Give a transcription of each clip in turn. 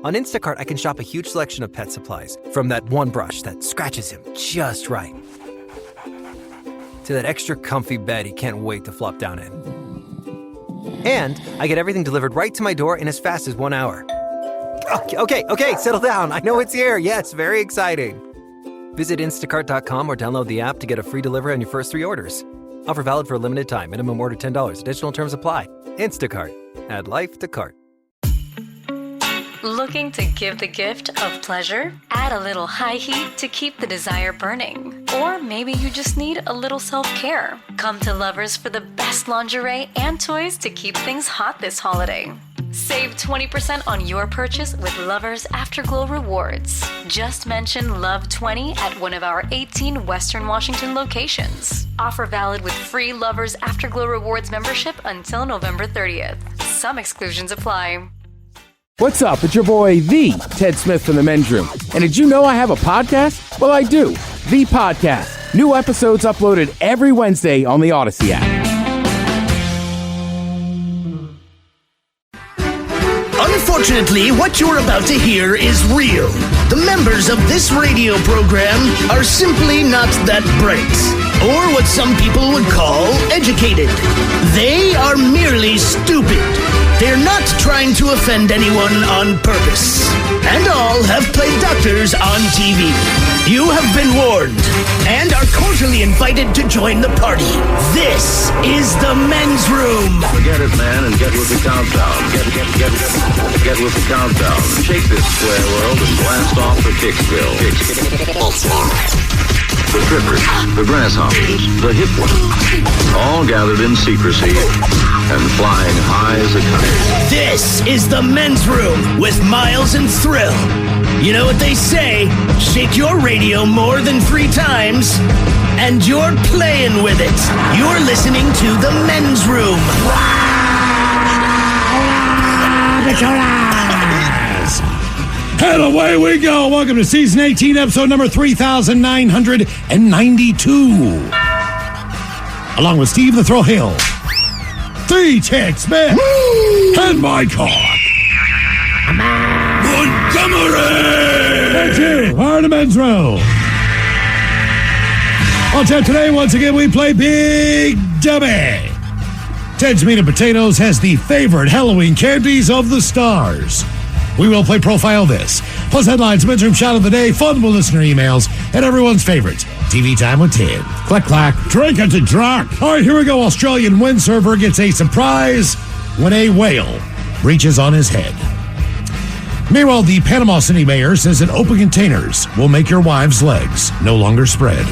On Instacart, I can shop a huge selection of pet supplies, from that one brush that scratches him just right, to that extra comfy bed he can't wait to flop down in. And I get everything delivered right to my door in as fast as 1 hour. Okay, settle down. I know it's here. Yes, very exciting. Visit instacart.com or download the app to get a free delivery on your first 3 orders. Offer valid for a limited time. Minimum order $10. Additional terms apply. Instacart. Add life to cart. Looking to give the gift of pleasure? Add a little high heat to keep the desire burning. Or maybe you just need a little self-care. Come to Lovers for the best lingerie and toys to keep things hot this holiday. Save 20% on your purchase with Lovers Afterglow Rewards. Just mention LOVE20 at one of our 18 Western Washington locations. Offer valid with free Lovers Afterglow Rewards membership until November 30th. Some exclusions apply. What's up? It's your boy, The Ted Smith from The Men's Room. And did you know I have a podcast? Well, I do. The Podcast. New episodes uploaded every Wednesday on the Odyssey app. Unfortunately, what you're about to hear is real. The members of this radio program are simply not that bright, or what some people would call educated. They are merely stupid. They're not trying to offend anyone on purpose. And all have played doctors on TV. You have been warned and are cordially invited to join the party. This is the Men's Room. Forget it, man, and get with the countdown. Get with the countdown. Shake this square world and blast off for Kicksville. The trippers, the grasshoppers, the hip ones, all gathered in secrecy and flying high as a kite. This is the Men's Room with Miles and Thrill. You know what they say, shake your radio more than 3 times, and you're playing with it. You're listening to the Men's Room. And away we go. Welcome to Season 18, Episode number 3992. Along with Steve the Thrill Hill, The Ted Smith, and my car, Montgomery. Thank you. Our the Men's Room. On tap today, once again, we play Big Dummy. Ted's Meat and Potatoes has the favorite Halloween candies of the stars. We will play Profile This, plus headlines, Men's Room Shot of the Day, fun listener emails, and everyone's favorite, TV Time with Ted. Clack, clack, drink it to drunk. All right, here we go. Australian windsurfer gets a surprise when a whale reaches on his head. Meanwhile, the Panama City mayor says that open containers will make your wife's legs no longer spread.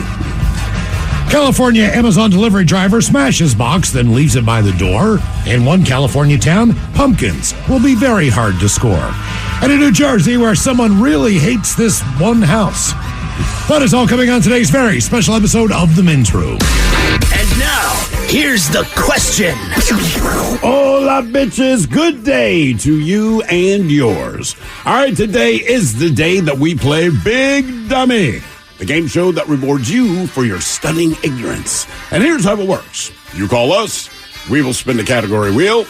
California Amazon delivery driver smashes box, then leaves it by the door. In one California town, pumpkins will be very hard to score. And in New Jersey, where someone really hates this one house. That is all coming on today's very special episode of The Men's Room. And now, here's the question. Hola, bitches. Good day to you and yours. All right, today is the day that we play Big Dummy, the game show that rewards you for your stunning ignorance. And here's how it works. You call us, we will spin the category wheel.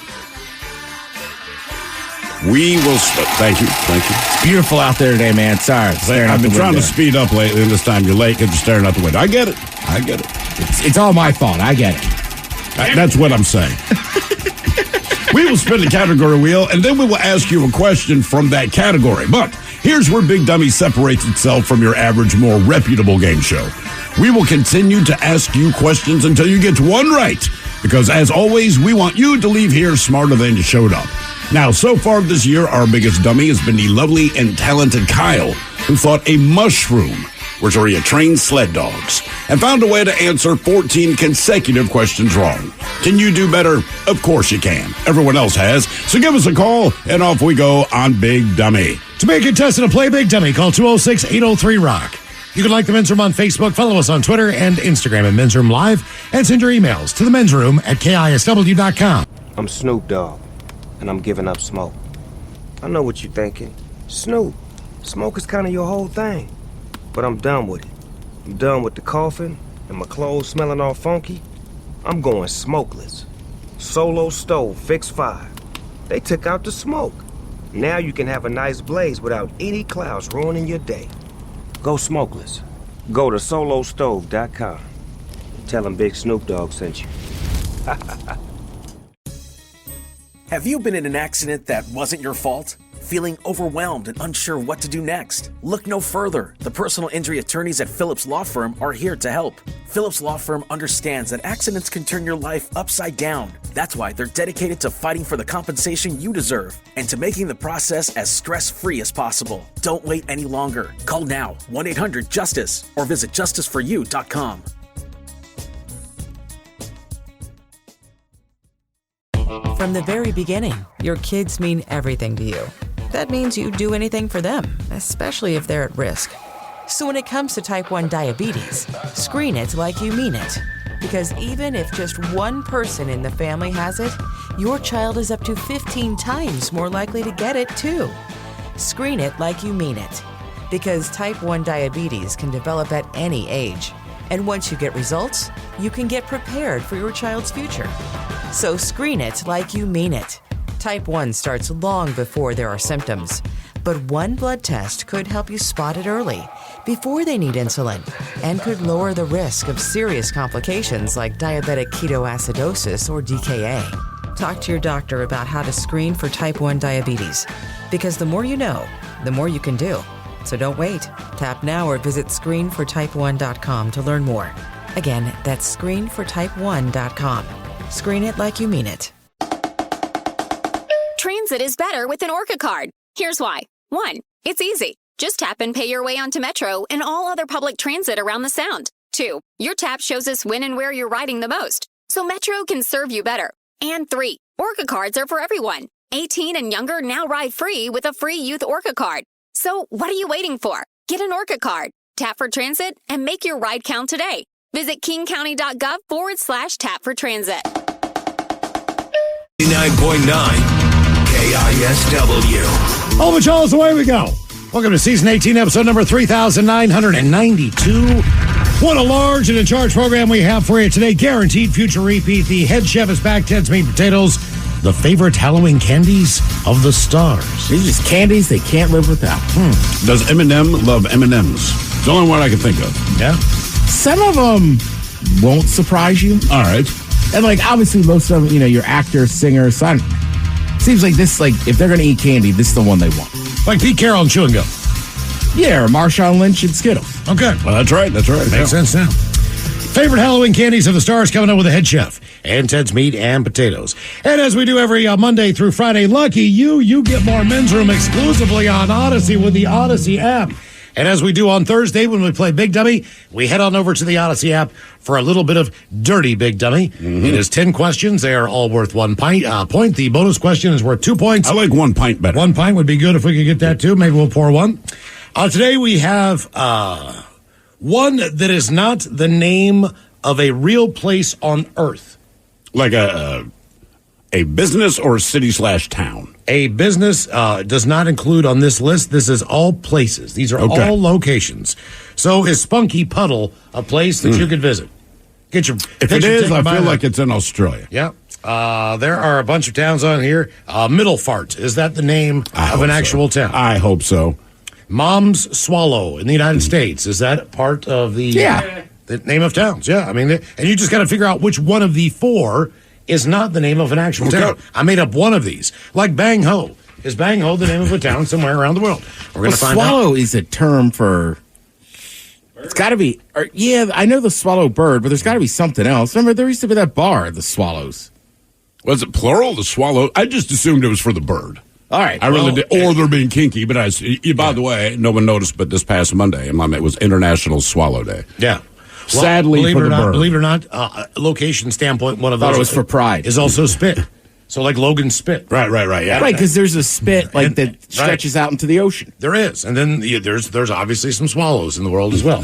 We will spin. Thank you. It's beautiful out there today, man. Sorry. I've been trying to speed up lately, and this time you're late because you're staring out the window. I get it. It's all my fault. I get it. That's what I'm saying. We will spin the category wheel, and then we will ask you a question from that category. But here's where Big Dummy separates itself from your average, more reputable game show. We will continue to ask you questions until you get one right, because as always, we want you to leave here smarter than you showed up. Now, so far this year, our biggest dummy has been the lovely and talented Kyle, who thought a mushroom was where you train sled dogs, and found a way to answer 14 consecutive questions wrong. Can you do better? Of course you can. Everyone else has. So give us a call, and off we go on Big Dummy. To be a contestant to play Big Dummy, call 206-803-ROCK. You can like The Men's Room on Facebook, follow us on Twitter and Instagram at Men's Room Live, and send your emails to themensroom@KISW.com. I'm Snoop Dogg, and I'm giving up smoke. I know what you're thinking. Snoop, smoke is kind of your whole thing. But I'm done with it. I'm done with the coughing and my clothes smelling all funky. I'm going smokeless. Solo stove, fix 5. They took out the smoke. Now you can have a nice blaze without any clouds ruining your day. Go smokeless. Go to solostove.com. Tell them Big Snoop Dogg sent you. Have you been in an accident that wasn't your fault? Feeling overwhelmed and unsure what to do next? Look no further. The personal injury attorneys at Phillips Law Firm are here to help. Phillips Law Firm understands that accidents can turn your life upside down. That's why they're dedicated to fighting for the compensation you deserve and to making the process as stress-free as possible. Don't wait any longer. Call now, 1-800-JUSTICE, or visit justiceforyou.com. From the very beginning, your kids mean everything to you. That means you do anything for them, especially if they're at risk. So when it comes to type 1 diabetes, screen it like you mean it. Because even if just one person in the family has it, your child is up to 15 times more likely to get it too. Screen it like you mean it. Because type 1 diabetes can develop at any age. And once you get results, you can get prepared for your child's future. So screen it like you mean it. Type 1 starts long before there are symptoms, but one blood test could help you spot it early, before they need insulin, and could lower the risk of serious complications like diabetic ketoacidosis or DKA. Talk to your doctor about how to screen for type 1 diabetes, because the more you know, the more you can do. So don't wait. Tap now or visit screenfortype1.com to learn more. Again, that's screenfortype1.com. Screen it like you mean it. Transit is better with an Orca card. Here's why. 1, it's easy. Just tap and pay your way onto Metro and all other public transit around the Sound. 2, your tap shows us when and where you're riding the most, so Metro can serve you better. And 3, Orca cards are for everyone. 18 and younger now ride free with a free youth Orca card. So what are you waiting for? Get an Orca card, tap for transit, and make your ride count today. Visit kingcounty.gov/tap for transit. 9.9 KISW. All the Charles, away we go. Welcome to season 18, episode number 3992. What a large and in charge program we have for you today. Guaranteed future repeat. The head chef is back. Ted's Meat Potatoes, the favorite Halloween candies of the stars. These are just candies they can't live without. Does Eminem love M&M's? It's the only one I can think of. Yeah. Some of them won't surprise you. All right. And, like, obviously most of them, your actor, singer, son. Seems like this, if they're going to eat candy, this is the one they want. Like Pete Carroll and chewing gum. Yeah, or Marshawn Lynch and Skittles. Okay. Well, that's right. Makes sense now. Favorite Halloween candies of the stars coming up with the head chef and Ted's Meat and Potatoes. And as we do every Monday through Friday, lucky you get more Men's Room exclusively on Odyssey with the Odyssey app. And as we do on Thursday when we play Big Dummy, we head on over to the Odyssey app for a little bit of Dirty Big Dummy. Mm-hmm. It is 10 questions. They are all worth 1 point. The bonus question is worth 2 points. I like 1 pint better. 1 pint would be good if we could get that too. Maybe we'll pour one. Today we have one that is not the name of a real place on Earth. Like a business or a city/town? A business does not include on this list. This is all places. These are all locations. So is Spunky Puddle a place that you could visit? Get your If it is, I feel like it's in Australia. Yeah. There are a bunch of towns on here. Middlefart, is that the name of an actual town? I hope so. Mom's Swallow in the United States, is that part of the name of towns? Yeah, I mean, and you just got to figure out which one of the four is not the name of an actual town. I made up one of these. Like Bang Ho. Is Bang Ho the name of a town somewhere around the world? We're going to find out. Swallow is a term for... It's got to be... I know the swallow bird, but there's got to be something else. Remember, there used to be that bar, the Swallows. Was it plural, the swallow? I just assumed it was for the bird. All right. I really did. Or they're being kinky. But by the way, no one noticed, but this past Monday, it was International Swallow Day. Yeah. Well, sadly, believe it or not, location standpoint, one of those. Thought it was for pride. Is also Spit. So like Logan Spit. Right. Yeah. Right, because there's a spit that stretches out into the ocean. There is. And then there's obviously some swallows in the world as well.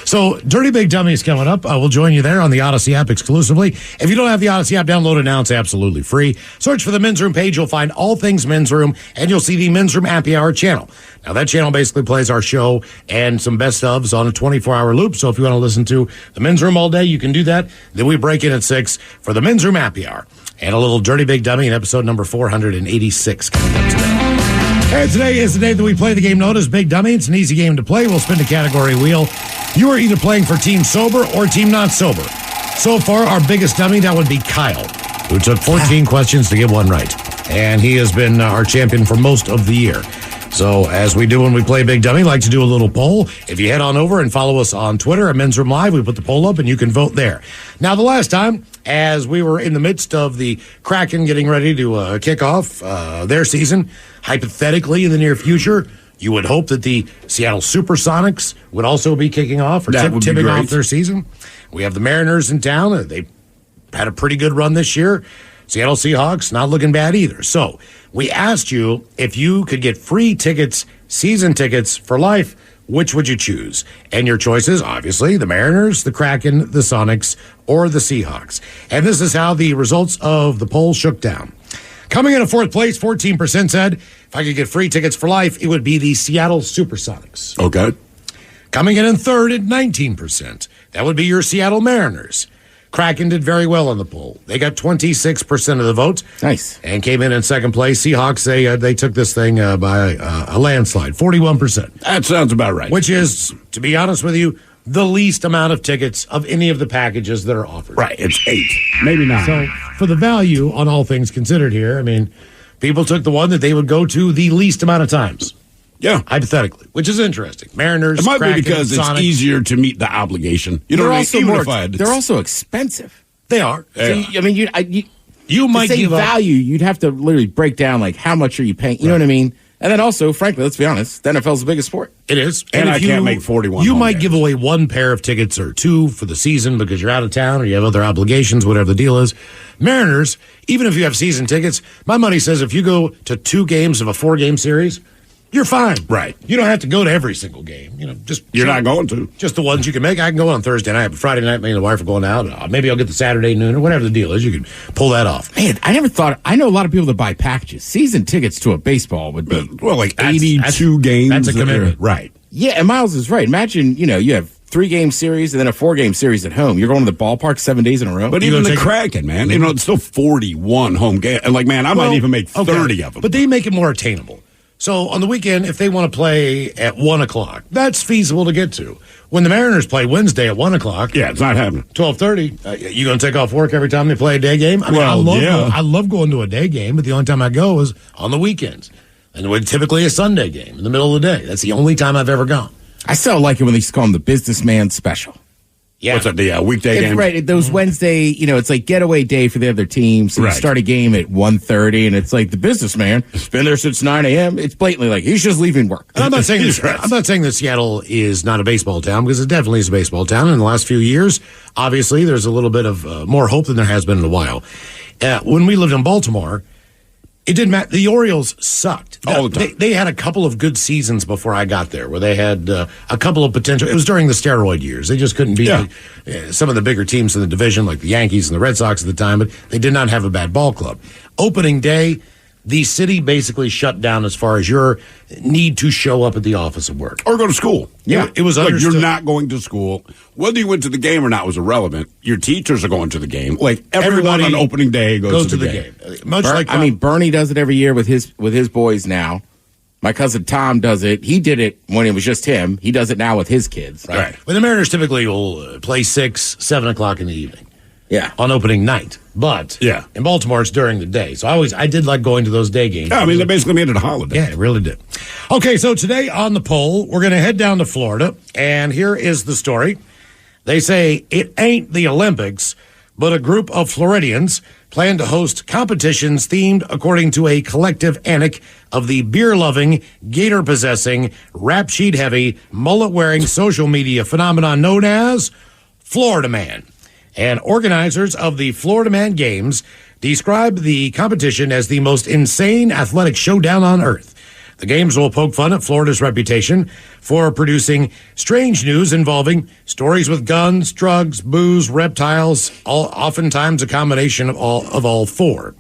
So Dirty Big Dummy is coming up. We'll join you there on the Odyssey app exclusively. If you don't have the Odyssey app, download it now. It's absolutely free. Search for the Men's Room page. You'll find all things Men's Room, and you'll see the Men's Room Happy Hour channel. Now, that channel basically plays our show and some best ofs on a 24-hour loop. So if you want to listen to the Men's Room all day, you can do that. Then we break in at 6 for the Men's Room Happy Hour. And a little Dirty Big Dummy in episode number 486 coming up today. And today is the day that we play the game known as Big Dummy. It's an easy game to play. We'll spin the category wheel. You are either playing for Team Sober or Team Not Sober. So far, our biggest dummy, that would be Kyle, who took 14 questions to get one right. And he has been our champion for most of the year. So, as we do when we play Big Dummy, like to do a little poll. If you head on over and follow us on Twitter at Men's Room Live, we put the poll up and you can vote there. Now, the last time, as we were in the midst of the Kraken getting ready to kick off their season, hypothetically in the near future, you would hope that the Seattle Supersonics would also be kicking off or tipping off their season. We have the Mariners in town. They had a pretty good run this year. Seattle Seahawks, not looking bad either. So we asked you if you could get free tickets, season tickets for life, which would you choose? And your choices, obviously, the Mariners, the Kraken, the Sonics, or the Seahawks. And this is how the results of the poll shook down. Coming in at fourth place, 14% said, if I could get free tickets for life, it would be the Seattle Supersonics. Okay. Coming in third at 19%, that would be your Seattle Mariners. Kraken did very well on the poll. They got 26% of the vote. Nice. And came in second place. Seahawks, they took this thing by a landslide, 41%. That sounds about right. Which is, to be honest with you, the least amount of tickets of any of the packages that are offered. Right, it's 8, maybe 9. So for the value on all things considered here, I mean, people took the one that they would go to the least amount of times. Yeah. Hypothetically, which is interesting. Mariners, it might Kraken, be because it's Sonics. Easier to meet the obligation. You know, they're also expensive. They are. So, I mean, you might to say give value. You'd have to literally break down like how much are you paying. You know what I mean? And then also, frankly, let's be honest, the NFL's the biggest sport. It is. And I can't make 41. You might give away one pair of tickets or two for the season because you're out of town or you have other obligations, whatever the deal is. Mariners, even if you have season tickets, my money says if you go to 2 games of a 4-game series, you're fine. Right. You don't have to go to every single game. You know, you're not going to. Just the ones you can make. I can go on Thursday night, but Friday night, me and the wife are going out. Maybe I'll get the Saturday noon or whatever the deal is. You can pull that off. Man, I never thought. I know a lot of people that buy packages. Season tickets to a baseball would be like 82 games. That's a commitment, right? Yeah, and Miles is right. Imagine you have 3-game series and then a 4-game series at home. You're going to the ballpark 7 days in a row. But even the Kraken, man, it's still 41 home games. And I might even make 30 of them. But they make it more attainable. So on the weekend, if they want to play at 1 o'clock, that's feasible to get to. When the Mariners play Wednesday at 1 o'clock, yeah, it's not happening. 12:30. You going to take off work every time they play a day game? I mean, I love going to a day game, but the only time I go is on the weekends, and it's typically a Sunday game in the middle of the day. That's the only time I've ever gone. I still like it when they used to call them the businessman special. Yeah. What's that, the weekday game? Right. Those Wednesday, it's like getaway day for the other team. So you start a game at 1:30, and it's like the businessman has been there since 9 a.m. It's blatantly like he's just leaving work. And I'm not saying that Seattle is not a baseball town, because it definitely is a baseball town. In the last few years, obviously, there's a little bit of more hope than there has been in a while. When we lived in Baltimore, it didn't matter. The Orioles sucked. All the time. They had a couple of good seasons before I got there where they had a couple of potential. It was during the steroid years. They just couldn't beat some of the bigger teams in the division, like the Yankees and the Red Sox at the time, but they did not have a bad ball club. Opening day, the city basically shut down as far as your need to show up at the office of work. Or go to school. Yeah. It was like understood. You're not going to school. Whether you went to the game or not was irrelevant. Your teachers are going to the game. Like everyone on opening day goes to the game. Much like Bernie does it every year with his boys now. My cousin Tom does it. He did it when it was just him. He does it now with his kids. Right. Well, the Mariners typically will play 6, 7 o'clock in the evening. Yeah. On opening night. But in Baltimore, it's during the day. So I did like going to those day games. Yeah, I mean, they basically made it a holiday. Yeah, it really did. Okay, so today on the poll, we're going to head down to Florida. And here is the story. They say it ain't the Olympics, but a group of Floridians plan to host competitions themed according to a collective antic of the beer-loving, gator-possessing, rap sheet-heavy, mullet-wearing social media phenomenon known as Florida Man. And organizers of the Florida Man Games describe the competition as the most insane athletic showdown on earth. The games will poke fun at Florida's reputation for producing strange news involving stories with guns, drugs, booze, reptiles, oftentimes a combination of all four.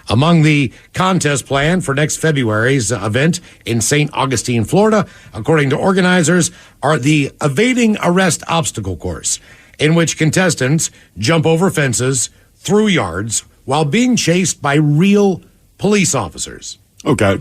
Among the contests planned for next February's event in St. Augustine, Florida, according to organizers, are the Evading Arrest Obstacle Course, in which contestants jump over fences, through yards, while being chased by real police officers. Okay.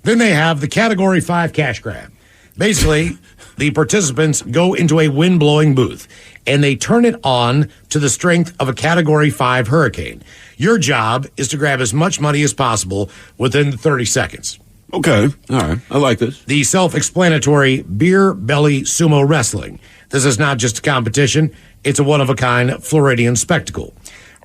Then they have the Category 5 cash grab. Basically, the participants go into a wind-blowing booth, and they turn it on to the strength of a Category 5 hurricane. Your job is to grab as much money as possible within 30 seconds. Okay. All right. I like this. The self-explanatory beer belly sumo wrestling. This is not just a competition. It's a one-of-a-kind Floridian spectacle.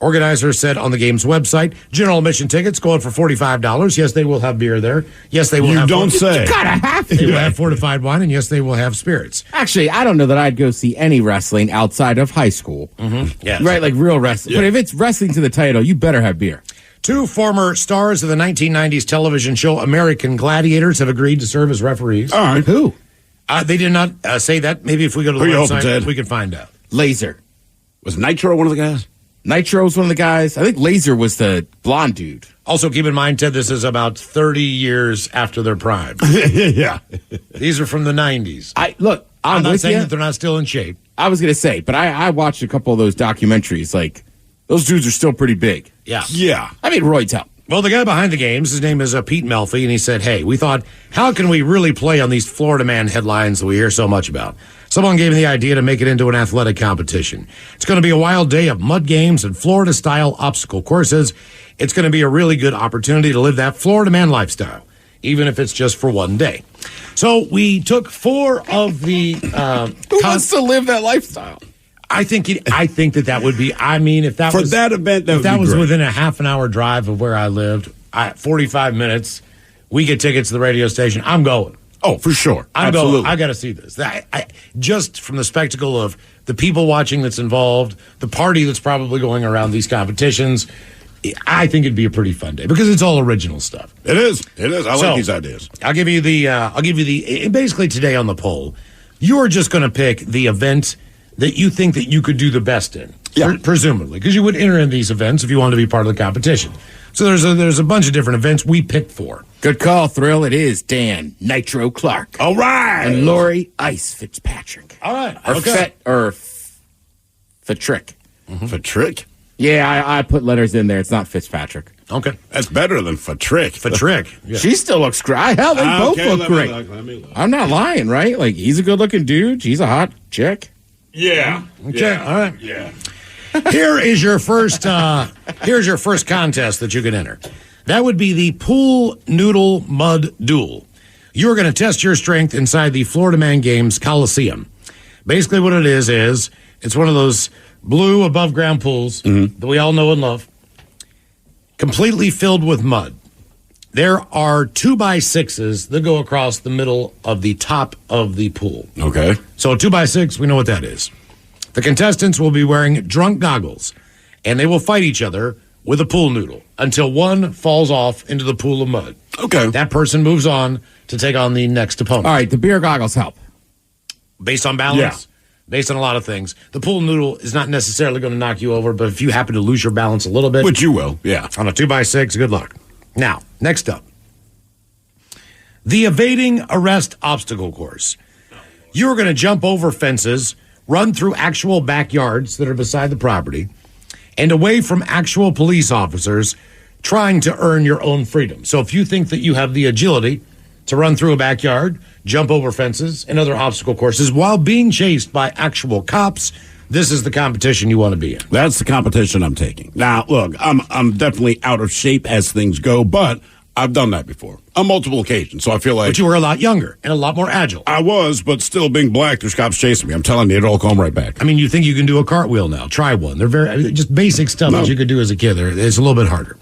Organizers said on the game's website, general admission tickets going for $45. Yes, they will have beer there. Yes, they will have... You don't say. You gotta have to. They will have fortified wine, and yes, they will have spirits. Actually, I don't know that I'd go see any wrestling outside of high school. Mm-hmm. Yes. Right, like real wrestling. Yeah. But if it's wrestling to the title, you better have beer. 2 former stars of the 1990s television show American Gladiators have agreed to serve as referees. All right. Who? They did not say that. Maybe if we go to the Who you hoping, website, Ted? we can find out. Laser. Was Nitro one of the guys? Nitro's one of the guys. I think Laser was the blonde dude. Also, keep in mind, Ted, this is about 30 years after their prime. Yeah. These are from the 90s. I'm not with saying ya. that they're not still in shape. I was going to say, but I watched a couple of those documentaries. Like, those dudes are still pretty big. Yeah. Yeah. I mean, roids help. Well, the guy behind the games, his name is Pete Melfi, and he said, hey, we thought, how can we really play on these Florida Man headlines that we hear so much about? Someone gave me the idea to make it into an athletic competition. It's going to be a wild day of mud games and Florida-style obstacle courses. It's going to be a really good opportunity to live that Florida Man lifestyle, even if it's just for one day. So we took 4 of the... Who wants to live that lifestyle? I think that would be. I mean, if that For was that event, if that would be was great. within a half an hour drive of where I lived, 45 minutes, we get tickets to the radio station. I'm going. Oh, for sure. I'm Absolutely. going. I got to see this. Just from the spectacle of the people watching that's involved, the party that's probably going around these competitions. I think it'd be a pretty fun day because it's all original stuff. It is. It is. I So, like these ideas. I'll give you the. Basically, today on the poll, you are just going to pick the event that you think that you could do the best in, presumably, because you would enter in these events if you wanted to be part of the competition. So there's a bunch of different events we picked for. Good call, Thrill. It is Dan Nitro Clark. All right. And Lori Ice Fitzpatrick. All right. Or Okay. Fitrick. For trick? Yeah, I put letters in there. It's not Fitzpatrick. Okay. That's better than for trick. For trick. Yeah. She still looks great. Hell, they both look great. Let me look. I'm not lying, right? Like, he's a good-looking dude. She's a hot chick. Yeah. Okay. Yeah. All right. Yeah. Here is your first. Here's your first contest that you can enter. That would be the pool noodle mud duel. You're going to test your strength inside the Florida Man Games Coliseum. Basically, what it is it's one of those blue above ground pools that we all know and love, completely filled with mud. There are 2x6s that go across the middle of the top of the pool. Okay. So 2x6, we know what that is. The contestants will be wearing drunk goggles, and they will fight each other with a pool noodle until one falls off into the pool of mud. Okay. That person moves on to take on the next opponent. All right, the beer goggles help. Based on balance, based on a lot of things. The pool noodle is not necessarily going to knock you over, but if you happen to lose your balance a little bit. Which you will, yeah. On a 2x6, good luck. Now, next up. The evading arrest obstacle course. You're going to jump over fences, run through actual backyards that are beside the property, and away from actual police officers trying to earn your own freedom. So if you think that you have the agility to run through a backyard, jump over fences and other obstacle courses while being chased by actual cops, this is the competition you want to be in. That's the competition I'm taking. Now, look, I'm definitely out of shape as things go, but I've done that before on multiple occasions. So I feel like. But you were a lot younger and a lot more agile. I was, but still being black, there's cops chasing me. I'm telling you, it'll come right back. I mean, you think you can do a cartwheel now. Try one. They're very, just basic stuff that you could do as a kid. It's a little bit harder.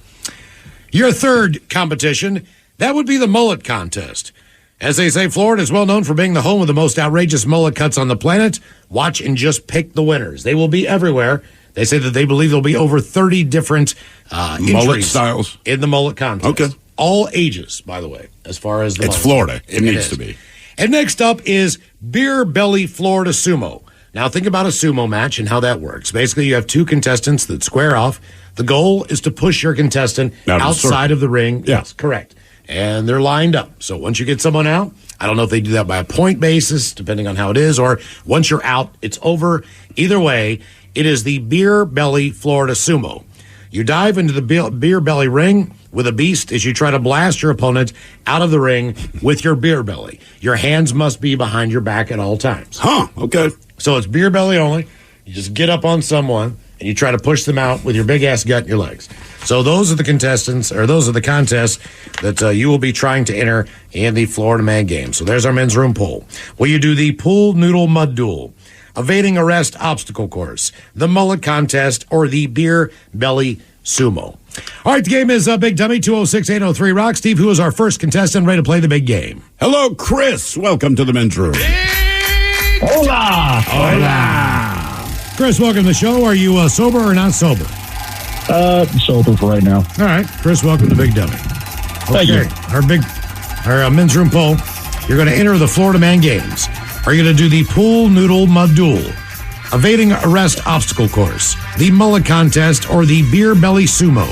Your third competition, that would be the mullet contest. As they say, Florida is well known for being the home of the most outrageous mullet cuts on the planet. Watch and just pick the winners. They will be everywhere. They say that they believe there'll be over 30 different mullet styles in the mullet contest. Okay. All ages, by the way, as far as the It's Florida. It needs to be. And next up is Beer Belly Florida Sumo. Now think about a sumo match and how that works. Basically, you have two contestants that square off. The goal is to push your contestant outside of the ring. Yeah. Yes, correct. And they're lined up. So once you get someone out, I don't know if they do that by a point basis, depending on how it is, or once you're out, it's over. Either way, it is the Beer Belly Florida Sumo. You dive into the beer belly ring, with a beast is you try to blast your opponent out of the ring with your beer belly. Your hands must be behind your back at all times. Huh, okay. So it's beer belly only. You just get up on someone and you try to push them out with your big ass gut and your legs. So those are the contests that you will be trying to enter in the Florida Man game. So there's our men's room pool. Will you do the pool noodle mud duel, evading arrest obstacle course, the mullet contest, or the beer belly sumo? All right, the game is Big Dummy, 206-803 Rock. Steve, who is our first contestant ready to play the big game? Hello, Chris. Welcome to the men's room. Hola. Hola. Chris, welcome to the show. Are you sober or not sober? Sober for right now. All right, Chris, welcome to Big Dummy. Thank you. Our men's room poll. You're going to enter the Florida Man games. Are you going to do the pool noodle mud duel, evading arrest obstacle course, the mullet contest, or the beer belly sumo?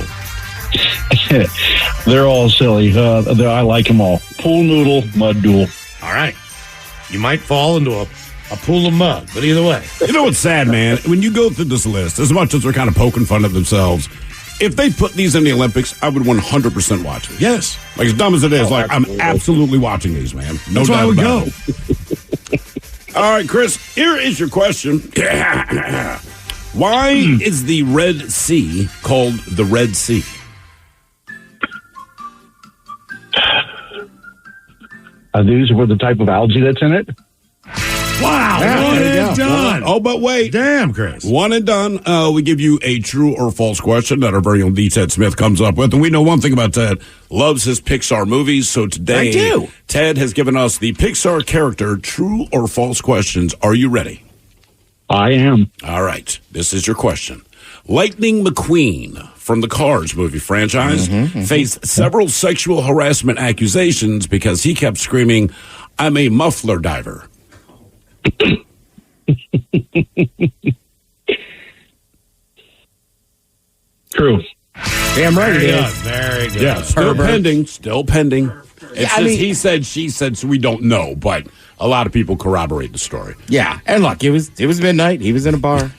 They're all silly. I like them all. Pool noodle mud duel. All right. You might fall into a pool of mud, but either way. You know what's sad, man? When you go through this list, as much as they're kind of poking fun at themselves, if they put these in the Olympics, I would 100% watch it. Yes. Like, as dumb as it is, I'm absolutely watching these, man. No That's doubt why I would about go. it. All right, Chris, here is your question. Why is the Red Sea called the Red Sea? These were the type of algae that's in it. Wow. Yeah, One there you and go. done. Oh, but wait. Damn, Chris. One and done. We give you a true or false question that our very own D. Ted Smith comes up with. And we know one thing about Ted. Loves his Pixar movies. So today, I do. Ted has given us the Pixar character true or false questions. Are you ready? I am. All right. This is your question. Lightning McQueen from the Cars movie franchise faced several sexual harassment accusations because he kept screaming, "I'm a muffler diver." True. Damn right Very it good. is. Very good. Yeah, still pending. Still pending. It's I just mean- he said, she said, so we don't know, but a lot of people corroborate the story. Yeah, and look, it was midnight. He was in a bar.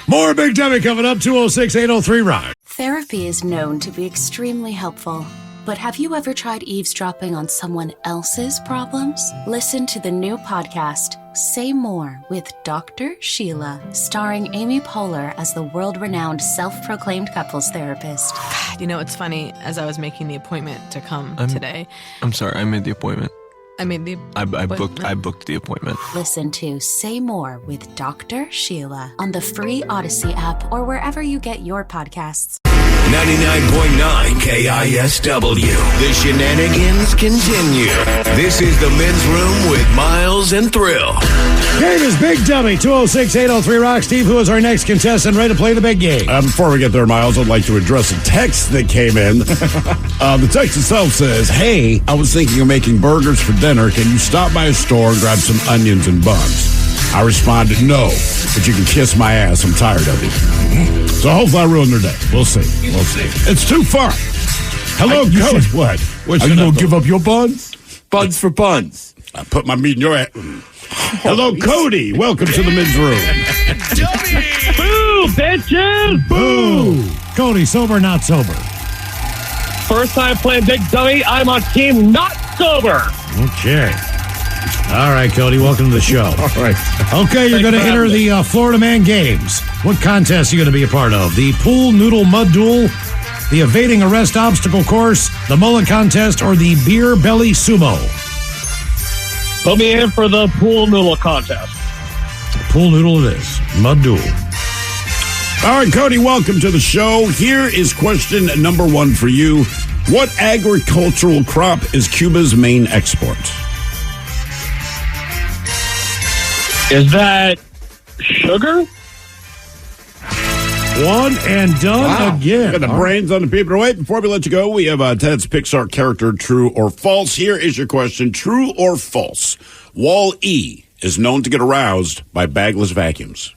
More Big Dummy coming up, 206-803 Rock. Therapy is known to be extremely helpful. But have you ever tried eavesdropping on someone else's problems? Listen to the new podcast, Say More with Dr. Sheila, starring Amy Poehler as the world-renowned self-proclaimed couples therapist. You know, it's funny, as I was making the appointment to come today. I'm sorry, I made the appointment. I booked the appointment. Listen to Say More with Dr. Sheila on the free Odyssey app or wherever you get your podcasts. 99.9 KISW. The shenanigans continue. This is the men's room with Miles and Thrill. Game is Big Dummy, 206-803 Rock. Steve, who is our next contestant, ready to play the big game? Before we get there, Miles, I'd like to address a text that came in. The text itself says, "Hey, I was thinking of making burgers for dinner. Can you stop by a store and grab some onions and buns?" I responded, "No, but you can kiss my ass. I'm tired of you." So hopefully I ruined their day. We'll see. It's too far. Hello, Coach. What? Are you going to give up your buns? Buns for buns. I put my meat in your ass. Hello, Cody. Welcome to the men's room. Boo, bitches! Boo! Cody, sober or not sober? First time playing Big Dummy, I'm on team not sober. Okay. All right, Cody, welcome to the show. All right. Okay, you're going to enter the Florida Man Games. What contest are you going to be a part of? The pool noodle mud duel, the evading arrest obstacle course, the mullet contest, or the beer belly sumo? Put me in for the pool noodle contest. Pool noodle it is. Mud duel. All right, Cody, welcome to the show. Here is question number one for you. What agricultural crop is Cuba's main export? Is that sugar? One and done again. Got the brains on the people. Wait, before we let you go, we have Ted's Pixar character, true or false. Here is your question, true or false. Wall-E is known to get aroused by bagless vacuums.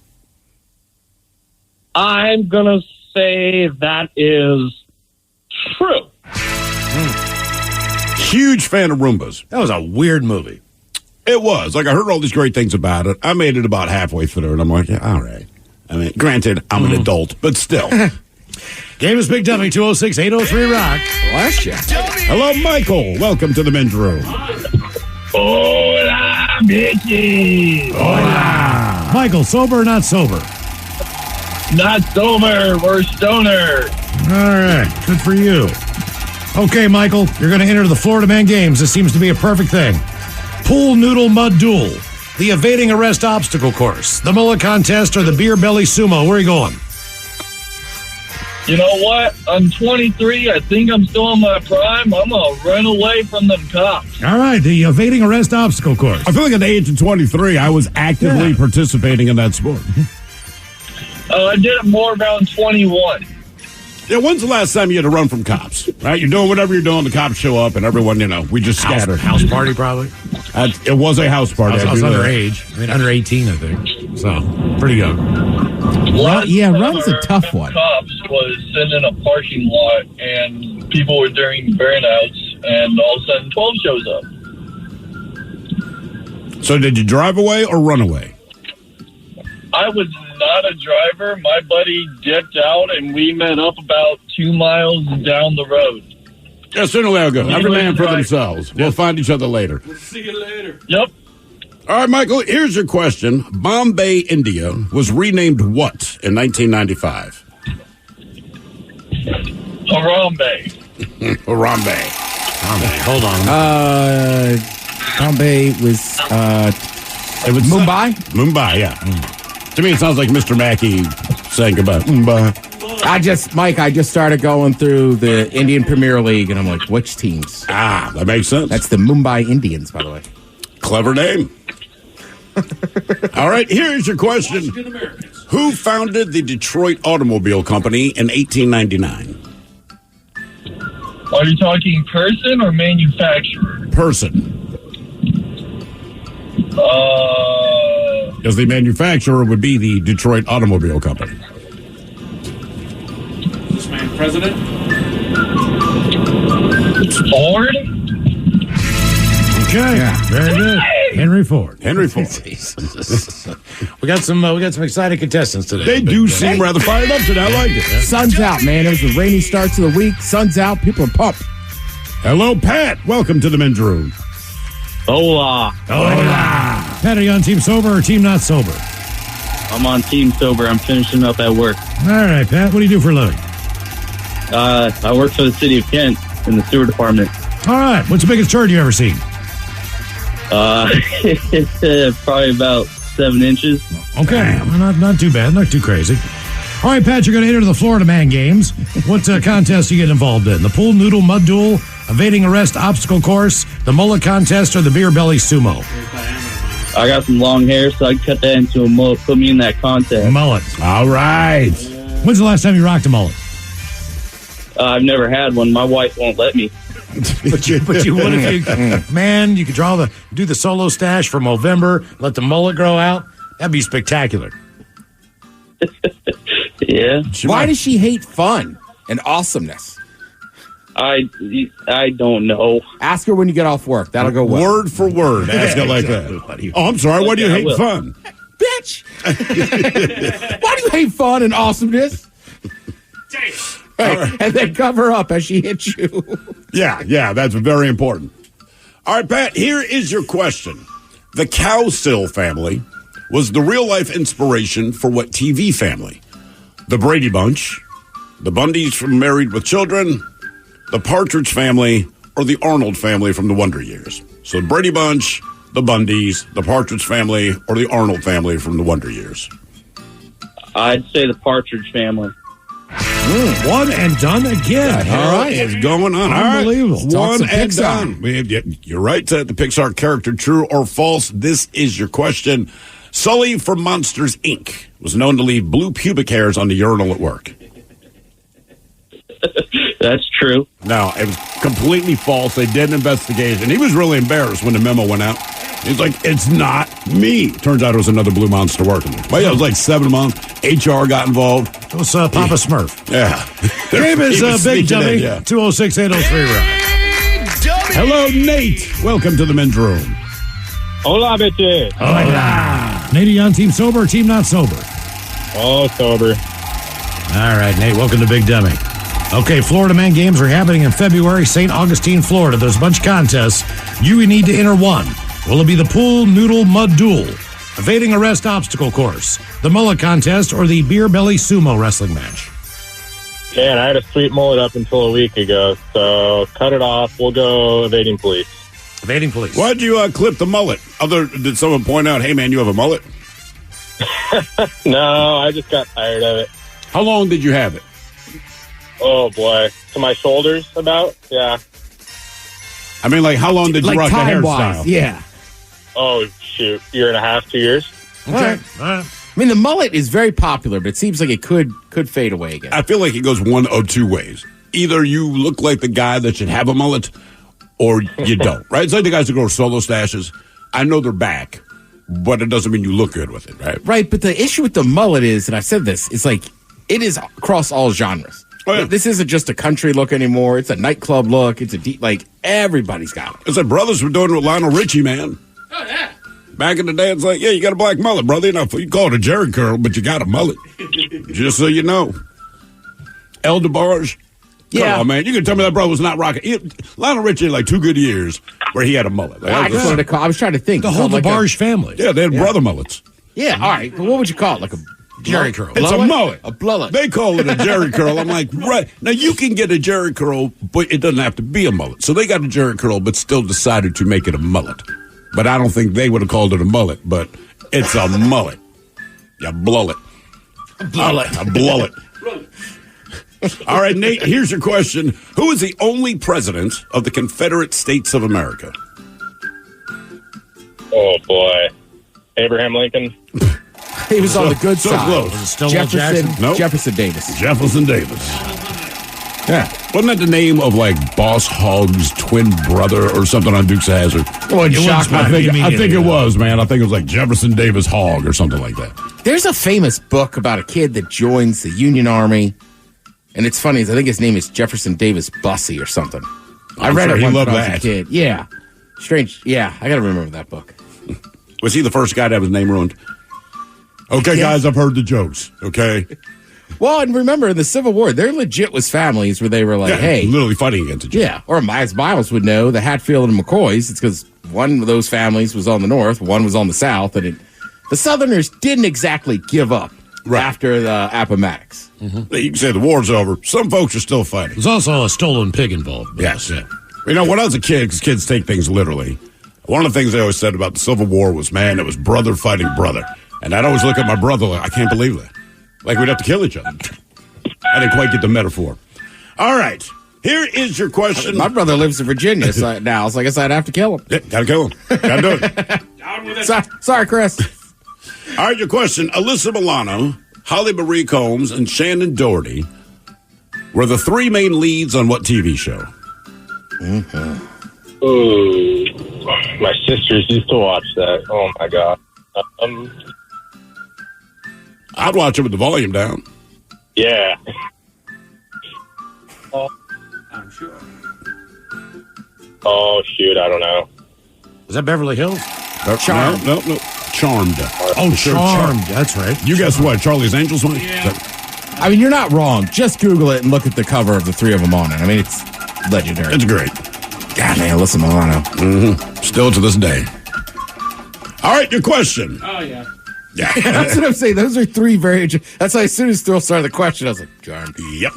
I'm going to say that is true. Huge fan of Roombas. That was a weird movie. It was. Like, I heard all these great things about it. I made it about halfway through, and I'm like, yeah, all right. I mean, granted, I'm an adult, but still. Game is Big Dummy, 206-803-ROCK. Bless you. Hello, Michael. Welcome to the men's room. Hola, bitches. Hola. Michael, sober or not sober? Not sober. We're stoner. All right. Good for you. Okay, Michael, you're going to enter the Florida Man Games. This seems to be a perfect thing. Pool Noodle Mud Duel, the Evading Arrest Obstacle Course, the Mullet Contest, or the Beer Belly Sumo. Where are you going? You know what? I'm 23. I think I'm still in my prime. I'm going to run away from them cops. All right, the Evading Arrest Obstacle Course. I feel like at the age of 23, I was actively participating in that sport. I did it more around 21. Yeah, when's the last time you had to run from cops? Right, you're doing whatever you're doing, the cops show up, and everyone, we just scatter. House party, probably. It was a house party. I was underage. I mean, under 18, I think. So, pretty young. Run's a tough one. Cops was sitting in a parking lot, and people were doing burnouts, and all of a sudden 12 shows up. So did you drive away or run away? I was not a driver. My buddy dipped out, and we met up about 2 miles down the road. Yeah, sooner or later go. Every man for themselves. We'll find each other later. We'll see you later. Yep. All right, Michael, here's your question. Bombay, India was renamed what in 1995? Harambe. Harambe. Hold on. Bombay was, it was Mumbai? Mumbai, yeah. To me, it sounds like Mr. Mackey saying goodbye. Mumbai. I just started going through the Indian Premier League, and I'm like, which teams? Ah, that makes sense. That's the Mumbai Indians, by the way. Clever name. All right, here's your question. Who founded the Detroit Automobile Company in 1899? Are you talking person or manufacturer? Person. Because the manufacturer would be the Detroit Automobile Company. This man president? Ford? Okay, very good. Henry Ford. Henry Ford. we got some excited contestants today. They do seem rather fired up today. I like it. Sun's out, man. It was a rainy start to the week. Sun's out. People are pumped. Hello, Pat. Welcome to the men's room. Hola. Hola. Pat, are you on Team Sober or Team Not Sober? I'm on Team Sober. I'm finishing up at work. All right, Pat. What do you do for a living? I work for the city of Kent in the sewer department. All right. What's the biggest turd you ever seen? Probably about 7 inches. Okay. Well, not too bad. Not too crazy. All right, Pat, you're going to enter the Florida Man Games. What contest do you get involved in? The Pool Noodle Mud Duel, Evading Arrest Obstacle Course, the Mullet Contest, or the Beer Belly Sumo? I got some long hair, so I can cut that into a mullet. Put me in that contest. Mullet. All right. When's the last time you rocked a mullet? I've never had one. My wife won't let me. But you would if you, man, you could do the solo stash for Movember, let the mullet grow out. That'd be spectacular. Yeah. Why does she hate fun and awesomeness? I don't know. Ask her when you get off work. That'll go well. Word for word. Ask it like that. Oh, I'm sorry. Why do you hate fun? Bitch. Why do you hate fun and awesomeness? Right. And then cover up as she hits you. Yeah, that's very important. All right, Pat, here is your question. The Cowsill family was the real-life inspiration for what TV family? The Brady Bunch, the Bundys from Married with Children, the Partridge Family, or the Arnold family from the Wonder Years? So the Brady Bunch, the Bundys, the Partridge Family, or the Arnold family from the Wonder Years? I'd say the Partridge Family. One and done again. All right, it's going on. Unbelievable. All right. One and done. You're right. The Pixar character, true or false? This is your question. Sully from Monsters, Inc. was known to leave blue pubic hairs on the urinal at work. That's true. No, it was completely false. They did an investigation. He was really embarrassed when the memo went out. He's like, it's not me. Turns out it was another blue monster working there. But yeah, it was like 7 months. HR got involved. It was Papa Smurf. Yeah. Game is Big Dummy. 206-803-ROCK. Hello, Nate. Welcome to the men's room. Hola, bitches. Hola. Nate, are you on Team Sober or Team Not Sober? Oh, sober. All right, Nate. Welcome to Big Dummy. Okay, Florida Man Games are happening in February, St. Augustine, Florida. There's a bunch of contests. You need to enter one. Will it be the pool noodle mud duel, evading arrest obstacle course, the mullet contest, or the beer belly sumo wrestling match? Man, I had a sweet mullet up until a week ago, so cut it off. We'll go evading police. Evading police. Why'd you clip the mullet? Did someone point out, hey, man, you have a mullet? No, I just got tired of it. How long did you have it? Oh, boy. To my shoulders, about? Yeah. I mean, like, how long did you rock the hairstyle? Yeah. Oh, shoot. Year and a half, 2 years. Okay. All right. I mean, the mullet is very popular, but it seems like it could fade away again. I feel like it goes one of two ways. Either you look like the guy that should have a mullet, or you don't, right? It's like the guys that grow solo stashes. I know they're back, but it doesn't mean you look good with it, right? Right, but the issue with the mullet is, and I've said this, it's like it is across all genres. Oh, yeah. This isn't just a country look anymore. It's a nightclub look. It's a deep, like, everybody's got it. It's like brothers were doing it with Lionel Richie, man. Oh, yeah. Back in the day, it's like, yeah, you got a black mullet, brother. You know, you call it a jerry curl, but you got a mullet. Just so you know. El DeBarge. Yeah. Come on, man. You can tell me that brother was not rocking. Lionel Richie had like 2 good years where he had a mullet. Like, I just wanted to call. I was trying to think. The whole like DeBarge family. Yeah, they had brother mullets. Yeah, all right. But what would you call it? Like a jerry curl? It's a mullet. A mullet. They call it a jerry curl. I'm like, right. Now, you can get a jerry curl, but it doesn't have to be a mullet. So they got a jerry curl, but still decided to make it a mullet. But I don't think they would have called it a mullet, but it's a mullet. You blow it. A mullet. I blow it. All right, Nate, here's your question. Who is the only president of the Confederate States of America? Oh, boy. Abraham Lincoln. He was on the good so side. close. Was it Stonewall Jefferson, Jackson? Nope. Jefferson Davis. Jefferson Davis. Yeah. Wasn't that the name of, like, Boss Hogg's twin brother or something on Dukes of Hazzard? It shocked I think it immediately. was, man. I think it was like Jefferson Davis Hogg or something like that. There's a famous book about a kid that joins the Union Army, and it's funny. I think his name is Jefferson Davis Bussy or something. I read sure it he once when loved I was a that. kid. Yeah. Strange. Yeah, I got to remember that book. Was he the first guy to have his name ruined? Okay, guys, I've heard the jokes. Okay. Well, and remember, in the Civil War, there legit was families where they were like, hey. Literally fighting against each other. Yeah, or as Miles would know, the Hatfield and McCoys, it's because one of those families was on the north, one was on the south, and the Southerners didn't exactly give up after the Appomattox. Mm-hmm. You can say the war's over. Some folks are still fighting. There's also a stolen pig involved. Yes. Yeah. You know, when I was a kid, because kids take things literally, one of the things they always said about the Civil War was, man, it was brother fighting brother. And I'd always look at my brother like, I can't believe that. Like we'd have to kill each other. I didn't quite get the metaphor. All right. Here is your question. My brother lives in Virginia now, so I guess I'd have to kill him. Yeah, gotta kill him. Gotta do it. Sorry, Chris. All right, your question. Alyssa Milano, Holly Marie Combs, and Shannon Doherty were the 3 main leads on what TV show? Mm-hmm. Ooh, my sisters used to watch that. Oh, my God. I'd watch it with the volume down. Yeah. I'm sure. Oh, shoot, I don't know. Is that Beverly Hills? Charmed. No. Charmed. Oh, Charmed. That's right. You guess what? Charlie's Angels one? Yeah. I mean, you're not wrong. Just Google it and look at the cover of the 3 of them on it. I mean, it's legendary. It's great. God, man, Alyssa Milano. Mm-hmm. Still to this day. All right, your question. Oh, yeah. Yeah. That's what I'm saying. Those are 3 very... That's why as soon as Thrill started the question, I was like, Charmed. Yep.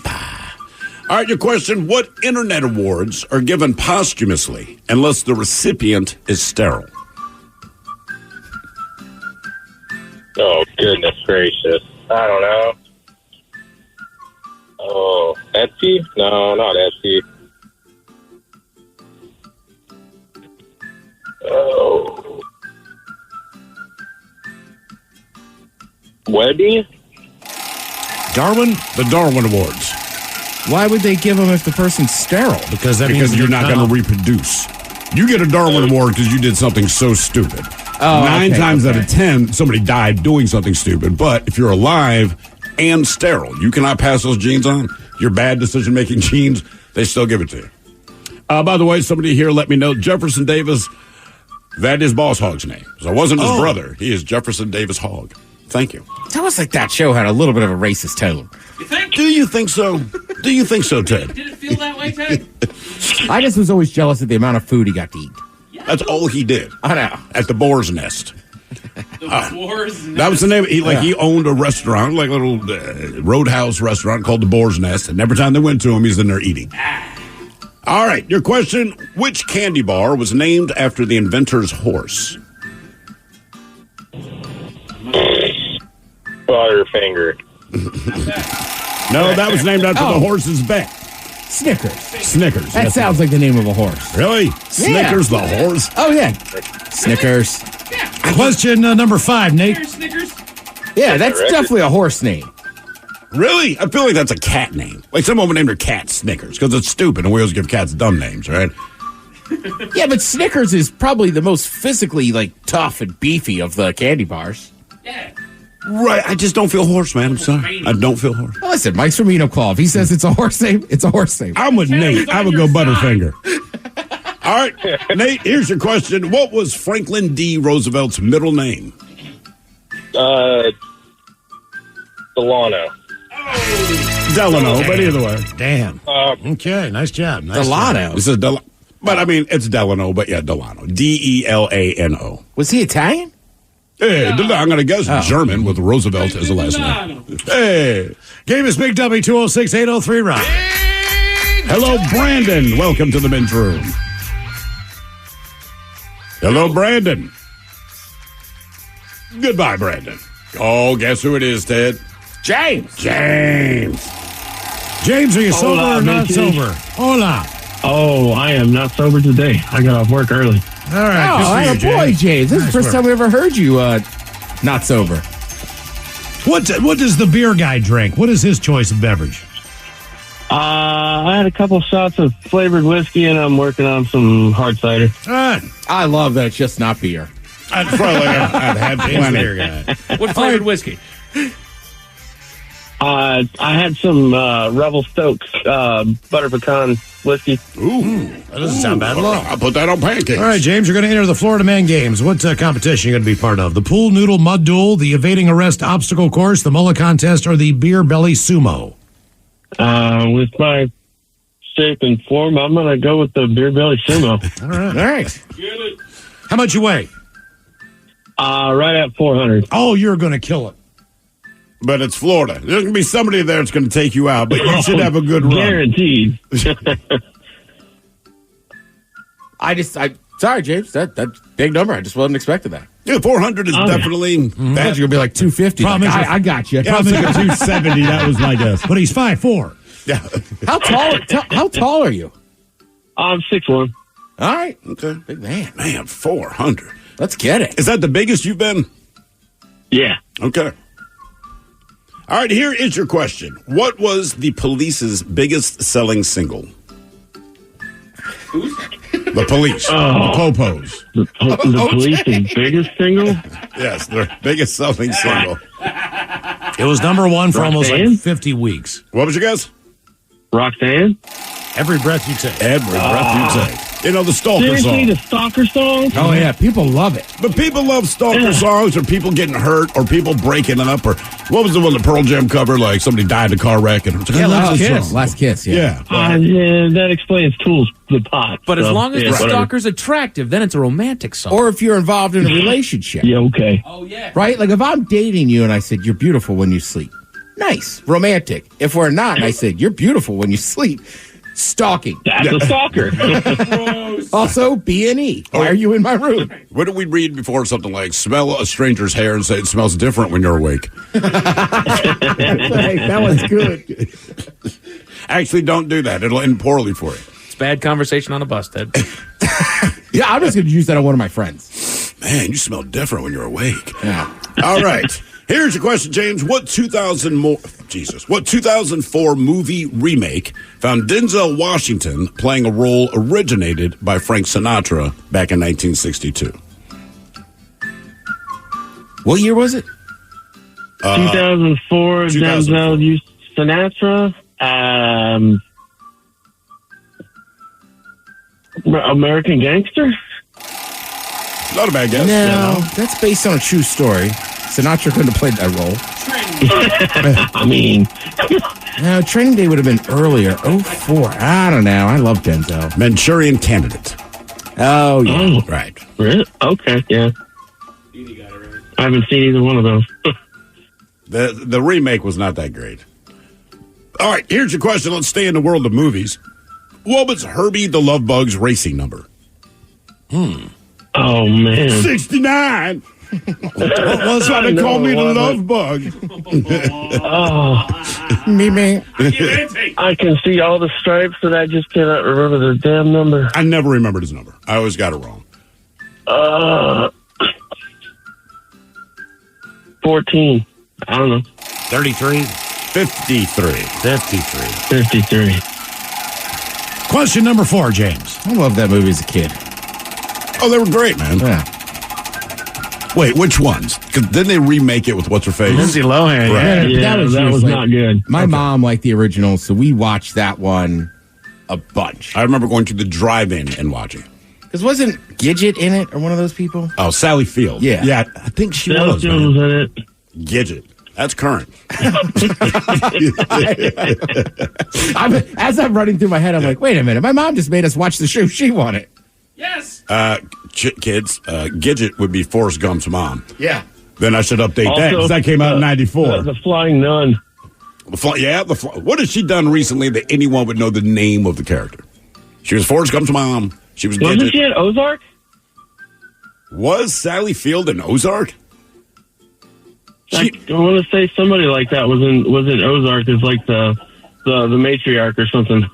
All right, your question. What internet awards are given posthumously unless the recipient is sterile? Oh, goodness gracious. I don't know. Oh, Etsy? No, not Etsy. Oh. Webby? Darwin? The Darwin Awards. Why would they give them if the person's sterile? Because that means you're not going to reproduce. You get a Darwin Award because you did something so stupid. Oh, 9 times out of 10, somebody died doing something stupid. But if you're alive and sterile, you cannot pass those genes on. Your bad decision-making genes, they still give it to you. By the way, somebody here let me know, Jefferson Davis, that is Boss Hogg's name. So it wasn't his brother. He is Jefferson Davis Hogg. Thank you. It's almost like that show had a little bit of a racist tone. Do you think so? Do you think so, Ted? Did it feel that way, Ted? I just was always jealous of the amount of food he got to eat. That's all he did. I know. At the Boar's Nest. Boar's That was the name. He owned a restaurant, like a little roadhouse restaurant called the Boar's Nest, and every time they went to him, he's in there eating. All right, your question: which candy bar was named after the inventor's horse? Butterfinger. No, that was named after the horse's back. Snickers. Snickers. That sounds like the name of a horse. Really? Snickers, the horse? Oh, yeah. Snickers. Question number 5, Nate. Snickers. Yeah, that's definitely a horse name. Really? I feel like that's a cat name. Like someone would name their cat Snickers because it's stupid and we always give cats dumb names, right? Yeah, but Snickers is probably the most physically, tough and beefy of the candy bars. Yeah. Right. I just don't feel horse, man. I'm sorry. I don't feel horse. Well, listen, Mike's from Enumclaw. If he says it's a horse name, it's a horse name. I'm with Nate. I would go Butterfinger. All right, Nate, here's your question. What was Franklin D. Roosevelt's middle name? Delano. Delano, but either way. Damn. Okay, nice job. Nice Delano. job. This is Delano. But I mean, it's Delano, but yeah, Delano. Delano. Was he Italian? Hey, I'm going to guess German with Roosevelt as a last name. Hey. Game is Big Dummy 206-803 Rock. Hello, Brandon. Welcome to the men's room. Hello, Brandon. Goodbye, Brandon. Oh, guess who it is, Ted? James. James, are you sober or not sober? Hola. Oh, I am not sober today. I got off work early. All right. Oh, boy, James. This is the first time we ever heard you not sober. What does the beer guy drink? What is his choice of beverage? I had a couple shots of flavored whiskey, and I'm working on some hard cider. All right. I love that it's just not beer. I'd had plenty. What flavored whiskey? I had some Rebel Stokes butter pecan whiskey. Ooh, that doesn't sound bad at all. I'll put that on pancakes. All right, James, you're going to enter the Florida Man Games. What competition are you going to be part of? The pool noodle mud duel, the evading arrest obstacle course, the mullet contest, or the beer belly sumo? With my shape and form, I'm going to go with the beer belly sumo. All right. How much you weigh? Right at 400. Oh, you're going to kill it. But it's Florida. There's going to be somebody there that's going to take you out, but you should have a good run. Guaranteed. Sorry, James. That's big number. I just wasn't expecting that. Yeah, 400 is definitely that. You're going to be like 250. I got you. Yeah, I was thinking 270. That was my guess. But he's 5'4". Yeah. How tall are you? I'm 6'1". All right. Okay. Big man. Man, 400. Let's get it. Is that the biggest you've been? Yeah. Okay. All right, here is your question. What was the Police's biggest selling single? The Police. The Popos. The Police's biggest single? Yes, their biggest selling single. It was number one for Roxanne? almost 50 weeks. What was your guess? Roxanne? Every breath you take. Every breath you take. You know, the Stalker Seriously, song. the Stalker song? Oh, yeah. People love it. But people love Stalker songs, or people getting hurt, or people breaking up, or what was the one the Pearl Jam covered? Like somebody died in a car wreck. And Last Kiss, yeah. Yeah, that explains Tool's The Pot. But as long as the whatever. stalker's attractive, then it's a romantic song. Or if you're involved in a relationship. Yeah, okay. Oh, yeah. Right? Like if I'm dating you and I said, you're beautiful when you sleep. Nice. Romantic. If we're not, and I said, you're beautiful when you sleep. Stalking. That's a stalker. Also, B&E. Why are you in my room? What did we read before? Something like, smell a stranger's hair and say it smells different when you're awake. That was good. Actually, don't do that. It'll end poorly for you. It's bad conversation on a bus, Ted. Yeah, I'm just going to use that on one of my friends. Man, you smell different when you're awake. Yeah. All right. Here's your question, James. What 2004 movie remake found Denzel Washington playing a role originated by Frank Sinatra back in 1962? What year was it? 2004, Denzel Sinatra. American Gangster? Not a bad guess. No, that's based on a true story. Sinatra couldn't have played that role. I mean, No, Training Day would have been earlier. 04. I don't know. I love Denzel. Manchurian Candidate. Oh, yeah. Oh. Right. Really? Okay, yeah. I haven't seen either one of those. The remake was not that great. All right, here's your question. Let's stay in the world of movies. What was Herbie the Love Bug's racing number? Oh, man. 69. What was Trying to No, call me it the wasn't. Love Bug. Me. I can see all the stripes, but I just cannot remember the damn number. I never remembered his number. I always got it wrong. 14. I don't know. 33. 53. 53. Question number 4, James. I loved that movie as a kid. Oh, they were great, man. Yeah. Wait, which ones? Because then they remake it with what's-her-face? Lindsay Lohan. Right. Yeah, that was usually- not good. My mom liked the original, so we watched that one a bunch. I remember going to the drive-in and watching. Because wasn't Gidget in it, or one of those people? Oh, Sally Field. Yeah. Yeah, I think she That was, was man. in it. Gidget. That's current. As I'm running through my head, I'm like, wait a minute. My mom just made us watch the show she wanted. Yes. Kids, Gidget would be Forrest Gump's mom. Yeah. Then I should update that, because that came out in 94. The Flying Nun. What has she done recently that anyone would know the name of the character? She was Forrest Gump's mom. She was Wasn't Gidget. she in Ozark? Was Sally Field in Ozark? I want to say somebody like that was in Ozark as like the matriarch or something.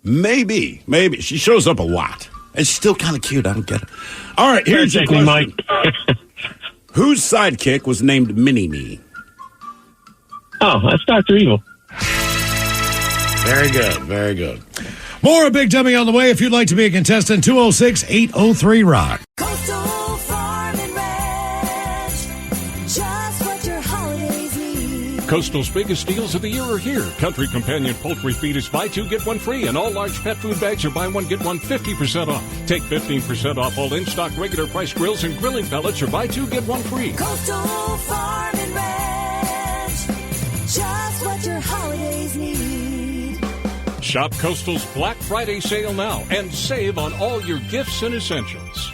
Maybe. She shows up a lot. And she's still kind of cute. I don't get it. All right, here's your question. Mike. Whose sidekick was named Mini-Me? Oh, that's Dr. Evil. Very good. Very good. More Big Dummy on the way. If you'd like to be a contestant, 206-803-ROCK. Coastal Farm and Ranch, just what your holidays need. Coastal's biggest deals of the year are here. Country Companion poultry feed is buy two, get one free, and all large pet food bags are buy one, get one 50% off. Take 15% off all in-stock regular price grills and grilling pellets or buy two, get one free. Coastal Farm and Ranch, just what your holidays need. Shop Coastal's Black Friday sale now and save on all your gifts and essentials.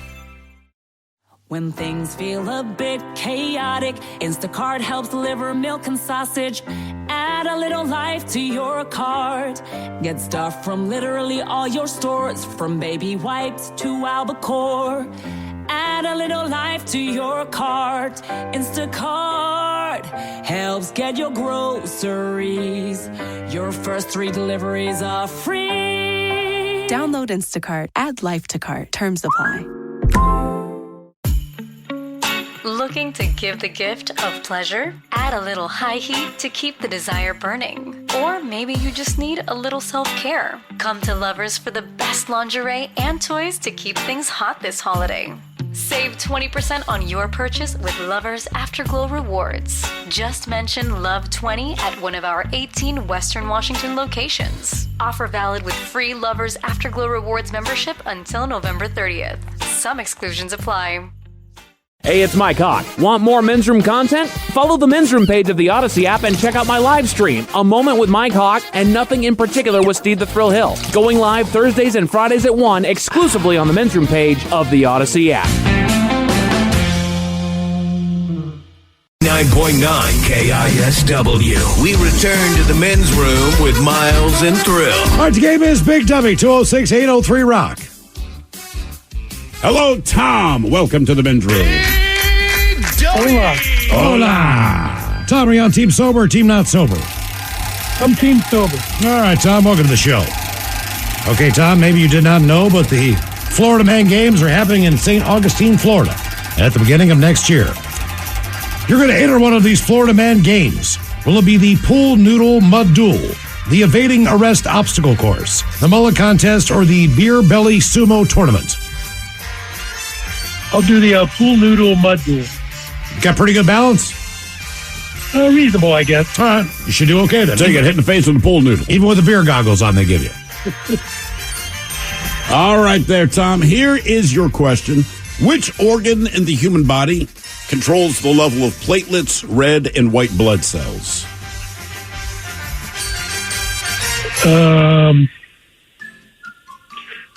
When things feel a bit chaotic, Instacart helps deliver milk and sausage. Add a little life to your cart. Get stuff from literally all your stores, from baby wipes to albacore. Add a little life to your cart. Instacart helps get your groceries. Your first 3 deliveries are free. Download Instacart. Add life to cart. Terms apply. Looking to give the gift of pleasure? Add a little high heat to keep the desire burning. Or maybe you just need a little self-care. Come to Lovers for the best lingerie and toys to keep things hot this holiday. Save 20% on your purchase with Lovers Afterglow Rewards. Just mention Love20 at one of our 18 Western Washington locations. Offer valid with free Lovers Afterglow Rewards membership until November 30th. Some exclusions apply. Hey, it's Mike Hawk. Want more Men's Room content? Follow the Men's Room page of the Odyssey app and check out my live stream, A Moment with Mike Hawk and Nothing in Particular with Steve the Thrill Hill. Going live Thursdays and Fridays at 1 exclusively on the Men's Room page of the Odyssey app. 9.9 KISW. We return to the Men's Room with Miles and Thrill. All right, the game is Big Dummy, 206-803-ROCK. Hello, Tom. Welcome to the Men's Room. Hola. Hola. Tom, are you on Team Sober or Team Not Sober? I'm Team Sober. All right, Tom, welcome to the show. Okay, Tom, maybe you did not know, but the Florida Man Games are happening in St. Augustine, Florida at the beginning of next year. You're going to enter one of these Florida Man Games. Will it be the Pool Noodle Mud Duel, the Evading Arrest Obstacle Course, the Mullet Contest, or the Beer Belly Sumo Tournament? I'll do the Pool Noodle Mud Duel. Got pretty good balance? Reasonable, I guess. All right. You should do okay then. So you get hit in the face with a pool noodle. Even with the beer goggles on they give you. All right there, Tom. Here is your question. Which organ in the human body controls the level of platelets, red and white blood cells?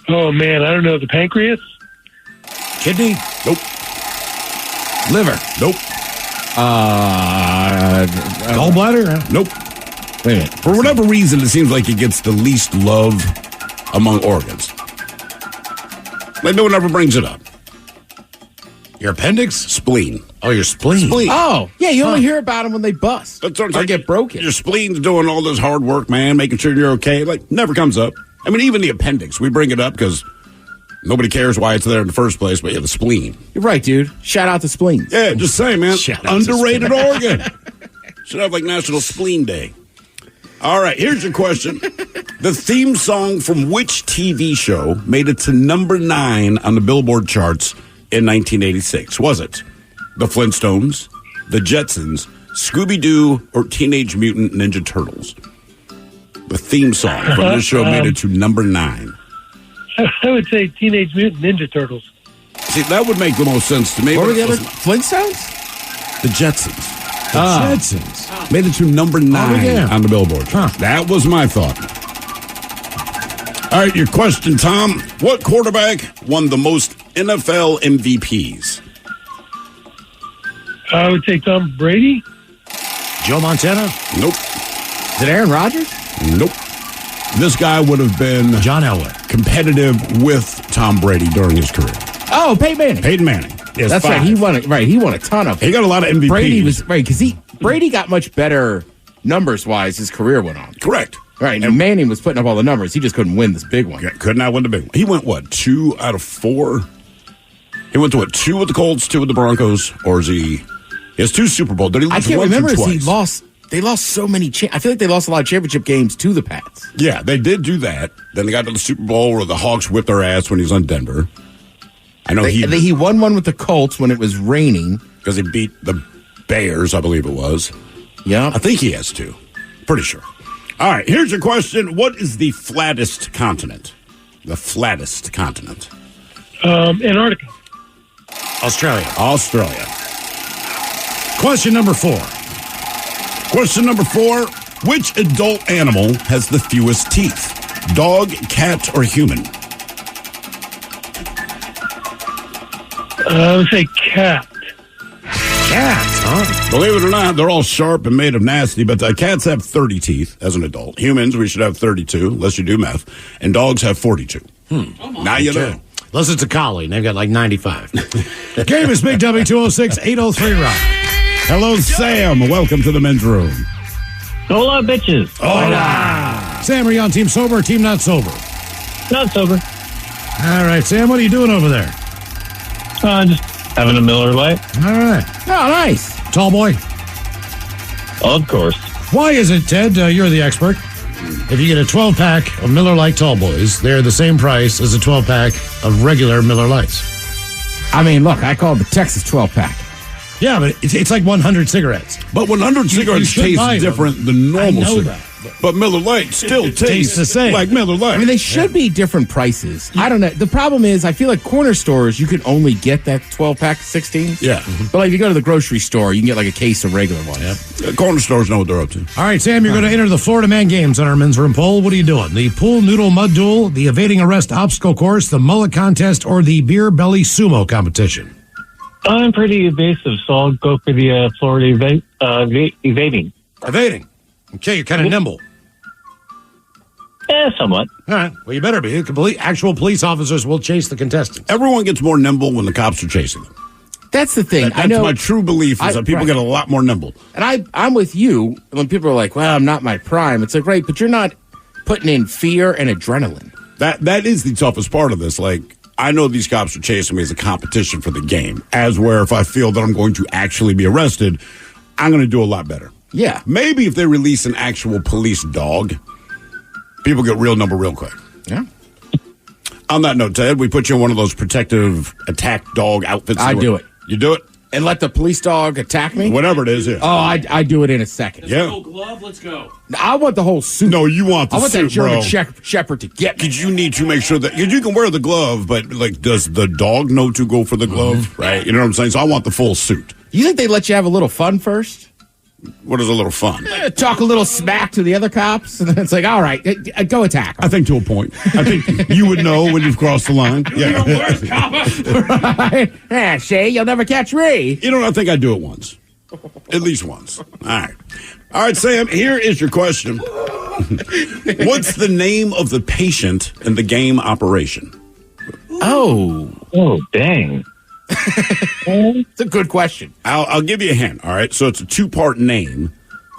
Oh, man, I don't know. The pancreas? Kidney? Nope. Liver? Nope. Gallbladder? Nope. Wait a minute. For whatever reason, it seems like it gets the least love among organs. Like no one ever brings it up. Your appendix? Spleen. Oh, your spleen. Oh, yeah, you only hear about them when they bust. That's what I'm or saying. get broken. Your spleen's doing all this hard work, man, making sure you're okay. Like, never comes up. I mean, even the appendix, we bring it up because nobody cares why it's there in the first place, but yeah, the spleen. You're right, dude. Shout out to spleens. Yeah, just saying, man. Shout out Underrated organ. Should have like National Spleen Day. All right, here's your question. The theme song from which TV show made it to number 9 on the Billboard charts in 1986? Was it the Flintstones, the Jetsons, Scooby-Doo, or Teenage Mutant Ninja Turtles? The theme song from this show made it to number 9. I would say Teenage Mutant Ninja Turtles. See, that would make the most sense to me. What but were the it other? wasn't. Flintstones? The Jetsons. The Jetsons. Made it to number 9 yeah. on the Billboard. That was my thought. All right, your question, Tom. What quarterback won the most NFL MVPs? I would say Tom Brady. Joe Montana? Nope. Is it Aaron Rodgers? Nope. This guy would have been John Elway. Competitive with Tom Brady during his career. Oh, Peyton Manning. Peyton Manning. Yes, That's 5. right. He won a ton of. He got a lot of MVPs. Brady was right because Brady got much better numbers wise. His career went on. Correct. Right, and Manning was putting up all the numbers. He just couldn't win this big one. Yeah, could not win the big one. He went, what, 2 out of 4? He went to, what, 2 with the Colts, 2 with the Broncos? Or is he... He has 2 Super Bowls. Did he lose I can't once or remember. twice? He lost. They lost so many. I feel like they lost a lot of championship games to the Pats. Yeah, they did do that. Then they got to the Super Bowl where the Hawks whipped their ass when he was on Denver. I know he won one with the Colts when it was raining. Because he beat the Bears, I believe it was. Yeah. I think he has 2. Pretty sure. All right, here's your question. What is the flattest continent? The flattest continent. Antarctica. Australia. Australia. Question number 4. Question number 4. Which adult animal has the fewest teeth? Dog, cat, or human? I would say cat. Cats, huh? Believe it or not, they're all sharp and made of nasty, but cats have 30 teeth as an adult. Humans, we should have 32, unless you do meth. And dogs have 42. Now you know. Unless it's a collie, and they've got like 95. The game is Big W 206-803 Rock. Hello, Sam. Welcome to the men's room. Hola, bitches. Hola. Sam, are you on team sober or team not sober? Not sober. All right, Sam, what are you doing over there? Just having a Miller Lite. All right. Oh, nice. Tall boy? Of course. Why is it, Ted, you're the expert, if you get a 12-pack of Miller Lite Tall Boys, they're the same price as a 12-pack of regular Miller Lights? I mean, look, I call it the Texas 12-pack. Yeah, but it's like 100 cigarettes. But 100 cigarettes taste different than normal cigarettes. But Miller Lite still tastes the same. like Miller Lite. I mean, they should be different prices. I don't know. The problem is, I feel like corner stores, you can only get that 12-pack of 16s. Yeah. But like if you go to the grocery store, you can get like a case of regular ones. Yep. Corner stores know what they're up to. All right, Sam, you're going to enter the Florida Man Games on our men's room poll. What are you doing? The pool noodle mud duel, the evading arrest obstacle course, the mullet contest, or the beer belly sumo competition? I'm pretty evasive, so I'll go for the Florida evading. Evading. Okay, you're kind of nimble. Somewhat. All right. Well, you better be. Actual police officers will chase the contestants. Everyone gets more nimble when the cops are chasing them. That's the thing. That's I know my true belief is that people get a lot more nimble. And I'm with you when people are like, well, I'm not my prime. It's like, right, but you're not putting in fear and adrenaline. That is the toughest part of this. Like, I know these cops are chasing me as a competition for the game, as where if I feel that I'm going to actually be arrested, I'm going to do a lot better. Yeah. Maybe if they release an actual police dog, people get real number real quick. Yeah. On that note, Ted, we put you in one of those protective attack dog outfits. I do it. You do it? And let the police dog attack me? Whatever it is, yeah. Oh, I do it in a second. Yeah. Glove, let's go. I want the whole suit. No, you want the suit, I want that German bro. Shepherd to get me. Because you need to make sure that you can wear the glove, but like, does the dog know to go for the glove? Right? You know what I'm saying? So I want the full suit. You think they let you have a little fun first? What is a little fun? Talk a little smack to the other cops, and then it's like, all right, go attack 'em. I think to a point. I think you would know when you've crossed the line. Yeah. Right? Yeah, Shay, you'll never catch me. You know, I think I'd do it once. At least once. All right. All right, Sam, here is your question. What's the name of the patient in the game Operation? Oh, dang. It's a good question. I'll give you a hint, all right? So it's a two-part name.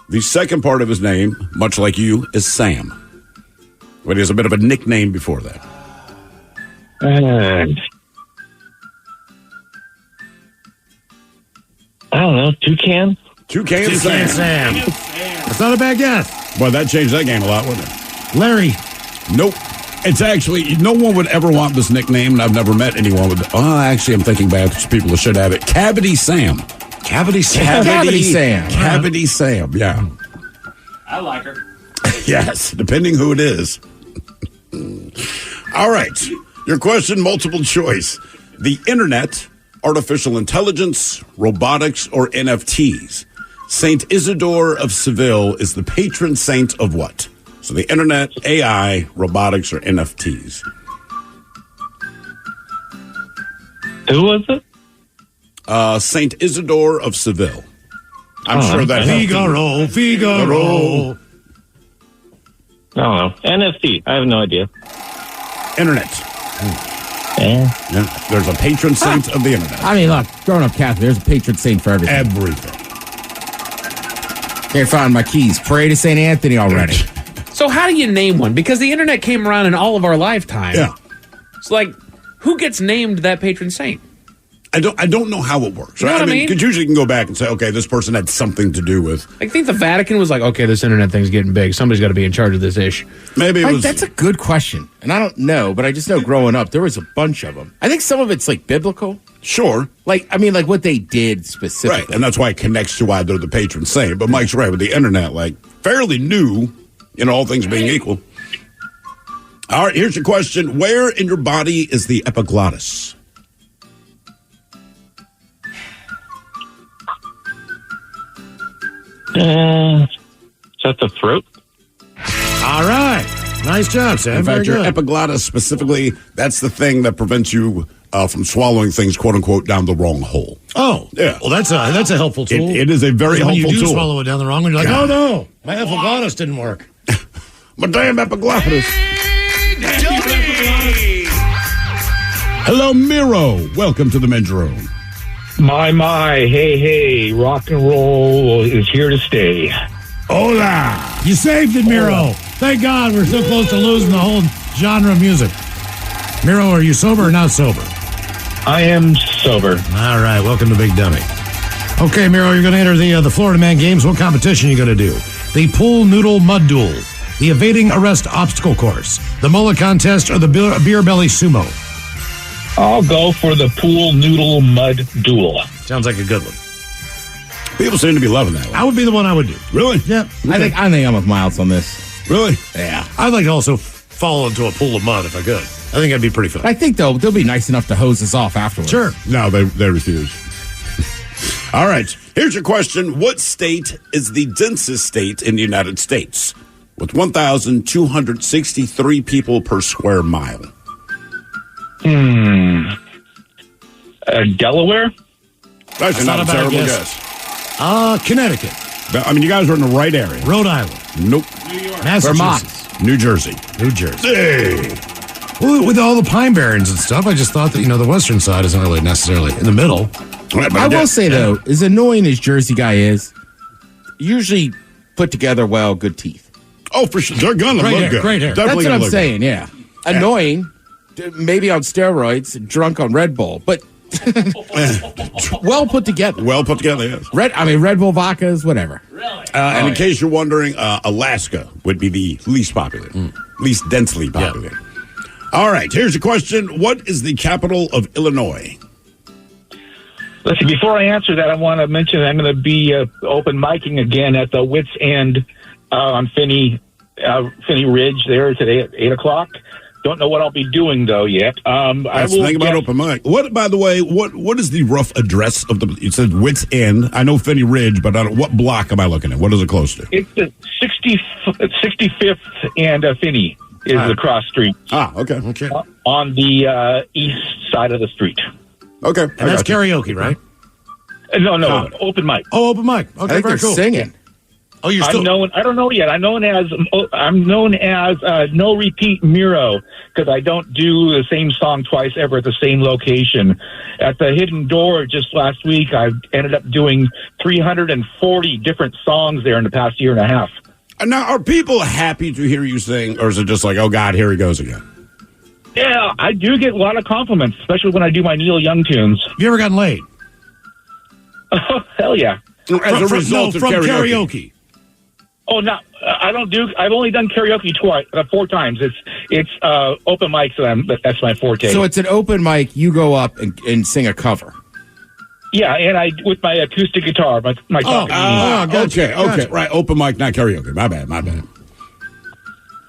The second part of his name, much like you, is Sam. But he has a bit of a nickname before that. I don't know. Toucan? Toucan Sam. That's not a bad guess. Well, that changed that game a lot, wouldn't it? Larry. Nope. It's actually, no one would ever want this nickname, and I've never met anyone with, actually, I'm thinking back to people that should have it. Cavity Sam. Cavity Sam. Cavity Sam, yeah. I like her. Yes, depending who it is. All right. Your question, multiple choice. The internet, artificial intelligence, robotics, or NFTs. Saint Isidore of Seville is the patron saint of what? So the internet, AI, robotics, or NFTs. Who was it? Saint Isidore of Seville. I'm sure that Figaro. I don't know. NFT. I have no idea. Internet. Yeah. There's a patron saint of the internet. I mean, look, growing up Catholic, there's a patron saint for everything. Everything. Can't find my keys. Pray to St. Anthony already. So how do you name one? Because the internet came around in all of our lifetime. Yeah. It's like, who gets named that patron saint? I don't know how it works. You know what I mean? Because usually you can go back and say, okay, this person had something to do with. I think the Vatican was like, okay, this internet thing's getting big. Somebody's got to be in charge of this ish. Maybe it was. That's a good question. And I don't know, but I just know growing up, there was a bunch of them. I think some of it's like biblical. Sure. Like what they did specifically. Right. And that's why it connects to why they're the patron saint. But Mike's right with the internet, like fairly new, all things being equal. All right, here's your question. Where in your body is the epiglottis? Is that the throat? All right. Nice job, Sam. In fact, Very your good. epiglottis specifically, that's the thing that prevents you from swallowing things, quote unquote, down the wrong hole. Oh, yeah. Well, that's a helpful tool. It is a very helpful tool. When you do tool. swallow it down the wrong one, you're like, oh no, my epiglottis didn't work. My damn epiglottis. Hello, Miro. Welcome to the men's room. My, hey, rock and roll is here to stay. Hola. You saved it, Miro. Thank God we're so close to losing the whole genre of music. Miro, are you sober or not sober? I am sober. All right, welcome to Big Dummy. Okay, Miro, you're going to enter the Florida Man Games. What competition are you going to do? The pool noodle mud duel, the evading arrest obstacle course, the mullet contest, or the beer belly sumo? I'll go for the pool noodle mud duel. Sounds like a good one. People seem to be loving that one. I would be the one I would do. Really? Yeah. I think I'm with Miles on this. Really? Yeah. I'd like to also fall into a pool of mud if I could. I think that'd be pretty fun. I think, though, they'll be nice enough to hose us off afterwards. Sure. No, they refuse. All right. Here's your question. What state is the densest state in the United States with 1,263 people per square mile? Delaware? That's not a bad terrible guess. guess. Connecticut. I mean, you guys are in the right area. Rhode Island. Nope. Massachusetts. New Jersey. New Jersey. Hey. Well, with all the pine barrens and stuff, I just thought that, the western side isn't really necessarily in the middle. I will say, though, as annoying as Jersey guy is, usually put together well, good teeth. Oh, for sure. They're going to look good. Great hair. Definitely That's what I'm look saying, yeah. Annoying, maybe on steroids, drunk on Red Bull, but well put together. Well put together, yes. Red Bull vodkas, whatever. Really? And in case you're wondering, Alaska would be the least popular, least densely popular. Yeah. All right, here's a question. What is the capital of Illinois? Let's see, before I answer that, I want to mention that I'm going to be open micing again at the Wits End on Finney Ridge there today at 8 o'clock. Don't know what I'll be doing though yet. That's the thing about open mic. What, by the way, what is the rough address of the? It says Wits End. I know Finney Ridge, but I don't, what block am I looking at? What is it close to? It's the 65th and Finney is the cross street. Okay. On the east side of the street. Okay, and that's karaoke, right? No, open mic. Oh, open mic. Okay, I think very they're cool. singing. Oh, you're still. I don't know yet. I'm known as No Repeat Miro because I don't do the same song twice ever at the same location. At the Hidden Door just last week, I ended up doing 340 different songs there in the past year and a half. Now, are people happy to hear you sing, or is it just like, oh God, here he goes again? Yeah, I do get a lot of compliments, especially when I do my Neil Young tunes. Have you ever gotten laid? Oh, hell yeah! As a result of karaoke. Oh no, I don't do. I've only done karaoke 4 times. It's open mics that's my forte. So it's an open mic. You go up and sing a cover. Yeah, and I with my acoustic guitar. My gotcha. Okay, right. Open mic, not karaoke. My bad.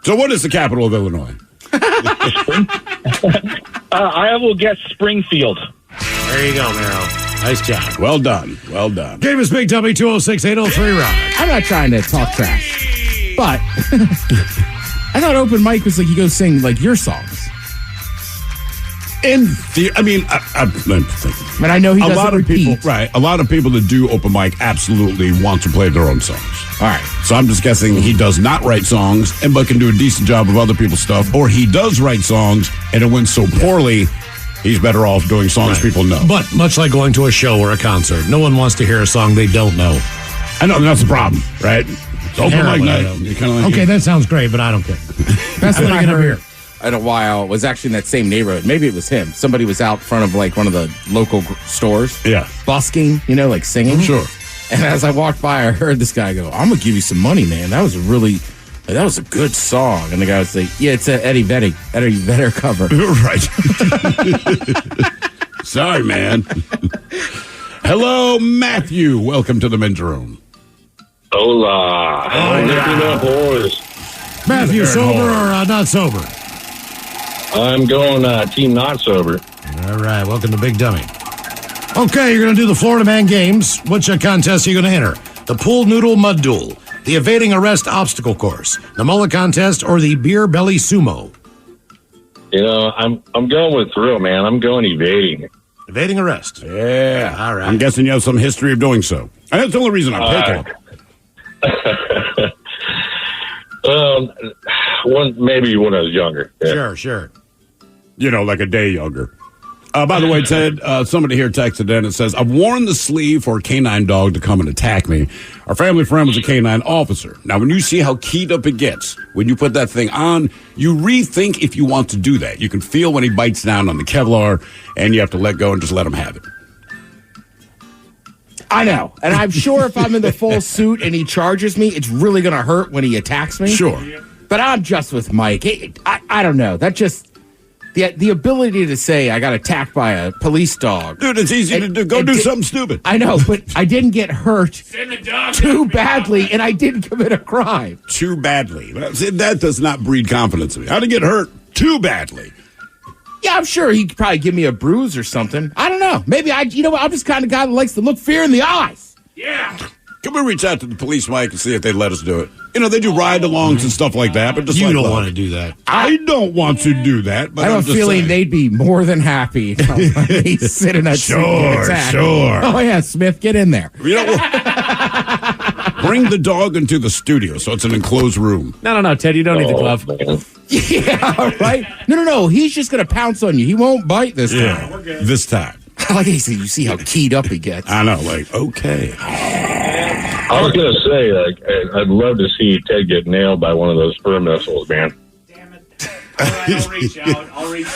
So what is the capital of Illinois? I will guess Springfield. There you go, Mero. Nice job. Well done. Game is Big Dummy 206-803 Rock. I'm not trying to talk trash, but I thought open mic was like you go sing like your songs. I'm thinking. But I know he doesn't a lot of repeat. people, right? A lot of people that do open mic absolutely want to play their own songs. All right. So I'm just guessing he does not write songs but can do a decent job of other people's stuff, or he does write songs and it went so poorly. He's better off doing songs people know. But much like going to a show or a concert, no one wants to hear a song they don't know. I know, that's the problem, right? It's open mic night. Okay, that sounds great, but I don't care. That's what I get up here. heard in a while. Was actually in that same neighborhood. Maybe it was him. Somebody was out front of like one of the local stores. Yeah. Busking, like singing. Sure. And as I walked by, I heard this guy go, "I'm going to give you some money, man. That was a good song." And the guy was like, "Yeah, it's an Eddie Vedder cover." Right. Sorry, man. Hello, Matthew. Welcome to the men's room. Hola. Matthew, sober or not sober? I'm going team not sober. All right, welcome to Big Dummy. Okay, you're going to do the Florida Man Games. Which contest are you going to enter? The Pool Noodle Mud Duel, the Evading Arrest Obstacle Course, the Mullet Contest, or the Beer Belly Sumo? I'm going with thrill, man. I'm going evading. Evading arrest. Yeah. All right. I'm guessing you have some history of doing so. And that's the only reason I'm picking. Maybe when I was younger. Yeah. Sure. Like a day younger. By the way, Ted, somebody here texted in and says, "I've worn the sleeve for a canine dog to come and attack me. Our family friend was a canine officer. Now, when you see how keyed up it gets, when you put that thing on, you rethink if you want to do that. You can feel when he bites down on the Kevlar, and you have to let go and just let him have it." I know. And I'm sure if I'm in the full suit and he charges me, it's really going to hurt when he attacks me. Sure. But I'm just with Mike. I don't know. That just... The ability to say I got attacked by a police dog. Dude, it's easy to do. Go do something stupid. I know, but I didn't get hurt too badly, and I didn't commit a crime. Too badly. That does not breed confidence in me. I didn't get hurt too badly. Yeah, I'm sure he could probably give me a bruise or something. I don't know. Maybe I'm just kind of guy that likes to look fear in the eyes. Yeah. Can we reach out to the police, Mike, and see if they'd let us do it? They do ride-alongs and stuff like that, but just you don't want to do that. I don't want to do that, but I have a feeling they'd be more than happy to let me sit in that seat and attack. Sure. Oh, yeah, Smith, get in there. Bring the dog into the studio so it's an enclosed room. No, Ted, you don't need the glove. Yeah, right? No. He's just going to pounce on you. He won't bite this time. We're good. This time. Like he said, you see how keyed up he gets. I know, okay. I was going to say, I'd love to see Ted get nailed by one of those sperm missiles, man. Damn it. All right, I'll reach out.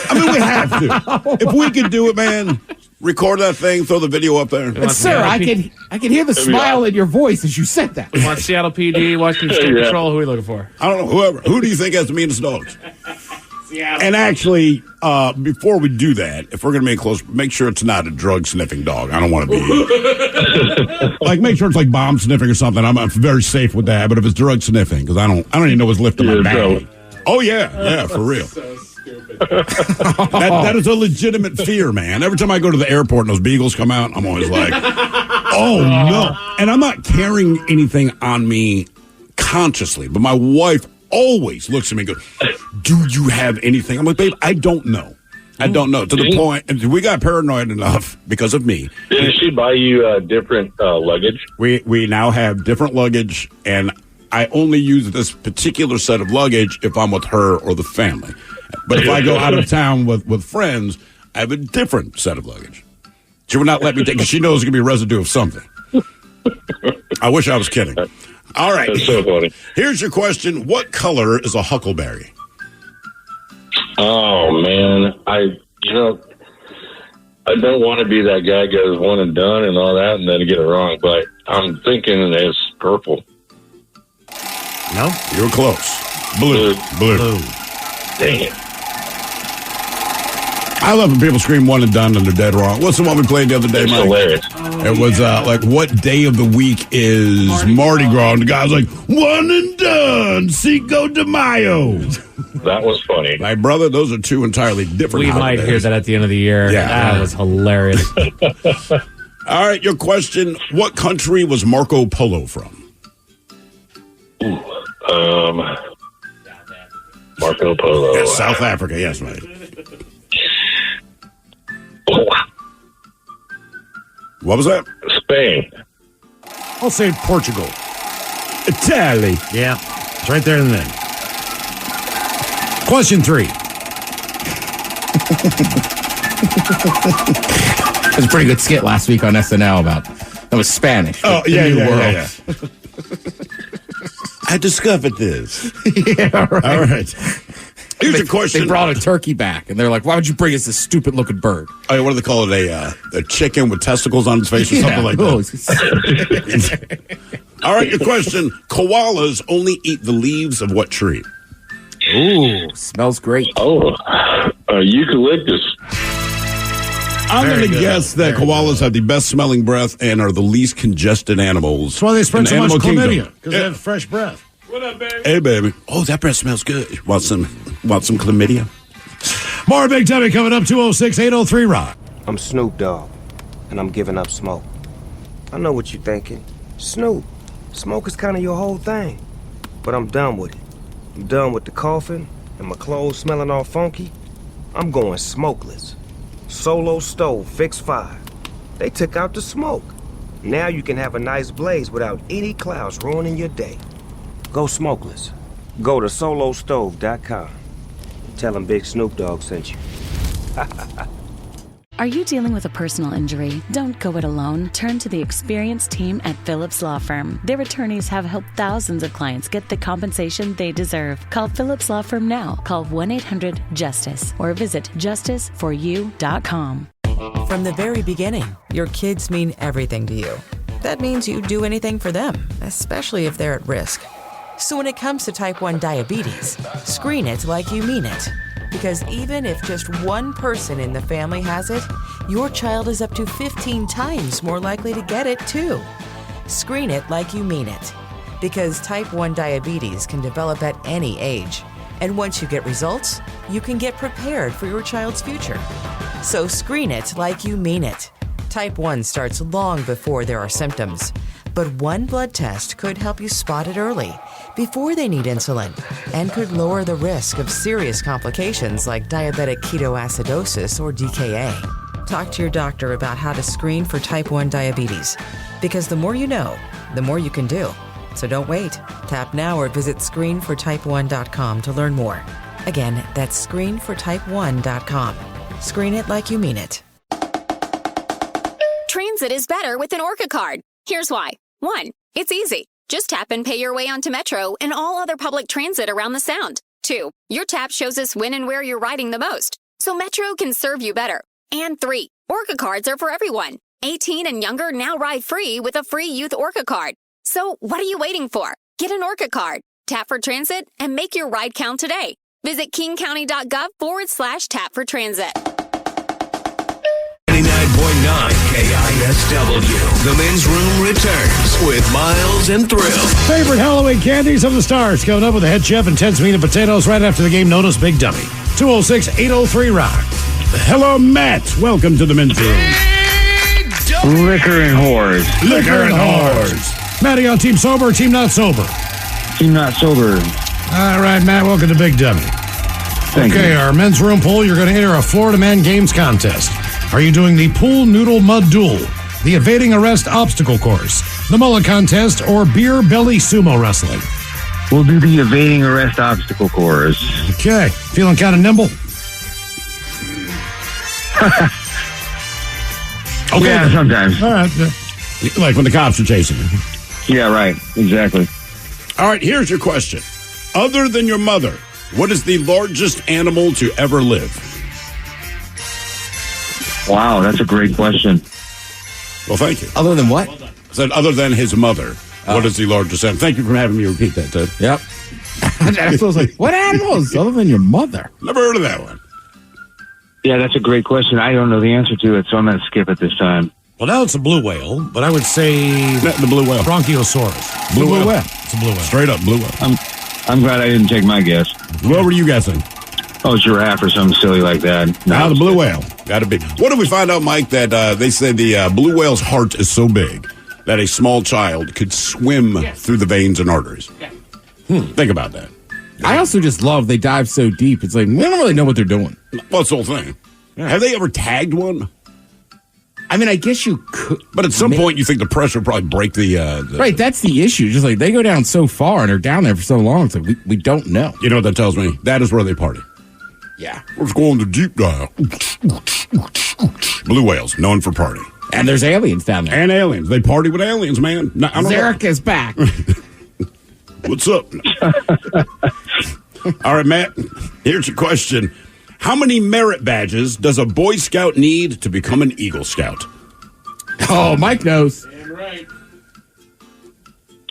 I mean, we have to. If we could do it, man, record that thing, throw the video up there. But, sir, I can hear the smile in your voice as you said that. We want Seattle PD, Washington State Patrol. Who are we looking for? I don't know, whoever. Who do you think has the meanest dogs? And actually, before we do that, if we're going to make close, make sure it's not a drug-sniffing dog. I don't want to be... make sure it's like bomb-sniffing or something. I'm very safe with that. But if it's drug-sniffing, because I don't even know what's lifting my bag. Oh, yeah, for real. That is a legitimate fear, man. Every time I go to the airport and those beagles come out, I'm always like, oh, no. And I'm not carrying anything on me consciously, but my wife always looks at me and goes, do you have anything? I'm like, babe, I don't know. I don't know. To the point, and we got paranoid enough because of me. Didn't she buy you different luggage? We now have different luggage, and I only use this particular set of luggage if I'm with her or the family. But if I go out of town with friends, I have a different set of luggage. She would not let me take, because she knows there's going to be a residue of something. I wish I was kidding. All right. That's so funny. Here's your question. What color is a huckleberry? Oh, man. I don't want to be that guy who goes one and done and all that and then get it wrong, but I'm thinking it's purple. No? You were close. Blue. Dang it. I love when people scream one and done and they're dead wrong. What's the one we played the other day, It's Mike? hilarious. It was like, what day of the week is Mardi Gras? And the guy's like, one and done, Cinco de Mayo. That was funny. My brother, those are two entirely different We holidays. might hear that at the end of the year. Yeah. That was hilarious. All right, your question. What country was Marco Polo from? Marco Polo. Yes, South Africa. Yes, mate. What was that? Spain. I'll say Portugal. Italy. Yeah, it's right there and then. Question 3. It was a pretty good skit last week on SNL about that was Spanish. Oh, the yeah, New yeah, World. yeah. I discovered this. Yeah, right. All right. Here's a question. They brought a turkey back, and they're like, why would you bring us this stupid-looking bird? Oh, what do they call it? A chicken with testicles on its face or something like that? All right, your question. Koalas only eat the leaves of what tree? Ooh, smells great. Oh, eucalyptus. I'm Very going to good. guess that koalas have the best smelling breath and are the least congested animals. That's why they spread in so the much animal chlamydia, kingdom. because they have fresh breath. Hey, baby. Oh, that breath smells good. Want some chlamydia? More Big Dummy coming up, 206-803 Rock. I'm Snoop Dogg, and I'm giving up smoke. I know what you're thinking. Snoop, smoke is kind of your whole thing. But I'm done with it. I'm done with the coughing and my clothes smelling all funky. I'm going smokeless. Solo stove, fix 5. They took out the smoke. Now you can have a nice blaze without any clouds ruining your day. Go smokeless. Go to solostove.com. Tell them Big Snoop Dogg sent you. Are you dealing with a personal injury? Don't go it alone. Turn to the experienced team at Phillips Law Firm. Their attorneys have helped thousands of clients get the compensation they deserve. Call Phillips Law Firm now. Call 1-800-JUSTICE or visit justiceforyou.com. From the very beginning, your kids mean everything to you. That means you do anything for them, especially if they're at risk. So when it comes to type 1 diabetes, screen it like you mean it. Because even if just one person in the family has it, your child is up to 15 times more likely to get it too. Screen it like you mean it. Because type 1 diabetes can develop at any age. And once you get results, you can get prepared for your child's future. So screen it like you mean it. Type 1 starts long before there are symptoms. But one blood test could help you spot it early, before they need insulin, and could lower the risk of serious complications like diabetic ketoacidosis or DKA. Talk to your doctor about how to screen for type 1 diabetes, because the more you know, the more you can do. So don't wait. Tap now or visit screenfortype1.com to learn more. Again, that's screenfortype1.com. Screen it like you mean it. Transit is better with an Orca card. Here's why. 1, it's easy. Just tap and pay your way onto Metro and all other public transit around the Sound. 2, your tap shows us when and where you're riding the most, so Metro can serve you better. And 3, Orca cards are for everyone. 18 and younger now ride free with a free youth Orca card. So what are you waiting for? Get an Orca card, tap for transit, and make your ride count today. Visit kingcounty.gov/tap for transit. 99.9 KISW. The Men's Room returns with Miles and Thrill. Favorite Halloween candies of the stars coming up with the head chef and Ted's meat and potatoes right after the game known as Big Dummy. 206-803-ROCK. Hello, Matt. Welcome to the men's room. Liquor and whores. Liquor and whores. Matty on Team Sober or Team Not Sober? Team Not Sober. All right, Matt, welcome to Big Dummy. Thank you. Our men's room pool, you're going to enter a Florida Man Games contest. Are you doing the pool noodle mud duel, the evading arrest obstacle course, the mullet contest, or beer belly sumo wrestling? We'll do the evading arrest obstacle course. Okay. Feeling kind of nimble? Okay. Yeah, sometimes. All right. Like when the cops are chasing you. Yeah, right. Exactly. All right, here's your question. Other than your mother, what is the largest animal to ever live? Wow, that's a great question. Well, thank you. Other than what? I said other than his mother, what is the largest animal? Thank you for having me repeat that, Ted. Yep. I was like, what animals other than your mother? Never heard of that one. Yeah, that's a great question. I don't know the answer to it, so I'm going to skip it this time. Well, now it's a blue whale, but I would say the blue whale. Bronchiosaurus. Blue whale. It's a blue whale. Straight up blue whale. I'm glad I didn't take my guess. What were you guessing? Oh, giraffe or something silly like that. No, the blue whale. Got to be. What did we find out, Mike, that they said the blue whale's heart is so big that a small child could swim through the veins and arteries? Yeah. Think about that. I also just love they dive so deep. It's like, we don't really know what they're doing. Well, it's the whole thing. Yeah. Have they ever tagged one? I mean, I guess you could. But at some point, you think the pressure would probably break the... Right, that's the issue. Just like, they go down so far and are down there for so long. It's like, we don't know. You know what that tells me? That is where they party. Yeah. Let's go on the deep dive. Blue whales, known for party. And there's aliens down there. And aliens. They party with aliens, man. No, I don't Zarek is back. What's up? All right, Matt, here's your question. How many merit badges does a Boy Scout need to become an Eagle Scout? Oh, Mike knows. Damn right.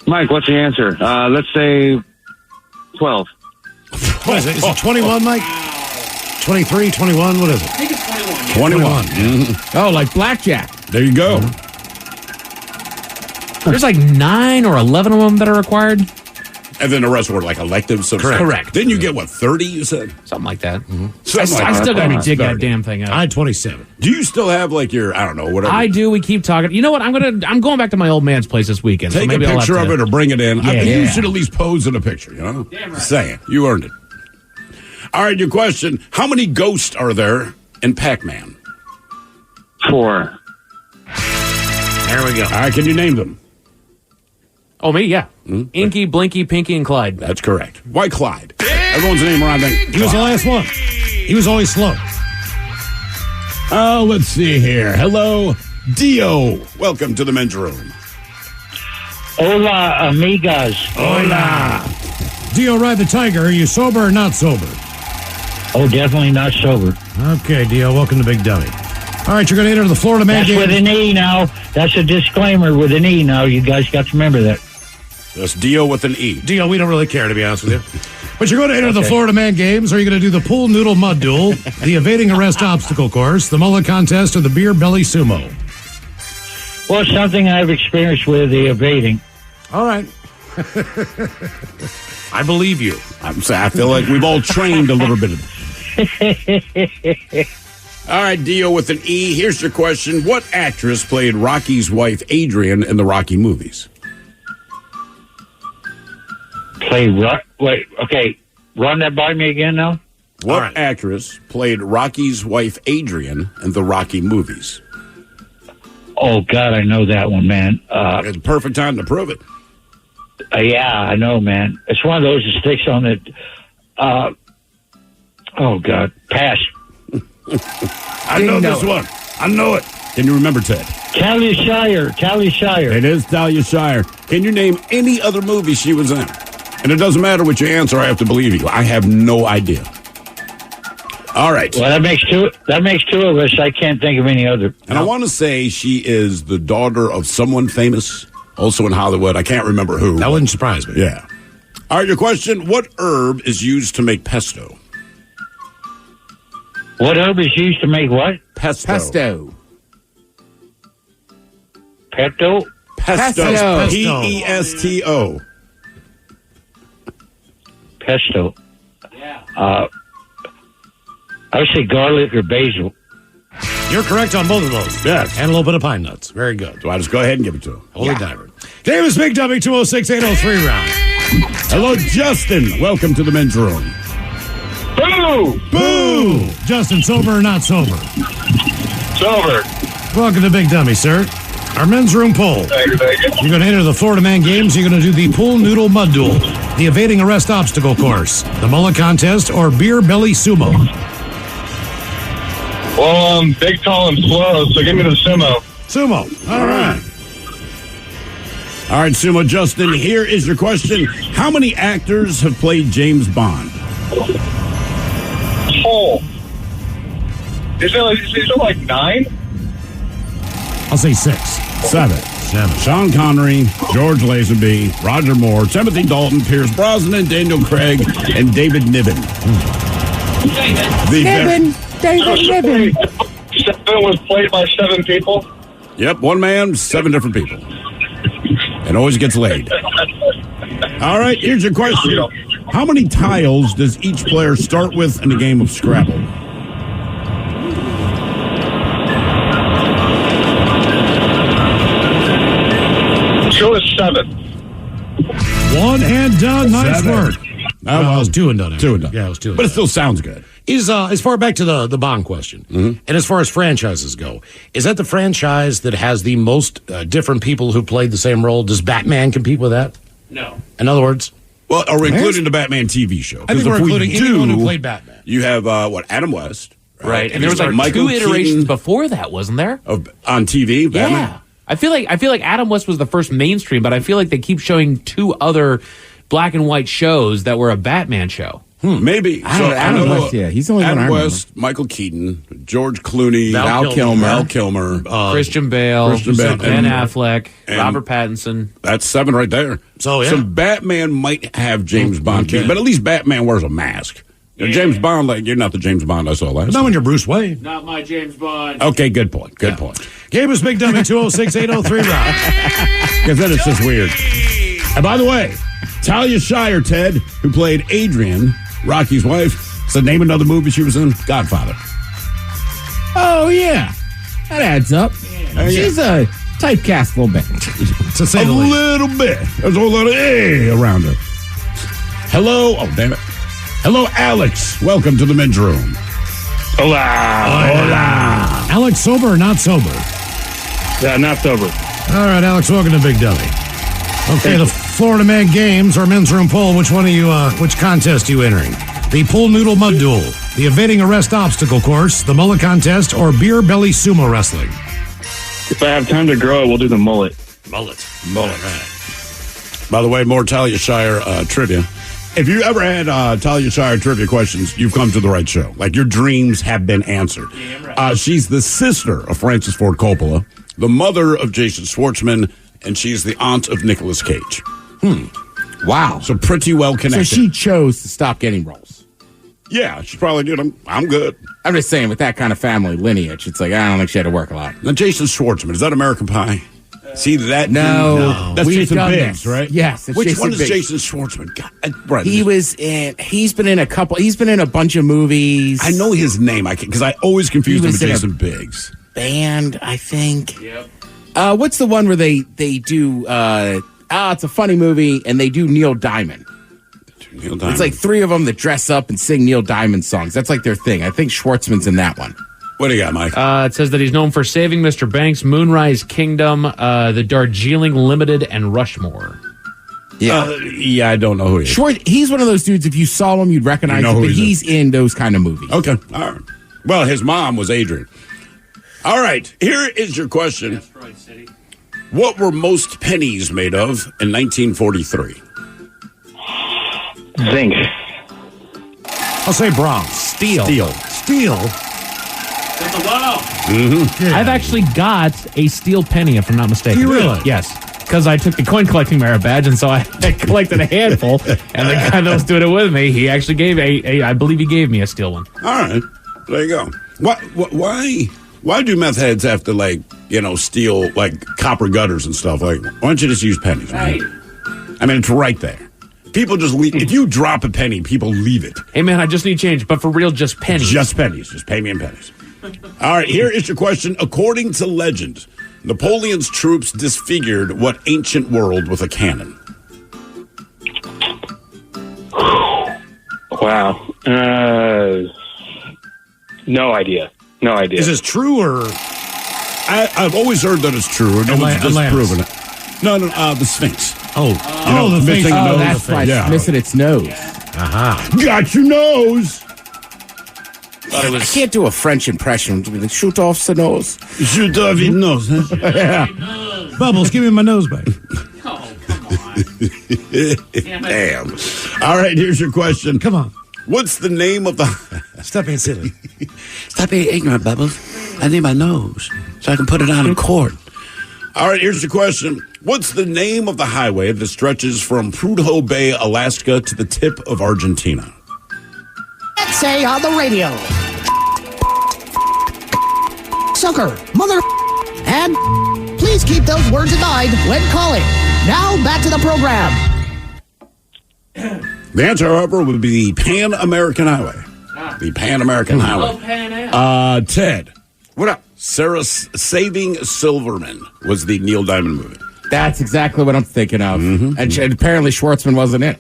Mike, what's the answer? Let's say 12. What is it? Is it 21, Mike? 23, 21? What is it? I think it's 21. 21. Mm-hmm. Oh, like blackjack. There you go. There's like 9 or 11 of them that are required. And then the rest were like electives. So Correct. Didn't you get, 30, you said? Something like that. Mm-hmm. I still got to dig that damn thing up. I had 27. Do you still have like your, I don't know, whatever? I do. We keep talking. You know what? I'm going back to my old man's place this weekend. Take so maybe a picture I'll have of it or bring it in. Yeah, You should at least pose in a picture, you know? Damn right. Just saying. You earned it. All right, your question. How many ghosts are there in Pac-Man? 4. There we go. All right, can you name them? Oh, me? Yeah. Mm-hmm. Inky, Blinky, Pinky, and Clyde. That's correct. Why Clyde? Everyone's name around there. He was the last one. He was always slow. Oh, let's see here. Hello, Dio. Welcome to the men's room. Hola, amigas. Hola. Dio, ride the tiger. Are you sober or not sober? Oh, definitely not sober. Okay, Dio, welcome to Big Dummy. All right, you're going to enter the Florida Man That's Games. with an E now. That's a disclaimer with an E now. You guys got to remember that. That's Dio with an E. Dio, we don't really care, to be honest with you. But you're going to enter the Florida Man Games. Are you going to do the pool noodle mud duel, the evading arrest obstacle course, the mullet contest, or the beer belly sumo? Well, it's something I've experienced with the evading. All right. I believe you. I feel like we've all trained a little bit of it. All right, Dio with an E. Here's your question. What actress played Rocky's wife, Adrian, in the Rocky movies? Wait, okay. Run that by me again now. What actress played Rocky's wife, Adrian, in the Rocky movies? Oh, God, I know that one, man. It's a perfect time to prove it. Yeah, I know, man. It's one of those that sticks on it. Oh, God. Pass. I know this one. I know it. Can you remember, Ted? Talia Shire. It is Talia Shire. Can you name any other movie she was in? And it doesn't matter what your answer, I have to believe you. I have no idea. All right. Well, that makes two of us. I can't think of any other. And I want to say she is the daughter of someone famous, also in Hollywood. I can't remember who. That wouldn't surprise me. Yeah. All right, your question. What herb is used to make pesto? What herb is used to make what? Pesto. Pesto. Pesto? Pesto. P-E-S-T-O. Pesto. Yeah. I would say garlic or basil. You're correct on both of those. Yes. And a little bit of pine nuts. Very good. So I just go ahead and give it to him. Holy diver. Game is Big Dummy 206-803 round. Hello, Justin. Welcome to the men's room. Boo! Boo! Justin, sober or not sober? Sober. Welcome to Big Dummy, sir. Our men's room poll. Thank you. You're going to enter the Florida Man Games. You're going to do the pool noodle mud duel, the evading arrest obstacle course, the mullet contest, or beer belly sumo. Well, I'm big, tall, and slow, so give me the sumo. Sumo. All right. All right, Sumo Justin, here is your question. How many actors have played James Bond? Oh. Is it like 9? I'll say 6. 7. Sean Connery, George Lazenby, Roger Moore, Timothy Dalton, Pierce Brosnan, Daniel Craig, and David Niven. David Niven. 7 was played by 7 people? Yep, one man, 7 different people. And always gets laid. All right, here's your question. How many tiles does each player start with in a game of Scrabble? Show us 7. One and done. Nice 7. work. Well, it was 2 and done. 2 and done. Yeah, it was 2 and But it done. still sounds good. Is as far back to the Bond question, and as far as franchises go, is that the franchise that has the most different people who played the same role? Does Batman compete with that? No. In other words, Well, are we including the Batman TV show? I think we're including anyone who played Batman. You have, Adam West. Right. And there was like Michael 2 iterations Keaton before that, wasn't there? on TV, Batman? Yeah. I feel like Adam West was the first mainstream, but I feel like they keep showing 2 other black and white shows that were a Batman show. Maybe. Adam West, yeah. He's the only one I Adam remember. West, Michael Keaton, George Clooney, Val Kilmer, Christian Bale, Ben Affleck, and Robert Pattinson. That's 7 right there. So, yeah. So Batman might have James Bond, but at least Batman wears a mask. You know, James Bond, like, you're not the James Bond I saw last Not time. when you're Bruce Wayne. Not my James Bond. Okay, good point. Good point. Game is Big Dummy 206-803 round. Because then it's just weird. And by the way, Talia Shire, Ted, who played Adrian, Rocky's wife, said name another movie she was in. Godfather. Oh, yeah. That adds up. She's a typecast a little bit. To say A the least. little bit. There's a whole lot of A around her. Hello. Oh, damn it. Hello, Alex. Welcome to the men's room. Hola. Alex, sober or not sober? Yeah, not sober. All right, Alex, welcome to Big Dummy. Okay, the Florida Man Games, our men's room poll. Which contest are you entering? The pool noodle mud duel, the evading arrest obstacle course, the mullet contest, or beer belly sumo wrestling? If I have time to grow it, we'll do the mullet. Mullet. Right. By the way, more Talia Shire trivia. If you ever had Talia Shire trivia questions, you've come to the right show. Like, your dreams have been answered. She's the sister of Francis Ford Coppola, the mother of Jason Schwartzman, and she's the aunt of Nicolas Cage. Wow. So pretty well So connected. she chose to stop getting roles. Yeah, she's probably doing. I'm good. I'm just saying, with that kind of family lineage, it's like, I don't think she had to work a lot. Now, Jason Schwartzman, is that American Pie? See that? No. That's We've Jason done Biggs, this. right? Yes, it's Which Jason one is Biggs. Jason Schwartzman? God, right. He's been in a bunch of movies. I know his name. Because I always confuse him with Jason Biggs. Band, I think. Yep. What's the one where they do? It's a funny movie, and they do Neil Diamond. Neil Diamond. It's like 3 of them that dress up and sing Neil Diamond songs. That's like their thing. I think Schwartzman's in that one. What do you got, Mike? It says that he's known for Saving Mr. Banks, Moonrise Kingdom, the Darjeeling Limited, and Rushmore. Yeah, I don't know who he is. He's one of those dudes. If you saw him, you'd recognize him. But he's in those kind of movies. Okay, all right. Well, his mom was Adrian. All right, here is your question. What were most pennies made of in 1943? Zinc. I'll say bronze. Steel. I've actually got a steel penny, if I'm not mistaken. You really? Yes. Because I took the coin collecting merit badge, and so I collected a handful. And the guy that was doing it with me, he actually gave I believe he gave me a steel one. All right, there you go. Why do meth heads have to steal like copper gutters and stuff? Like, why don't you just use pennies? Man? I mean, it's right there. People just leave. If you drop a penny, people leave it. Hey, man, I just need change, but for real, just pennies. Just pennies. Just pay me in pennies. All right, here is your question. According to legend, Napoleon's troops disfigured what ancient world with a cannon? Wow. No idea. No idea. Is this true or? I've always heard that it's true. No one's disproven it. No, the Sphinx. Oh, the Sphinx. Oh, that's why it's missing its nose. Got your nose. I can't do a French impression. Shoot off the nose. Shoot off your nose. Huh? Yeah. Bubbles, give me my nose back. Oh, come on. Damn. All right, here's your question. Come on. What's the name of the... Stop being silly. Stop being ignorant, Bubbles. I need my nose so I can put it on in court. All right, here's your question. What's the name of the highway that stretches from Prudhoe Bay, Alaska to the tip of Argentina? Let's say on the radio. Sucker, mother, and please keep those words in mind when calling. Now back to the program. The answer, however, would be the Pan American Highway. The Pan American Highway. Oh, Pan Am. Ted. What up? Saving Silverman was the Neil Diamond movie. That's exactly what I'm thinking of. Mm-hmm. And apparently Schwartzman wasn't in it.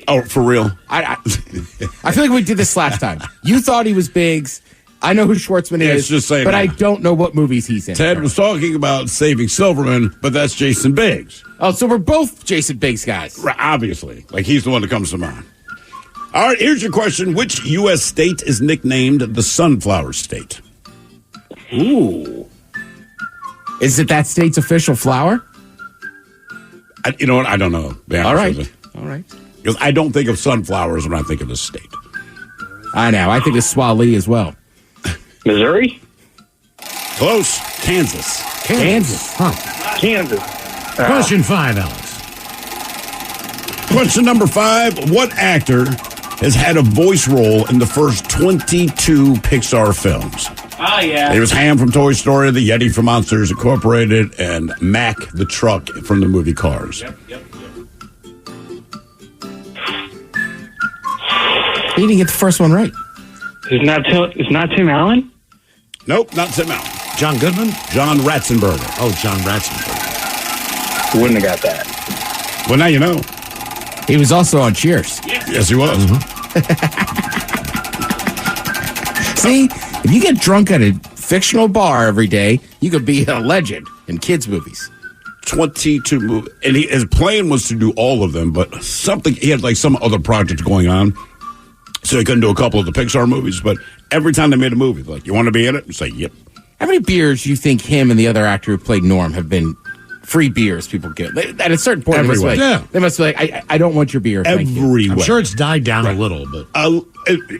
Oh, for real? I feel like we did this last time. You thought he was Biggs. I know who Schwartzman is, just saying but that. I don't know what movies he's in. Ted was talking about Saving Silverman, but that's Jason Biggs. Oh, so we're both Jason Biggs guys. Right, obviously. Like, he's the one that comes to mind. All right, here's your question. Which U.S. state is nicknamed the Sunflower State? Ooh. Is it that state's official flower? You know what? I don't know. All right. All right. Because I don't think of sunflowers when I think of the state. I know. I think of Swahili as well. Missouri? Close. Kansas. Kansas. Huh. Kansas. Question 5, Alex. Question number 5. What actor has had a voice role in the first 22 Pixar films? Oh, yeah. It was Ham from Toy Story, the Yeti from Monsters Incorporated, and Mac the truck from the movie Cars. Yep. You didn't get the first one right. It's not Tim Allen? Nope, not Tim Allen. John Goodman? John Ratzenberger. Oh, John Ratzenberger. Wouldn't have got that. Well, now you know. He was also on Cheers. Yes, he was. Mm-hmm. See, if you get drunk at a fictional bar every day, you could be a legend in kids' movies. 22 movies. And his plan was to do all of them, but he had like some other project going on. So he couldn't do a couple of the Pixar movies, but every time they made a movie, like, you want to be in it? You say, yep. How many beers do you think him and the other actor who played Norm have been free beers people get? At a certain point, they must be like, I don't want your beer. Everywhere. I'm sure it's died down a little, but.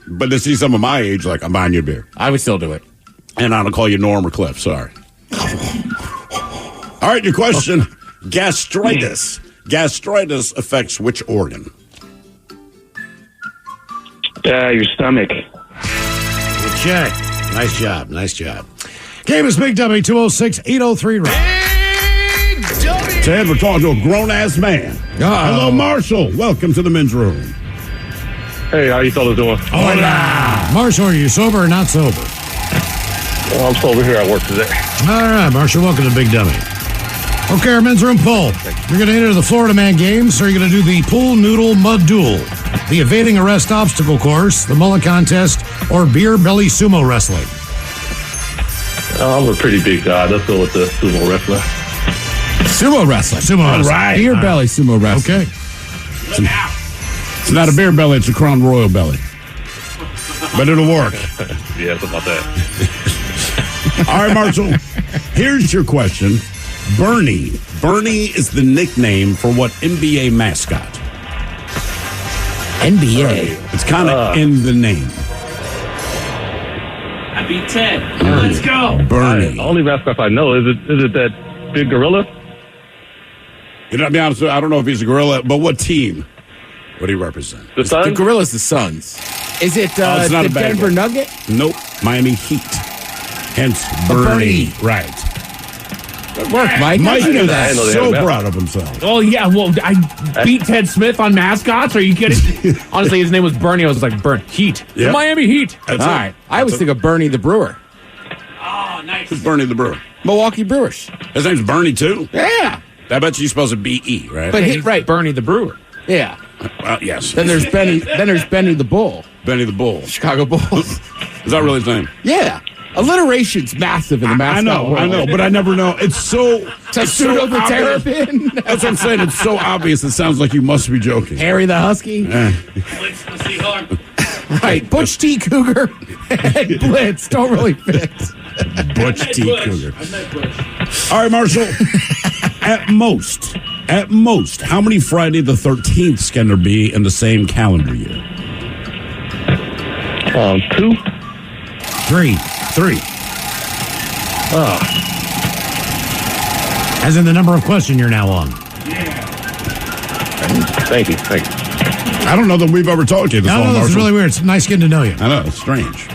But to see some of my age, like, I'm buying you a beer. I would still do it. And I don't call you Norm or Cliff, sorry. All right, your question. Gastritis. Gastritis affects which organ? Your stomach. Good check. Nice job. Game is Big W 206-803 round. Ted, we're talking to a grown-ass man. Hello, Marshall. Welcome to the men's room. Hey, how you fellas doing? Hola. Marshall, are you sober or not sober? Well, I'm sober here at work today. All right, Marshall, welcome to Big Dummy. Okay, our men's room poll. You're going to enter the Florida Man games, or you're going to do the pool noodle mud duel, the evading arrest obstacle course, the mullet contest, or beer belly sumo wrestling. I'm a pretty big guy. Let's go with the sumo wrestler. Sumo wrestling. Sumo wrestling. Right. Beer belly sumo wrestling. Okay. It's not a beer belly, it's a Crown Royal belly. But it'll work. Yeah, it's about that. All right, Marshall. Here's your question. Bernie. Bernie is the nickname for what NBA mascot? NBA. It's kind of in the name. I beat Ted. Let's go. Bernie. Only mascot I know. Is it that big gorilla? You know, to be honest with you, I don't know if he's a gorilla, but what team would he represent? The Suns? The Gorilla's the Suns. Is it it's not the a bad Denver one. Nugget? Nope. Miami Heat. Hence Bernie. Bernie. Right. Good work, Mike. Mike How'd you do is that? so proud of himself. Oh, yeah. Well, I beat Ted Smith on mascots. Are you kidding? Honestly, his name was Bernie. I was like, Heat. Yep. The Miami Heat. That's All it. right. I always think of Bernie the Brewer. Oh, nice. Who's Bernie the Brewer? Milwaukee Brewers. His name's Bernie, too? Yeah. I bet you spells it B-E, right? But Right. Bernie the Brewer. Yeah. Well, yes. Then there's Benny. Then there's Benny the Bull. Benny the Bull. Chicago Bulls. Is that really his name? Yeah. Alliteration's massive in the mascot world. I know, but I never know. It's so... Testudo the obvious. Terrapin. That's what I'm saying. It's so obvious. It sounds like you must be joking. Harry the Husky. Right. Butch T. Cougar and Blitz don't really fit. Butch T. Cougar. All right, Marshall. At most, how many Friday the 13th can there be in the same calendar year? 2. 3. Oh. As in the number of question you're now on. Thank you. I don't know that we've ever talked to you this long, No, this is Marshall. really weird. It's nice getting to know you. I know, it's strange.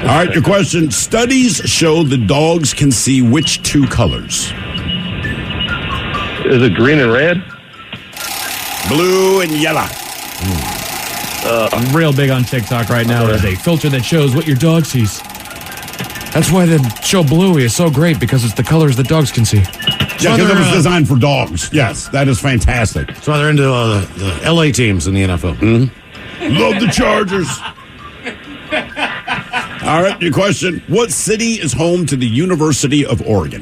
All right, your question. Studies show the dogs can see which two colors? Is it green and red? Blue and yellow. I'm real big on TikTok right now. There's a filter that shows what your dog sees. That's why the show Bluey is so great, because it's the colors that dogs can see. Yeah, because it was designed for dogs. Yes, that is fantastic. That's why they're into the LA teams in the NFL. Mm-hmm. Love the Chargers. All right, your question. What city is home to the University of Oregon?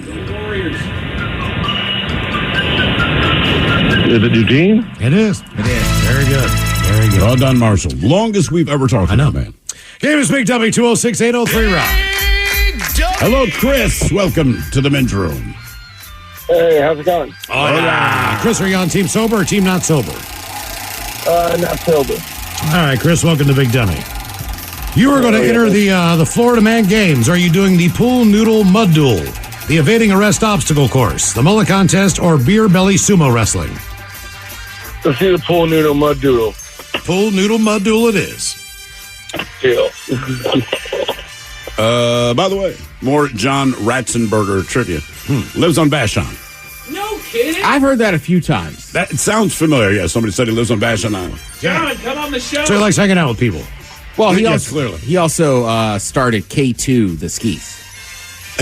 Is it Eugene? It is. Very good. Very good. Well done, Marshall. Longest we've ever talked about, man. Game is Big W 206-803 round. Hello, Chris. Welcome to the men's room. Hey, how's it going? Chris, are you on team sober or team not sober? Not sober. All right, Chris, welcome to Big Dummy. You are going to enter the Florida Man Games. Are you doing the pool noodle mud duel, the evading arrest obstacle course, the mullet contest, or beer belly sumo wrestling? Let's do the pool noodle mud doodle. Pool noodle mud duel it is. Deal. By the way, more John Ratzenberger trivia. Lives on Vashon. No kidding. I've heard that a few times. That sounds familiar. Yeah, somebody said he lives on Vashon Island. John, come on the show. So he likes hanging out with people. Well, Yes, clearly. He also started K2, the skis.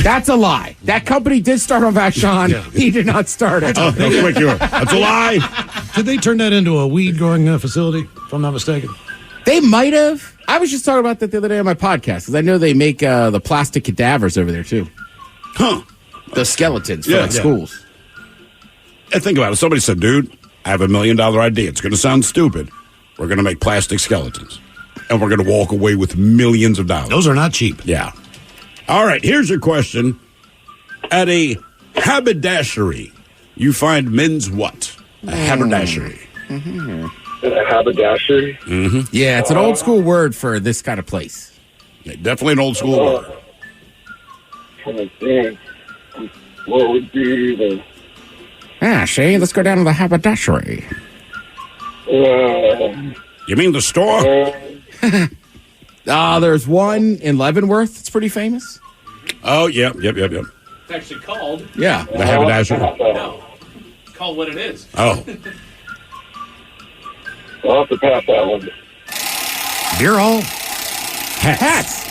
That's a lie. That company did start on Vashon. Yeah. He did not start it. Oh, how quick you are. That's a lie. Did they turn that into a weed growing facility, if I'm not mistaken? They might have. I was just talking about that the other day on my podcast, because I know they make the plastic cadavers over there, too. Huh. The skeletons for Yeah. schools. And think about it. Somebody said, dude, I have $1 million idea. It's going to sound stupid. We're going to make plastic skeletons. And we're going to walk away with millions of dollars. Those are not cheap. Yeah. All right, here's your question. At a haberdashery, you find men's what? A haberdashery. A haberdashery? Mm-hmm. Yeah, it's an old school word for this kind of place. Yeah, definitely an old school word. Trying to think. What would be the... Ah, Shay, let's go down to the haberdashery. You mean the store? There's one in Leavenworth. It's pretty famous. Oh, yep. It's actually called. Yeah. The haberdashery? No. It's called what it is. Oh. I'll have to pass that one. Beer hall? Hats.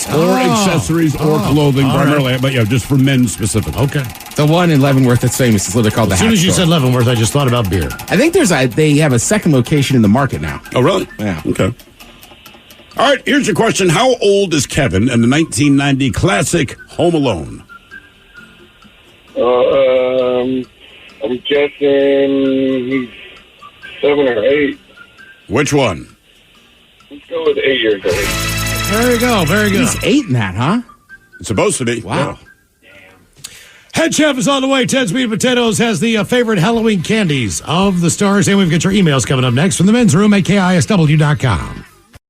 Or Oh. accessories or clothing all primarily, right. but yeah, just for men specifically. Okay. The one in Leavenworth that's famous is literally called the As Hat soon as you Store. said Leavenworth, I just thought about beer. I think they have a second location in the market now. Oh, really? Yeah. Okay. All right, here's your question. How old is Kevin in the 1990 classic Home Alone? I'm guessing he's 7 or 8. Which one? Let's go with 8 years old. There you go. Very good. He's 8 in that, huh? It's supposed to be. Wow. Head Chef is on the way. Ted's Meat and Potatoes has the favorite Halloween candies of the stars. And we've got your emails coming up next from the men's room at KISW.com.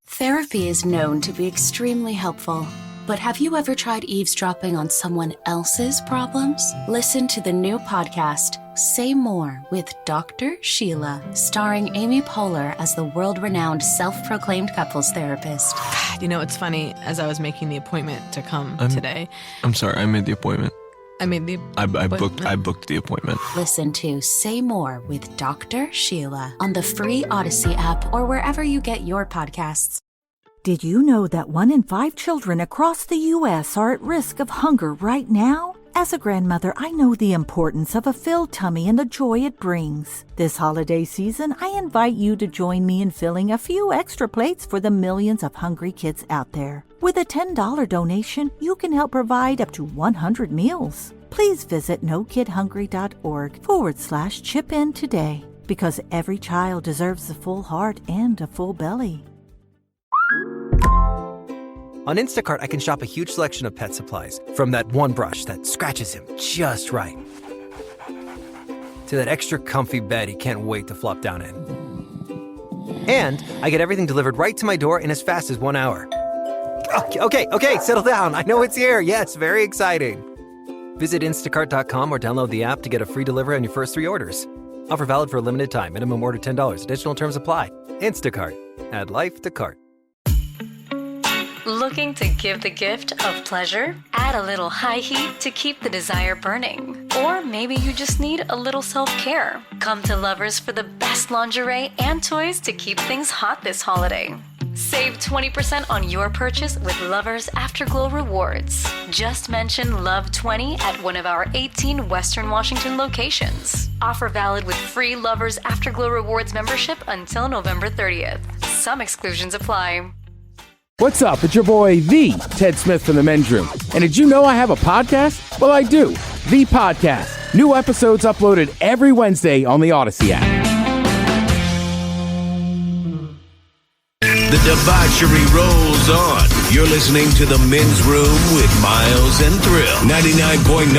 Therapy is known to be extremely helpful. But have you ever tried eavesdropping on someone else's problems? Listen to the new podcast, Say More with Dr. Sheila, starring Amy Poehler as the world-renowned self-proclaimed couples therapist. You know, it's funny, as I was making the appointment to come today. I'm sorry, I made the appointment. I mean, I booked the appointment. Listen to Say More with Dr. Sheila on the free Odyssey app or wherever you get your podcasts. Did you know that 1 in 5 children across the U.S. are at risk of hunger right now? As a grandmother, I know the importance of a filled tummy and the joy it brings. This holiday season, I invite you to join me in filling a few extra plates for the millions of hungry kids out there. With a $10 donation, you can help provide up to 100 meals. Please visit nokidhungry.org/chip in today, because every child deserves a full heart and a full belly. On Instacart, I can shop a huge selection of pet supplies, from that one brush that scratches him just right, to that extra comfy bed he can't wait to flop down in. And I get everything delivered right to my door in as fast as 1 hour. Okay, settle down. I know it's here. Yes, very exciting. Visit instacart.com or download the app to get a free delivery on your first 3 orders. Offer valid for a limited time. Minimum order $10. Additional terms apply. Instacart. Add life to cart. Looking to give the gift of pleasure? Add a little high heat to keep the desire burning. Or maybe you just need a little self-care. Come to Lovers for the best lingerie and toys to keep things hot this holiday. Save 20% on your purchase with Lovers Afterglow Rewards. Just mention LOVE20 at one of our 18 Western Washington locations. Offer valid with free Lovers Afterglow Rewards membership until November 30th. Some exclusions apply. What's up? It's your boy, The Ted Smith from the Men's Room. And did you know I have a podcast? Well, I do. The Podcast. New episodes uploaded every Wednesday on the Odyssey app. The debauchery rolls on. You're listening to the Men's Room with Miles and Thrill. 99.9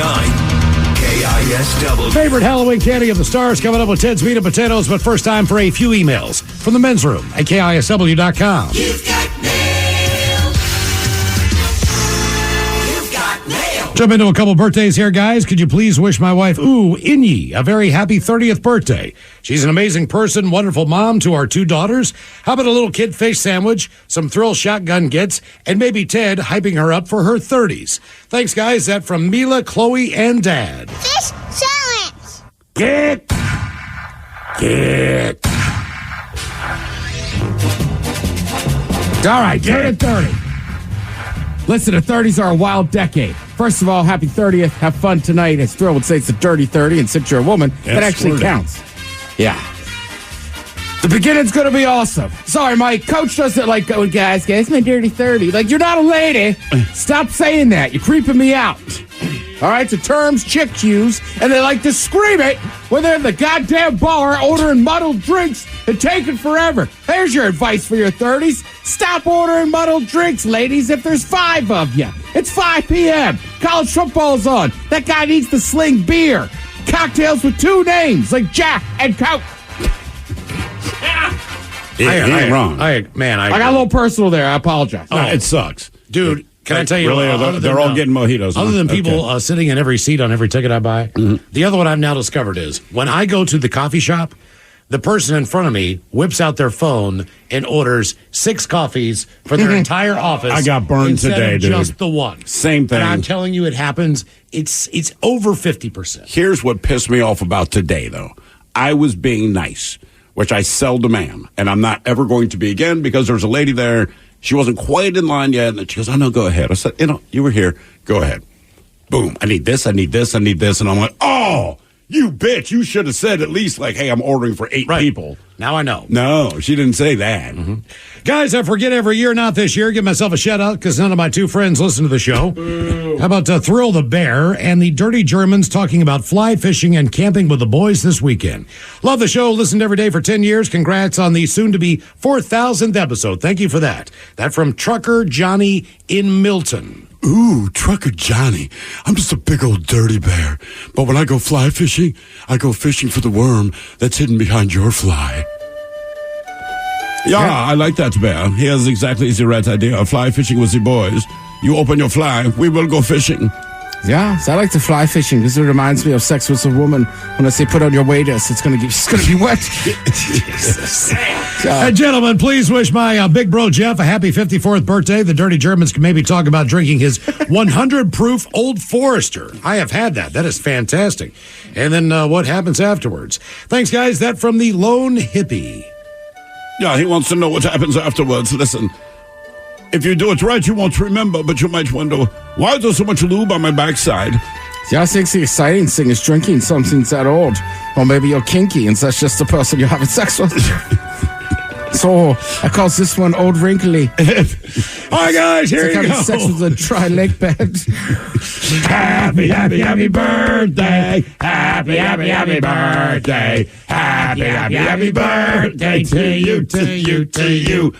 KISW. Favorite Halloween candy of the stars coming up with Ted's Meat and Potatoes, but first time for a few emails from the Men's Room at KISW.com. You've got mail. Jump into a couple birthdays here, guys. Could you please wish my wife, Inyi, a very happy 30th birthday? She's an amazing person, wonderful mom to our 2 daughters. How about a little kid fish sandwich, some Thrill shotgun gets, and maybe Ted hyping her up for her 30s? Thanks, guys. That from Mila, Chloe, and Dad. Fish challenge! Get. All right, turn it 30. Listen, the 30s are a wild decade. First of all, happy 30th. Have fun tonight. As Thrill would say, it's a dirty 30, and since you're a woman, that actually counts. Yeah. The beginning's going to be awesome. Sorry, my coach doesn't like going, guys, it's my dirty 30. Like, you're not a lady. Stop saying that. You're creeping me out. All right, it's a terms chicks use, and they like to scream it when they're in the goddamn bar ordering muddled drinks and taking forever. There's your advice for your 30s. Stop ordering muddled drinks, ladies, if there's 5 of you. It's 5 p.m. College football's on. That guy needs to sling beer. Cocktails with 2 names, like Jack and Coke. He ain't wrong. I got a little personal there. I apologize. No, it sucks. Dude, can I tell you? Really, they're all getting mojitos. Other than people sitting in every seat on every ticket I buy, the other one I've now discovered is when I go to the coffee shop, the person in front of me whips out their phone and orders 6 coffees for their entire office. I got burned instead today, of dude. just the one. Same thing. And I'm telling you, it happens. It's over 50%. Here's what pissed me off about today, though. I was being nice, which I seldom am, and I'm not ever going to be again because there's a lady there. She wasn't quite in line yet, and she goes, "Oh no, go ahead." I said, "You were here. Go ahead." Boom. I need this. I need this. I need this, and I'm like, "Oh, you bitch! You should have said at least like, hey, I'm ordering for 8 people." Now I know. No, she didn't say that. Guys, I forget every year, not this year. Give myself a shout out because none of my 2 friends listen to the show. How about Thrill the Bear and the Dirty Germans talking about fly fishing and camping with the boys this weekend? Love the show. Listened every day for 10 years. Congrats on the soon-to-be 4,000th episode. Thank you for that. That from Trucker Johnny in Milton. Ooh, Trucker Johnny. I'm just a big old dirty bear. But when I go fly fishing, I go fishing for the worm that's hidden behind your fly. Yeah, I like that bear. He has exactly the right idea. Fly fishing with the boys. You open your fly, we will go fishing. Yeah, so I like to fly fishing because it reminds me of sex with a woman. When I say put on your waders, it's gonna be wet. Jesus. Hey, gentlemen, please wish my big bro Jeff a happy 54th birthday. The Dirty Germans can maybe talk about drinking his 100 proof Old Forester. I have had that. That is fantastic. And then what happens afterwards? Thanks, guys. That from the Lone Hippie. Yeah, he wants to know what happens afterwards. Listen, if you do it right, you won't remember, but you might wonder, why is there so much lube on my backside? Yeah, I think the exciting thing is drinking something that old. Or maybe you're kinky and that's just the person you're having sex with. So, I call this one Old Wrinkly. All right, guys, here you go. Sex with a dry leg bed. Happy, happy, happy birthday. Happy, happy, happy birthday. Happy, happy, happy birthday to you, to you, to you.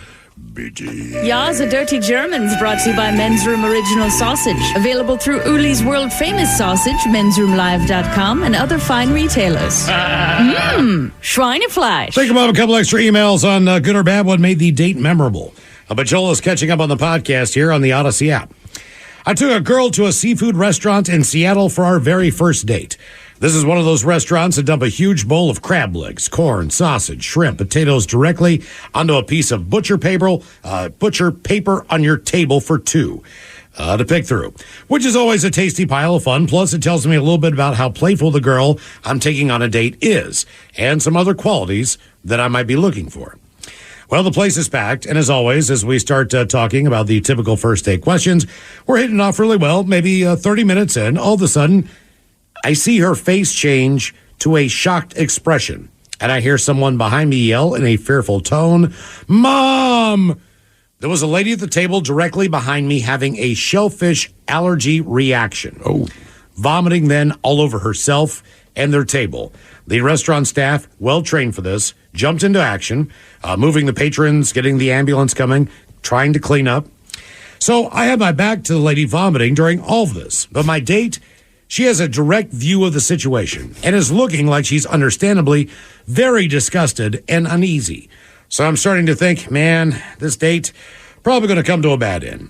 Ja, the Dirty Germans brought to you by Men's Room Original Sausage. Available through Uli's World Famous Sausage, mensroomlive.com, and other fine retailers. Schweinefleisch. Think about a couple extra emails on good or bad, what made the date memorable. But Joel is catching up on the podcast here on the Odyssey app. I took a girl to a seafood restaurant in Seattle for our very first date. This is one of those restaurants that dump a huge bowl of crab legs, corn, sausage, shrimp, potatoes directly onto a piece of butcher paper on your table for two to pick through, which is always a tasty pile of fun. Plus, it tells me a little bit about how playful the girl I'm taking on a date is and some other qualities that I might be looking for. Well, the place is packed, and as always, as we start talking about the typical first date questions, we're hitting off really well. Maybe 30 minutes in, all of a sudden, I see her face change to a shocked expression, and I hear someone behind me yell in a fearful tone, "Mom!" There was a lady at the table directly behind me having a shellfish allergy reaction. Vomiting then all over herself and their table. The restaurant staff, well trained for this, jumped into action, moving the patrons, getting the ambulance coming, trying to clean up. So I had my back to the lady vomiting during all of this, but my date, she has a direct view of the situation and is looking like she's understandably very disgusted and uneasy. So I'm starting to think, man, this date probably going to come to a bad end.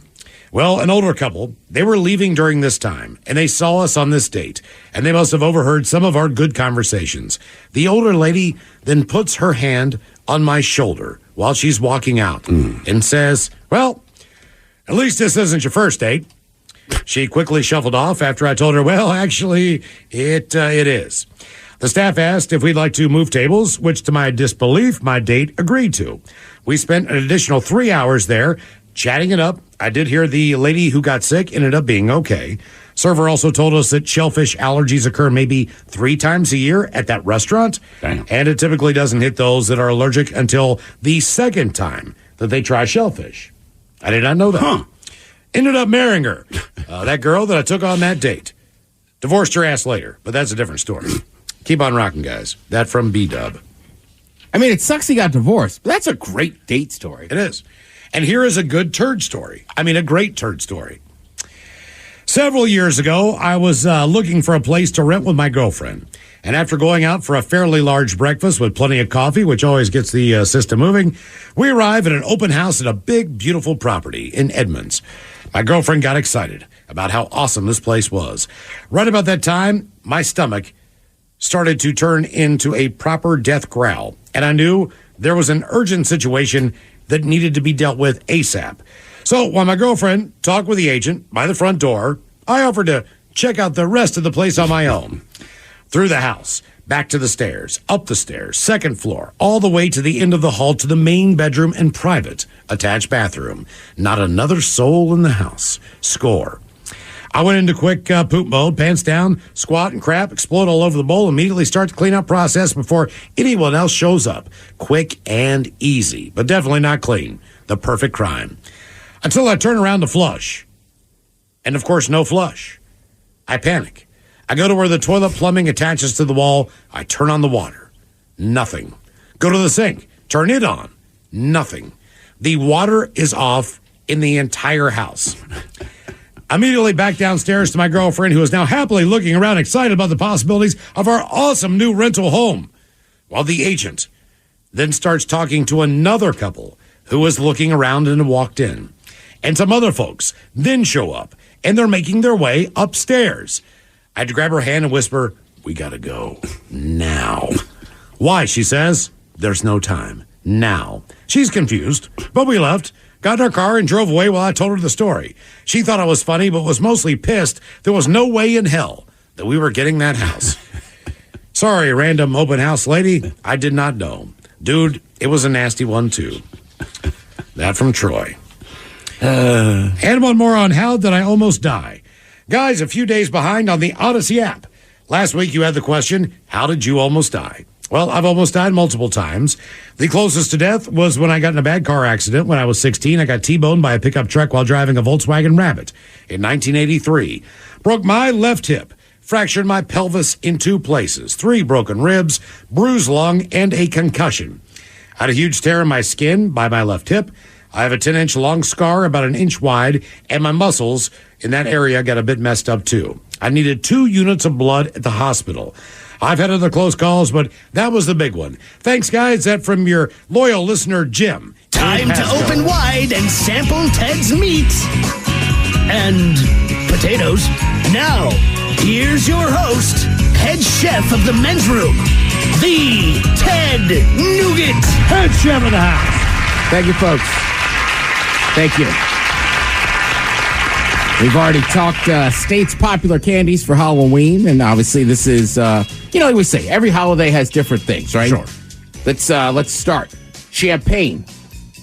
Well, an older couple, they were leaving during this time, and they saw us on this date, and they must have overheard some of our good conversations. The older lady then puts her hand on my shoulder while she's walking out and says, "Well, at least this isn't your first date." She quickly shuffled off after I told her, "Well, actually, it is." The staff asked if we'd like to move tables, which to my disbelief, my date agreed to. We spent an additional 3 hours there, chatting it up. I did hear the lady who got sick ended up being okay. Server also told us that shellfish allergies occur maybe 3 times a year at that restaurant. Damn. And it typically doesn't hit those that are allergic until the second time that they try shellfish. I did not know that. Ended up marrying her. That girl that I took on that date. Divorced her ass later, but that's a different story. Keep on rocking, guys. That from B-Dub. I mean, it sucks he got divorced, but that's a great date story. It is. And here is a good turd story. I mean, a great turd story. Several years ago, I was looking for a place to rent with my girlfriend. And after going out for a fairly large breakfast with plenty of coffee, which always gets the system moving, we arrive at an open house at a big, beautiful property in Edmonds. My girlfriend got excited about how awesome this place was. Right about that time, my stomach started to turn into a proper death growl, and I knew there was an urgent situation that needed to be dealt with ASAP. So while my girlfriend talked with the agent by the front door, I offered to check out the rest of the place on my own. Through the house, back to the stairs, up the stairs, second floor, all the way to the end of the hall to the main bedroom and private attached bathroom. Not another soul in the house. Score. I went into quick poop mode, pants down, squat and crap, explode all over the bowl, immediately start the cleanup process before anyone else shows up. Quick and easy, but definitely not clean. The perfect crime. Until I turn around to flush. And of course, no flush. I panic. I go to where the toilet plumbing attaches to the wall. I turn on the water. Nothing. Go to the sink. Turn it on. Nothing. The water is off in the entire house. Immediately back downstairs to my girlfriend, who is now happily looking around, excited about the possibilities of our awesome new rental home. While the agent then starts talking to another couple who was looking around and walked in. And some other folks then show up and they're making their way upstairs. I had to grab her hand and whisper, "We gotta go. Now." "Why?" she says. "There's no time. Now." She's confused, but we left, got in our car, and drove away while I told her the story. She thought I was funny, but was mostly pissed there was no way in hell that we were getting that house. Sorry, random open house lady. I did not know. Dude, it was a nasty one, too. That from Troy. And one more on how did I almost die. Guys, a few days behind on the Odyssey app. Last week you had the question, how did you almost die? Well, I've almost died multiple times. The closest to death was when I got in a bad car accident. When I was 16, I got T-boned by a pickup truck while driving a Volkswagen Rabbit in 1983. Broke my left hip. Fractured my pelvis in 2 places. 3 broken ribs, bruised lung, and a concussion. I had a huge tear in my skin by my left hip. I have a 10-inch long scar about 1 inch wide, and my muscles in that area got a bit messed up too. I needed 2 units of blood at the hospital. I've had other close calls, but that was the big one. Thanks, guys. That from your loyal listener, Jim. Time to open wide and sample Ted's meat and potatoes. Now, here's your host, head chef of the men's room, the Ted Nugent. Head chef of the house. Thank you, folks. Thank you. We've already talked states' popular candies for Halloween, and obviously this is, like we say, every holiday has different things, right? Sure. Let's start. Champagne,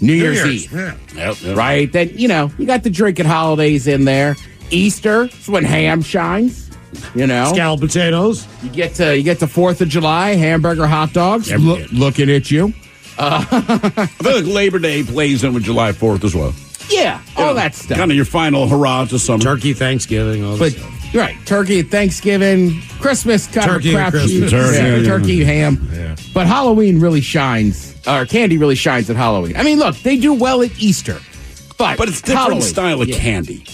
New Year's Eve, yeah. Yep. right? Then, you got the drinking holidays in there. Easter is when ham shines, Scalloped potatoes. You get to 4th of July, hamburger, hot dogs, looking at you. I feel like Labor Day plays in with July 4th as well. Yeah, all that stuff. Kind of your final hurrah to summer. Turkey, Thanksgiving, all that stuff. Right, turkey, Thanksgiving, Christmas, kind Turkey, of a crapshoot. Turkey, ham. Yeah. But Halloween really shines, or candy really shines at Halloween. I mean, look, they do well at Easter, but it's different Halloween, style of candy.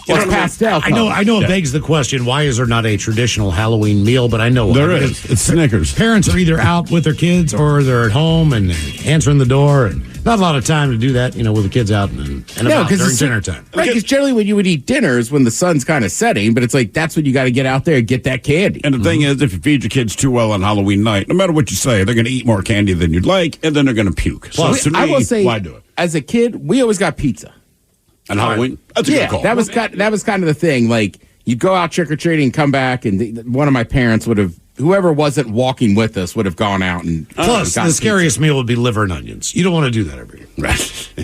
Well, it's pastel. I know it begs the question, why is there not a traditional Halloween meal? But I know there is. It's Snickers. Parents are either out with their kids or they're at home and answering the door, and not a lot of time to do that, with the kids out and about during dinner time. Right, because generally when you would eat dinners when the sun's kind of setting, but it's like that's when you got to get out there and get that candy. And the thing is, if you feed your kids too well on Halloween night, no matter what you say, they're going to eat more candy than you'd like, and then they're going to puke. So to me, I will say, why do it? As a kid, we always got pizza. On Halloween? That's a good call. That was kind of the thing. Like, you'd go out trick-or-treating, come back, and one of my parents would have, whoever wasn't walking with us would have gone out and plus, the scariest meal would be liver and onions. You don't want to do that every year. Right.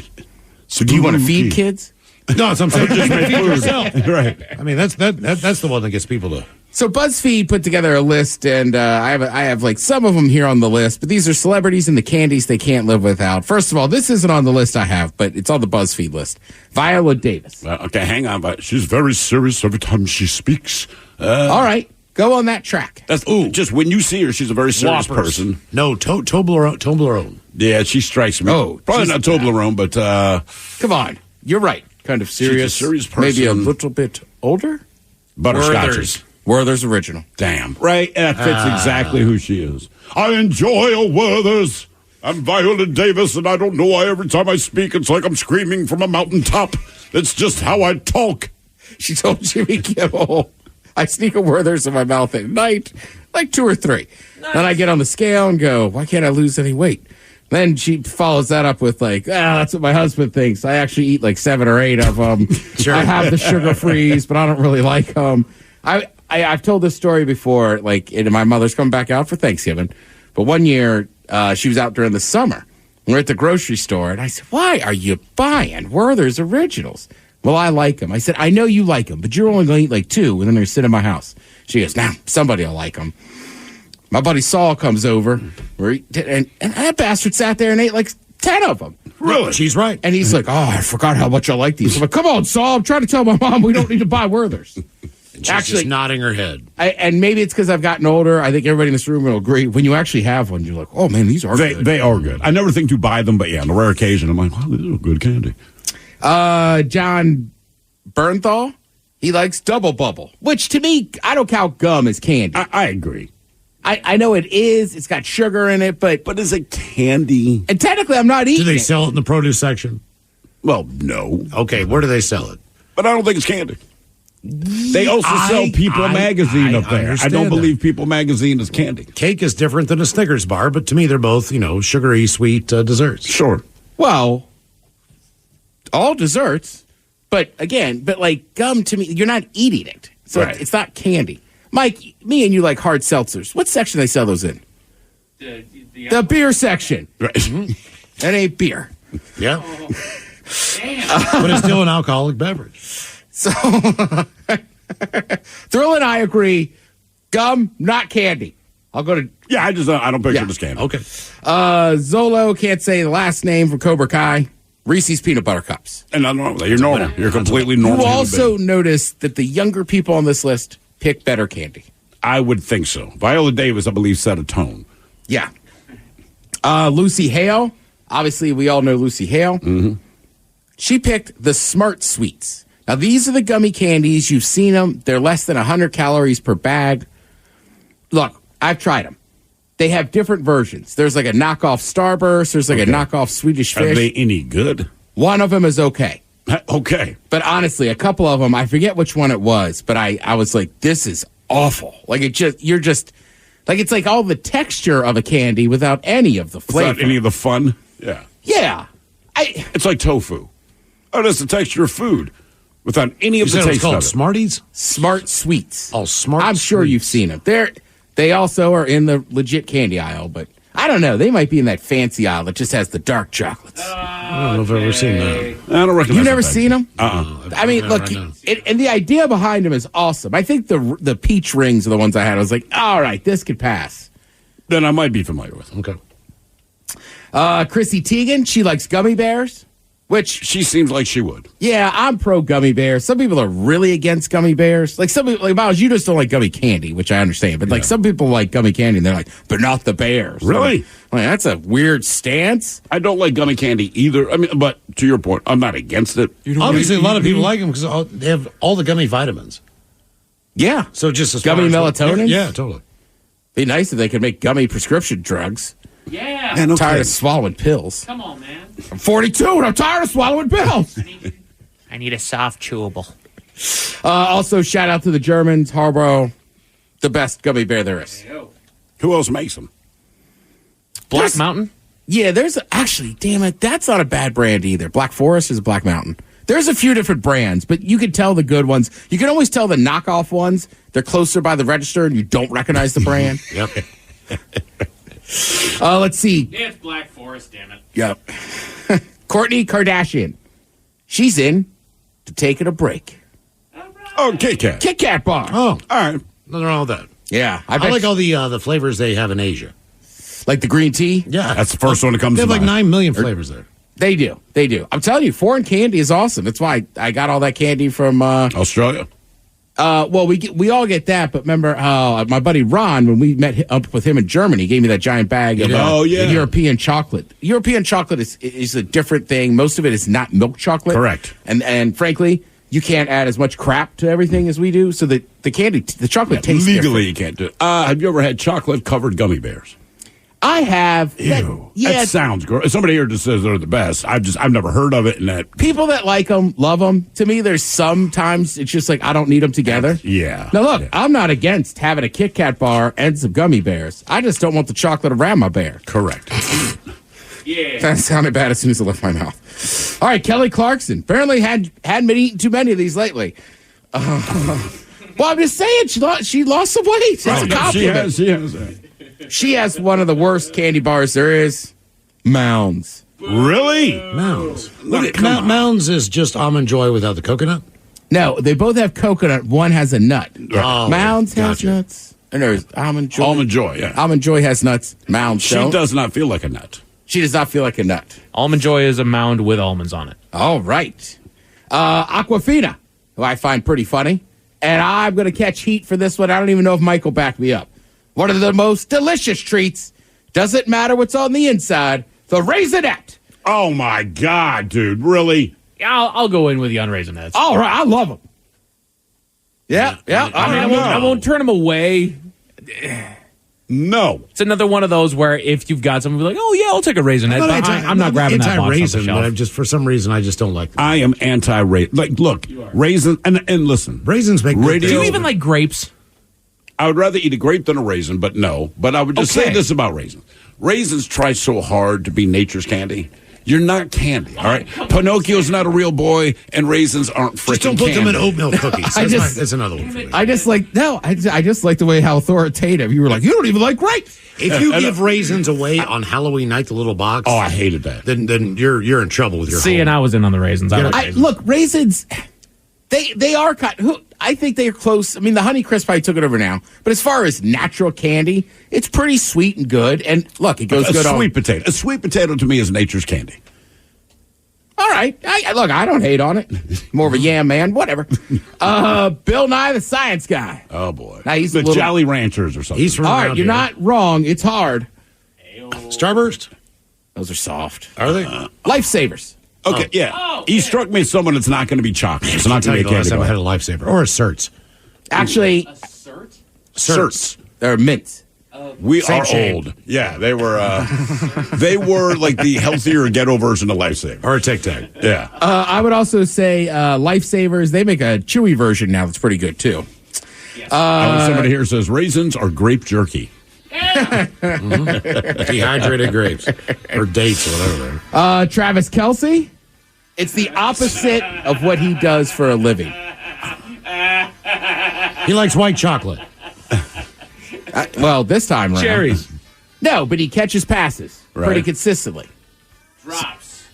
So do you want to feed kids? No, that's what I'm saying. Just feed yourself. Right. I mean, that's the one that gets people to... So BuzzFeed put together a list, and I have like some of them here on the list, but these are celebrities and the candies they can't live without. First of all, this isn't on the list I have, but it's on the BuzzFeed list. Viola Davis. Okay, hang on, but she's very serious every time she speaks. All right, go on that track. That's just when you see her, she's a very serious person. No, Toblerone. Yeah, she strikes me. Oh, probably not Toblerone, but come on, you're right. Kind of serious. She's a serious person. Maybe a little bit older. Butterscotches. Werther's Original. Damn. Right? That fits exactly who she is. I enjoy a Werther's. I'm Viola Davis, and I don't know why every time I speak, it's like I'm screaming from a mountaintop. That's just how I talk. She told Jimmy Kimmel, I sneak a Werther's in my mouth at night, like 2 or 3. Nice. Then I get on the scale and go, why can't I lose any weight? Then she follows that up with like, that's what my husband thinks. I actually eat like 7 or 8 of them. Sure. I have the sugar freeze, but I don't really like them. I've told this story before, like, and my mother's coming back out for Thanksgiving. But one year, she was out during the summer. We're at the grocery store, and I said, why are you buying Werther's Originals? Well, I like them. I said, I know you like them, but you're only going to eat like 2, and then they're sitting in my house. She goes, nah, somebody will like them. My buddy Saul comes over, and that bastard sat there and ate like 10 of them. Really? She's right. And he's like, I forgot how much I like these. I'm like, come on, Saul. I'm trying to tell my mom we don't need to buy Werther's. And she's just nodding her head. And maybe it's because I've gotten older. I think everybody in this room will agree. When you actually have one, you're like, oh, man, these are good. They are good. I never think to buy them, but yeah, on a rare occasion, I'm like, wow, these are good candy. John Bernthal, he likes Double Bubble, which to me, I don't count gum as candy. I agree. I know it is. It's got sugar in it, but is it candy? And technically, I'm not eating it. Do they sell it in the produce section? Well, no. Okay, where do they sell it? But I don't think it's candy. They also sell People magazine up there. I don't believe People magazine is candy. Cake is different than a Snickers bar, but to me, they're both, sugary, sweet desserts. Sure. Well, all desserts, but like gum to me, you're not eating it. So it's not candy. Mike, me and you like hard seltzers. What section they sell those in? The beer section. Right. That ain't beer. Yeah. But it's still an alcoholic beverage. So, Thrill and I agree. Gum, not candy. I'll go to. Yeah, I don't picture this candy. Okay. Zolo can't say the last name for Cobra Kai. Reese's Peanut Butter Cups. And you're normal. You're completely normal. You also notice that the younger people on this list pick better candy. I would think so. Viola Davis, I believe, set a tone. Yeah. Lucy Hale. Obviously, we all know Lucy Hale. Mm-hmm. She picked the Smart Sweets. Now, these are the gummy candies. You've seen them. They're less than 100 calories per bag. Look, I've tried them. They have different versions. There's like a knockoff Starburst. There's like a knockoff Swedish Fish. Are they any good? One of them is okay. Okay. But honestly, a couple of them, I forget which one it was, but I was like, this is awful. Like, it's like all the texture of a candy without any of the flavor. Without any of the fun? Yeah. Yeah. It's like tofu. Oh, that's the texture of food. Without any of the taste of it. Smarties? Smart Sweets. Oh, Smart I'm sure you've seen them. They also are in the legit candy aisle, but I don't know. They might be in that fancy aisle that just has the dark chocolates. I don't know if I've ever seen that. I don't recognize. You've never seen them? I mean, look, and the idea behind them is awesome. I think the peach rings are the ones I had. I was like, all right, this could pass. Then I might be familiar with them. Okay. Chrissy Teigen, she likes gummy bears. Which she seems like she would. Yeah, I'm pro gummy bears. Some people are really against gummy bears. Like some people, like Miles, you just don't like gummy candy, which I understand. But like some people like gummy candy, and they're like, but not the bears. Really? Like, that's a weird stance. I don't like gummy candy either. I mean, but to your point, I'm not against it. Obviously, a lot of people like them because they have all the gummy vitamins. Yeah. So just as gummy melatonin. Yeah, totally. Be nice if they could make gummy prescription drugs. Yeah. I'm tired of swallowing pills. Come on, man. I'm 42 and I'm tired of swallowing pills. I need a soft chewable. Also, shout out to the Germans. Haribo, the best gummy bear there is. Who else makes them? Black Mountain? Yeah, actually, damn it, that's not a bad brand either. Black Forest is Black Mountain. There's a few different brands, but you can tell the good ones. You can always tell the knockoff ones. They're closer by the register and you don't recognize the brand. Yep. Let's see. Yeah, it's Black Forest, damn it. Yep. Kourtney Kardashian. She's in to taking a break. Oh, Kit Kat. Kit Kat bar. Oh, all right. Nothing wrong with that. Yeah. I like all the flavors they have in Asia. Like the green tea? Yeah. That's the first one that comes They to have like mind. 9 million flavors there. They do. I'm telling you, foreign candy is awesome. That's why I got all that candy from Australia. Well, we all get that, but remember my buddy Ron, when we met up with him in Germany, he gave me that giant bag of European chocolate. European chocolate is a different thing. Most of it is not milk chocolate. Correct. And frankly, you can't add as much crap to everything as we do, so the chocolate tastes legally different. you can't do it. Have you ever had chocolate covered gummy bears? I have. Ew. That sounds gross. Somebody here just says they're the best. I've never heard of it. And that people that like them love them. To me, there's sometimes it's just like I don't need them together. Yeah. Now look, I'm not against having a Kit Kat bar and some gummy bears. I just don't want the chocolate around my bear. Correct. Yeah. That sounded bad as soon as it left my mouth. All right, Kelly Clarkson apparently hadn't been eating too many of these lately. Well, I'm just saying she lost some weight. That's a compliment. She has. She has one of the worst candy bars there is. Mounds. Really? Mounds. Mounds is just Almond Joy without the coconut? No, they both have coconut. One has a nut. Oh, Mounds has nuts. And there's Almond Joy. Almond Joy, yeah. Almond Joy has nuts. Mounds She don't. does not feel like a nut. She does not feel like a nut. Almond Joy is a mound with almonds on it. All right. Aquafina, who I find pretty funny. And I'm going to catch heat for this one. I don't even know if Mike will back me up. One of the most delicious treats. Doesn't matter what's on the inside. The Raisinette. Oh, my God, dude. Really? Yeah, I'll go in with the unraisinets. All right. I love them. Yeah. I won't turn them away. No. It's another one of those where if you've got something, like, oh, yeah, I'll take a Raisinette. But I'm not grabbing that box anti-raisin, off the shelf. but I'm just, for some reason, I just don't like them. I am anti-raisin. Like, look, raisin, and listen. Raisins make radio. Do you even like grapes? I would rather eat a grape than a raisin, but no. But I would just say this about raisins. Raisins try so hard to be nature's candy. You're not candy, all right? Pinocchio's not a real boy, and raisins aren't freaking Just don't put them in oatmeal cookies. That's another one for me. I just like the way how authoritative you were like, you don't even like grapes. If you give raisins away on Halloween night, the little box. Oh, I hated that. Then you're in trouble with your See, and I was in on the raisins. Look, raisins, they are I think they are close. I mean, the Honey Crisp probably took it over now. But as far as natural candy, it's pretty sweet and good. And look, it goes good on sweet potato. A sweet potato to me is nature's candy. All right. Look, I don't hate on it. More of a yam man. Whatever. Bill Nye the Science Guy. Oh, boy. Now he's the Jolly Ranchers or something. He's from all right, around you're here. not wrong. It's hard. Starburst? Those are soft. Are they? Lifesavers. Okay, yeah. He struck me as someone that's not going to be chocolate. It's not going to be a last candy time I bar. had a lifesaver. Or a Certs. Actually, Certs. They're mints. We Same are shape. old. Yeah, they were like the healthier ghetto version of Lifesaver. Or a Tic Tac. Yeah. I would also say Lifesavers. They make a chewy version now that's pretty good, too. Somebody here says raisins are grape jerky. Dehydrated grapes. Or dates, or whatever. Travis Kelce. It's the opposite of what he does for a living. He likes white chocolate. Well, this time around. Cherries. No, but he catches passes pretty Right. consistently. Drops.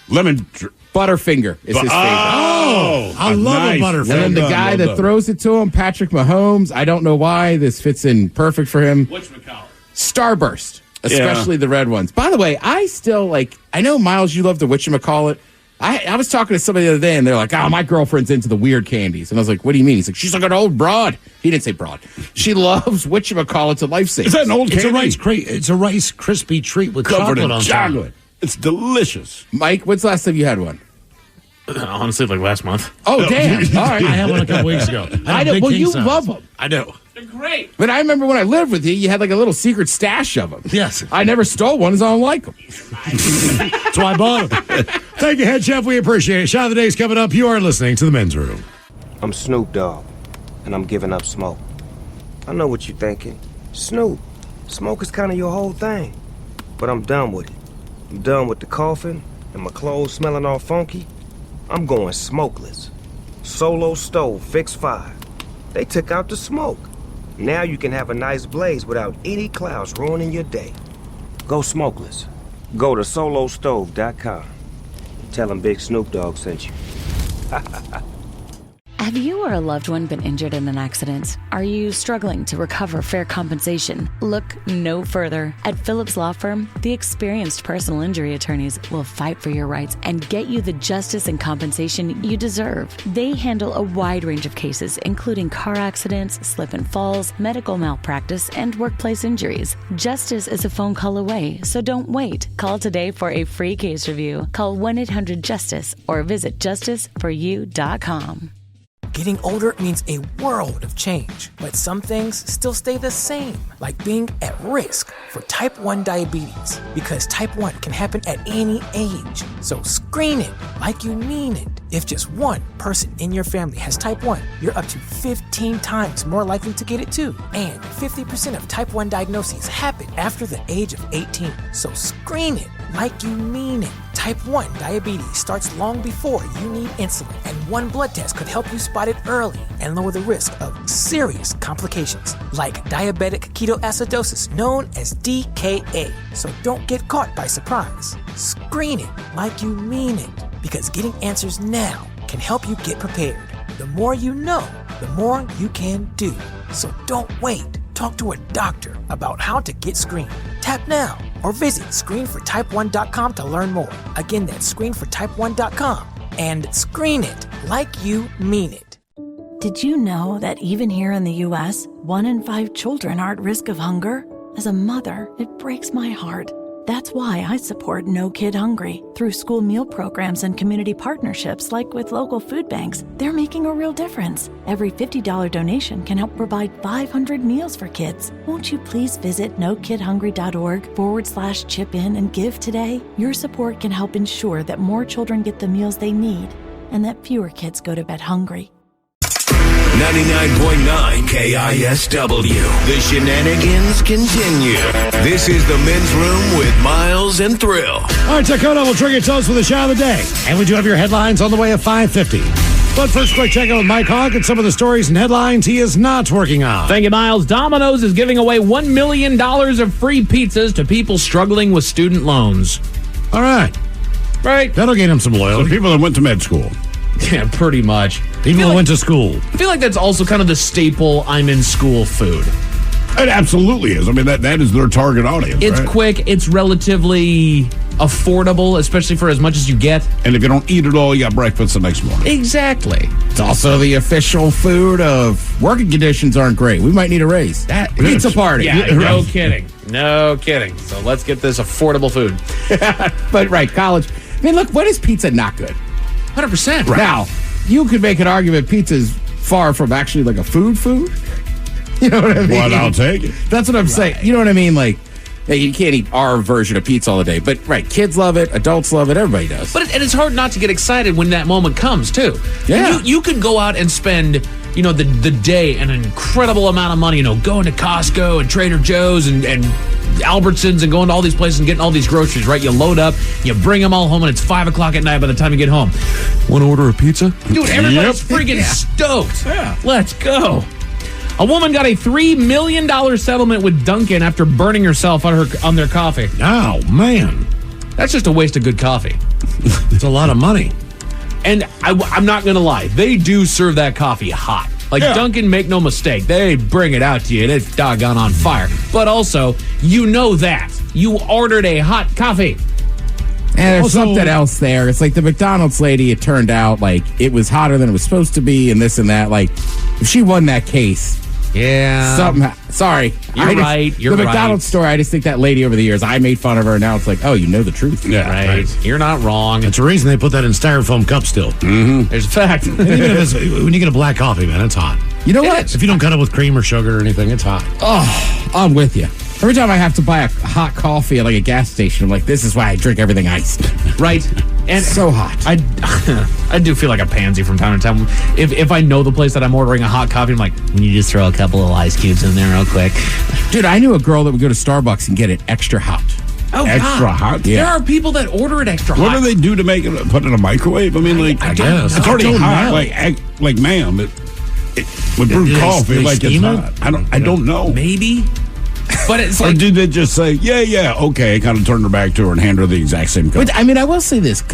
Butterfinger is his favorite. Oh, I love nice. a Butterfinger. And then the guy that throws it to him, Patrick Mahomes, I don't know why this fits in perfect for him. Starburst, especially the red ones. By the way, I still I know, Miles, you love the whatchamacallit. I was talking to somebody the other day, and they're like, oh, my girlfriend's into the weird candies. And I was like, what do you mean? He's like, she's like an old broad. He didn't say broad. She loves whatchamacallit's a lifesaver. Is that an old candy? It's a Rice Krispie treat with Covered chocolate in on chocolate. top. It's delicious. Mike, when's the last time you had one? Honestly, like last month. Oh, damn. All right. I had one a couple weeks ago. I know. Well, you love them. I know. They're great. But I remember when I lived with you, you had like a little secret stash of them. Yes. I never stole one, as I don't like them. That's why I bought them. Thank you, Head Chef. We appreciate it. Shot of the Day's coming up. You are listening to The Men's Room. I'm Snoop Dogg, and I'm giving up smoke. I know what you're thinking. Snoop, smoke is kind of your whole thing. But I'm done with it. I'm done with the coughing and my clothes smelling all funky. I'm going smokeless. Solo stove, fix 5. They took out the smoke. Now you can have a nice blaze without any clouds ruining your day. Go smokeless. Go to solostove.com. Tell them Big Snoop Dogg sent you. Have you or a loved one been injured in an accident? Are you struggling to recover fair compensation? Look no further. At Phillips Law Firm, the experienced personal injury attorneys will fight for your rights and get you the justice and compensation you deserve. They handle a wide range of cases, including car accidents, slip and falls, medical malpractice, and workplace injuries. Justice is a phone call away, so don't wait. Call today for a free case review. Call 1-800-JUSTICE or visit justiceforyou.com. Getting older means a world of change, but some things still stay the same, like being at risk for type 1 diabetes, because type 1 can happen at any age. So screen it like you mean it. If just one person in your family has type 1, you're up to 15 times more likely to get it too. And 50% of type 1 diagnoses happen after the age of 18. So screen it like you mean it. Type 1 diabetes starts long before you need insulin, and one blood test could help you spot it early and lower the risk of serious complications like diabetic ketoacidosis, known as DKA. So don't get caught by surprise. Screen it like you mean it, because getting answers now can help you get prepared. The more you know, the more you can do. So don't wait. Talk to a doctor about how to get screened. Tap now or visit screenfortype1.com to learn more. Again, that's screenfortype1.com, and screen it like you mean it. Did you know that even here in the U.S., 1 in 5 children are at risk of hunger? As a mother, it breaks my heart. That's why I support No Kid Hungry. Through school meal programs and community partnerships like with local food banks, they're making a real difference. Every $50 donation can help provide 500 meals for kids. Won't you please visit nokidhungry.org/chip in and give today? Your support can help ensure that more children get the meals they need and that fewer kids go to bed hungry. 99.9 KISW. The shenanigans continue. This is the Men's Room with Miles and Thrill. All right, Takona, we'll trigger your toast for the shot of the day. And we do have your headlines on the way at 5:50. But first, quick check-in with Mike Hogg and some of the stories and headlines he is not working on. Thank you, Miles. Domino's is giving away $1 million of free pizzas to people struggling with student loans. All right. Right. That'll gain him some loyalty. So people that went to med school. Yeah, pretty much. People that went to school. I feel like that's also kind of the staple I'm in school food. It absolutely is. I mean, that is their target audience. It's right? quick. It's relatively affordable, especially for as much as you get. And if you don't eat it all, you got breakfast the next morning. Exactly. It's also the official food of working conditions aren't great. We might need a raise. That pizza party. Yeah, no kidding. No kidding. So let's get this affordable food. But right, college. I mean, look, when is pizza not good? 100%. Right. Now, you could make an argument pizza's far from actually like a food. You know what I mean? Well, I'll take it. That's what I'm saying. You know what I mean? Like, yeah, you can't eat our version of pizza all the day. But, right, kids love it. Adults love it. Everybody does. But and it's hard not to get excited when that moment comes, too. Yeah. You could go out and spend, the day an incredible amount of money, going to Costco and Trader Joe's and Albertsons and going to all these places and getting all these groceries, right? You load up, you bring them all home, and it's 5 o'clock at night by the time you get home. Want to order a pizza? Dude, everybody's freaking stoked. Yeah. Let's go. A woman got a $3 million settlement with Dunkin' after burning herself on their coffee. Oh, man. That's just a waste of good coffee. It's a lot of money. And I'm not going to lie. They do serve that coffee hot. Like, Dunkin', make no mistake. They bring it out to you, and it's doggone on fire. But also, that. You ordered a hot coffee. And there's something else there. It's like the McDonald's lady, it turned out like it was hotter than it was supposed to be and this and that. Like, if she won that case... Yeah. Sorry. You're right. The McDonald's story, I just think that lady over the years, I made fun of her, and now it's like, oh, you know the truth. Yeah, right. You're not wrong. That's the reason they put that in styrofoam cup still. Mm-hmm. There's a fact. Even if when you get a black coffee, man, it's hot. You know what? If you don't cut it with cream or sugar or anything, it's hot. Oh, I'm with you. Every time I have to buy a hot coffee at like a gas station, I'm like, this is why I drink everything iced. Right. And so hot. I do feel like a pansy from time to time. If I know the place that I'm ordering a hot coffee, I'm like, can you just throw a couple of ice cubes in there real quick? Dude, I knew a girl that would go to Starbucks and get it extra hot. Oh, extra hot? Yeah. There are people that order it extra hot. What do they do to make it? Put it in a microwave? I mean, like, I guess. It's already hot. Like, ma'am, with brewed coffee, like it's hot. I don't know. Maybe. But it's or did they just say, okay, kind of turn her back to her and hand her the exact same cup? But I mean, I will say this.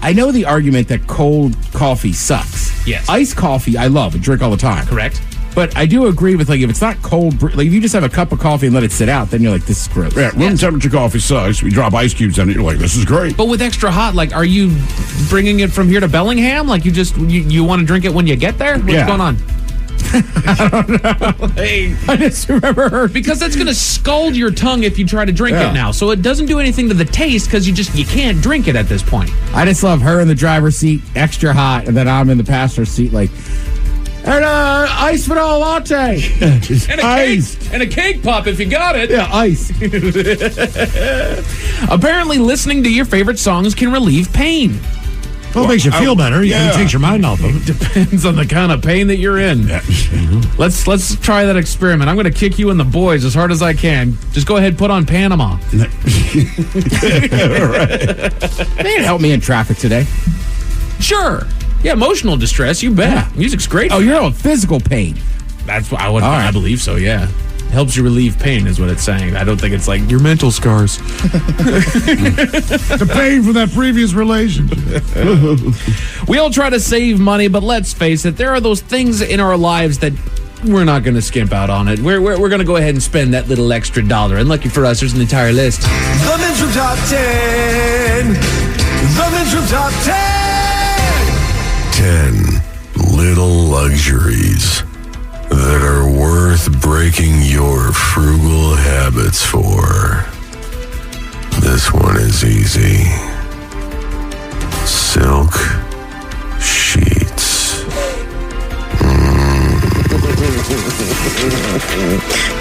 I know the argument that cold coffee sucks. Yes. Iced coffee, I love and drink all the time. Correct. But I do agree with, like, if it's not cold, like, if you just have a cup of coffee and let it sit out, then you're like, this is gross. Yeah, room temperature coffee sucks. We drop ice cubes in it, you're like, this is great. But with extra hot, like, are you bringing it from here to Bellingham? Like, you want to drink it when you get there? What's going on? I don't know. I just remember her. Because that's going to scald your tongue if you try to drink it now. So it doesn't do anything to the taste because you can't drink it at this point. I just love her in the driver's seat, extra hot, and then I'm in the passenger seat like, and ice vanilla latte. And a cake pop if you got it. Yeah, ice. Apparently listening to your favorite songs can relieve pain. Well, it makes you feel better. It takes your mind off of it. Depends on the kind of pain that you're in. Yeah. Let's try that experiment. I'm going to kick you in the boys as hard as I can. Just go ahead and put on Panama. They can help me in traffic today. Sure. Yeah, emotional distress, you bet. Yeah. Music's great. Oh, you're on physical pain. That's what I believe so, yeah. Helps you relieve pain is what it's saying. I don't think it's like your mental scars. The pain from that previous relationship. We all try to save money, but let's face it, there are those things in our lives that we're not going to skimp out on it. We're going to go ahead and spend that little extra $1. And lucky for us, there's an entire list. The Men's Room Top 10. The Men's Room Top 10. 10 little luxuries that are worth breaking your frugal habits for. is easy. Silk sheets.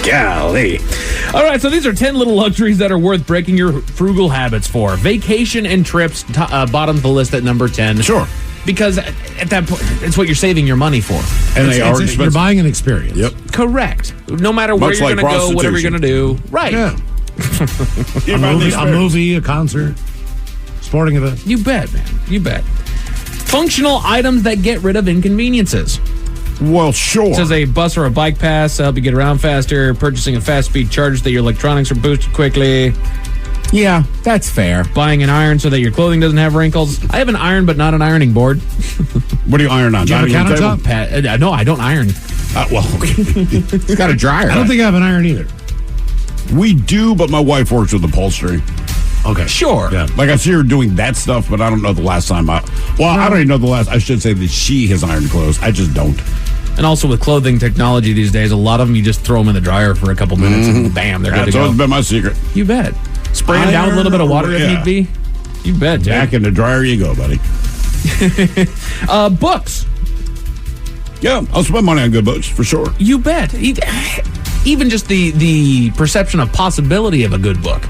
Golly. All right, so these are 10 little luxuries that are worth breaking your frugal habits for. Vacation and trips, bottom of the list at number 10. Sure. Because at that point, it's what you're saving your money for. And they are expensive. You're buying an experience. Yep. Correct. No matter where Much you're like going to go, whatever you're going to do. Right. Yeah. a movie, a concert, sporting event. You bet, man. You bet. Functional items that get rid of inconveniences. Well, sure. It says a bus or a bike pass to help you get around faster, purchasing a fast-speed charger so that your electronics are boosted quickly. Yeah, that's fair. Buying an iron so that your clothing doesn't have wrinkles. I have an iron, but not an ironing board. What do you iron on? Do you have a countertop? No, I don't iron. Well, it's got a dryer. I don't think I have an iron either. We do, but my wife works with upholstery. Okay. Sure. Yeah. Like I see her doing that stuff, but I don't know the last time I don't even know the last. I should say that she has ironed clothes. I just don't. And also with clothing technology these days, a lot of them you just throw them in the dryer for a couple minutes and bam, they're good to go. That's always been my secret. You bet. Spray them down with a little bit of water if need be. You bet, Jay. Back in the dryer you go, buddy. Books. Yeah, I'll spend money on good books for sure. You bet. Even just the perception of possibility of a good book.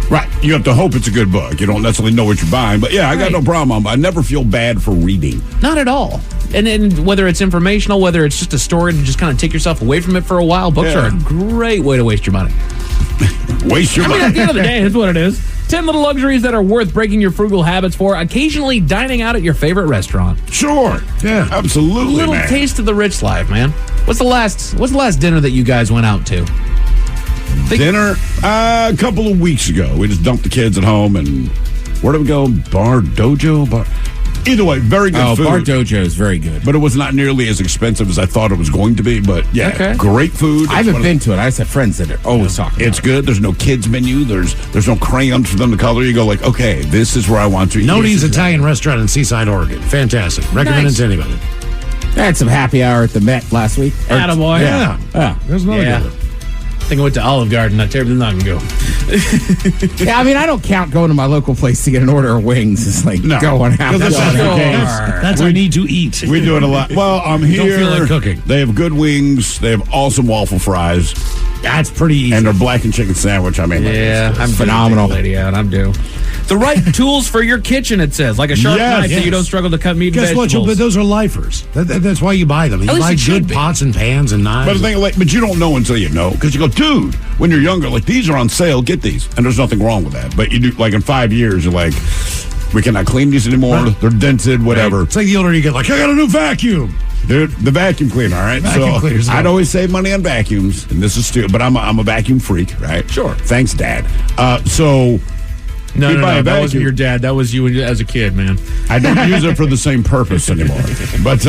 Right. You have to hope it's a good book. You don't necessarily know what you're buying. But yeah, I got no problem. I never feel bad for reading. Not at all. And whether it's informational, whether it's just a story to just kind of take yourself away from it for a while, books are a great way to waste your money. Waste your money. At the end of the day, that's what it is. 10 little luxuries that are worth breaking your frugal habits for. Occasionally dining out at your favorite restaurant. Sure. Yeah, absolutely, A little man. taste of the rich life, man. What's the last dinner that you guys went out to? Dinner? A couple of weeks ago. We just dumped the kids at home and where did we go? Bar Dojo? Either way, very good food. Bar Dojo is very good. But it was not nearly as expensive as I thought it was going to be. But yeah, great food. I haven't been to it. I just have friends that are always talking about it. It's good. There's no kids menu. There's no crayons for them to color. You go like, okay, this is where I want to eat. Noni's Italian restaurant in Seaside, Oregon. Fantastic. Recommend it to anybody. I had some happy hour at the Met last week. Attaboy. Yeah. There's another good. I think I went to Olive Garden. Not terribly long ago. Yeah, I mean, I don't count going to my local place to get an order of wings. It's like going out. That's our need to eat. We do it a lot. Well, I'm here. Don't feel like cooking. They have good wings. They have awesome waffle fries. That's pretty easy. And their blackened chicken sandwich. I mean, I'm phenomenal. Lady out. I'm due. The right tools for your kitchen, it says. Like a sharp knife so you don't struggle to cut meat and vegetables. Guess what? But those are lifers. That's why you buy them. You buy good pots and pans and knives. But the thing, but you don't know until you know. Because you go, dude, when you're younger, like, these are on sale. Get these. And there's nothing wrong with that. But you do, like, in 5 years, you're like, we cannot clean these anymore. Right. They're dented, whatever. Right. It's like the older you get, like, I got a new vacuum. Dude, the vacuum cleaner, all right? Vacuum cleaners. I'd always save money on vacuums, and this is stupid, but I'm a vacuum freak, right? Sure. Thanks, Dad. No, that wasn't your dad. That was you as a kid, man. I don't use it for the same purpose anymore. But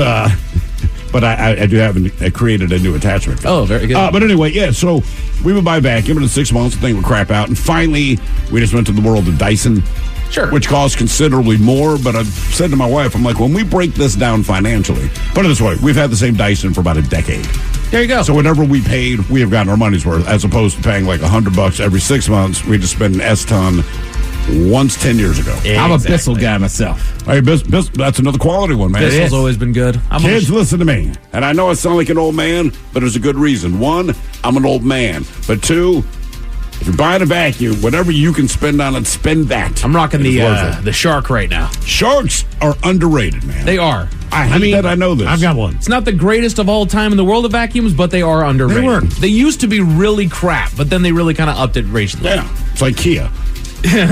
I do have created a new attachment. Oh, very good. But anyway, yeah, so we would buy vacuum, and in 6 months, the thing would crap out. And finally, we just went to the world of Dyson. Sure. Which costs considerably more, but I said to my wife, I'm like, when we break this down financially, put it this way, we've had the same Dyson for about a decade. There you go. So whatever we paid, we have gotten our money's worth, as opposed to paying like $100 every 6 months. We just spent an S-ton once 10 years ago. Exactly. I'm a Bissell guy myself. Hey, that's another quality one, man. Bissell's always been good. Kids, listen to me. And I know I sound like an old man, but there's a good reason. One, I'm an old man. But two, if you're buying a vacuum, whatever you can spend on it, spend that. I'm rocking the Shark right now. Sharks are underrated, man. They are. I mean, I know this. I've got one. It's not the greatest of all time in the world of vacuums, but they are underrated. They work. They used to be really crap, but then they really kind of upped it recently. Yeah, it's like Kia. 10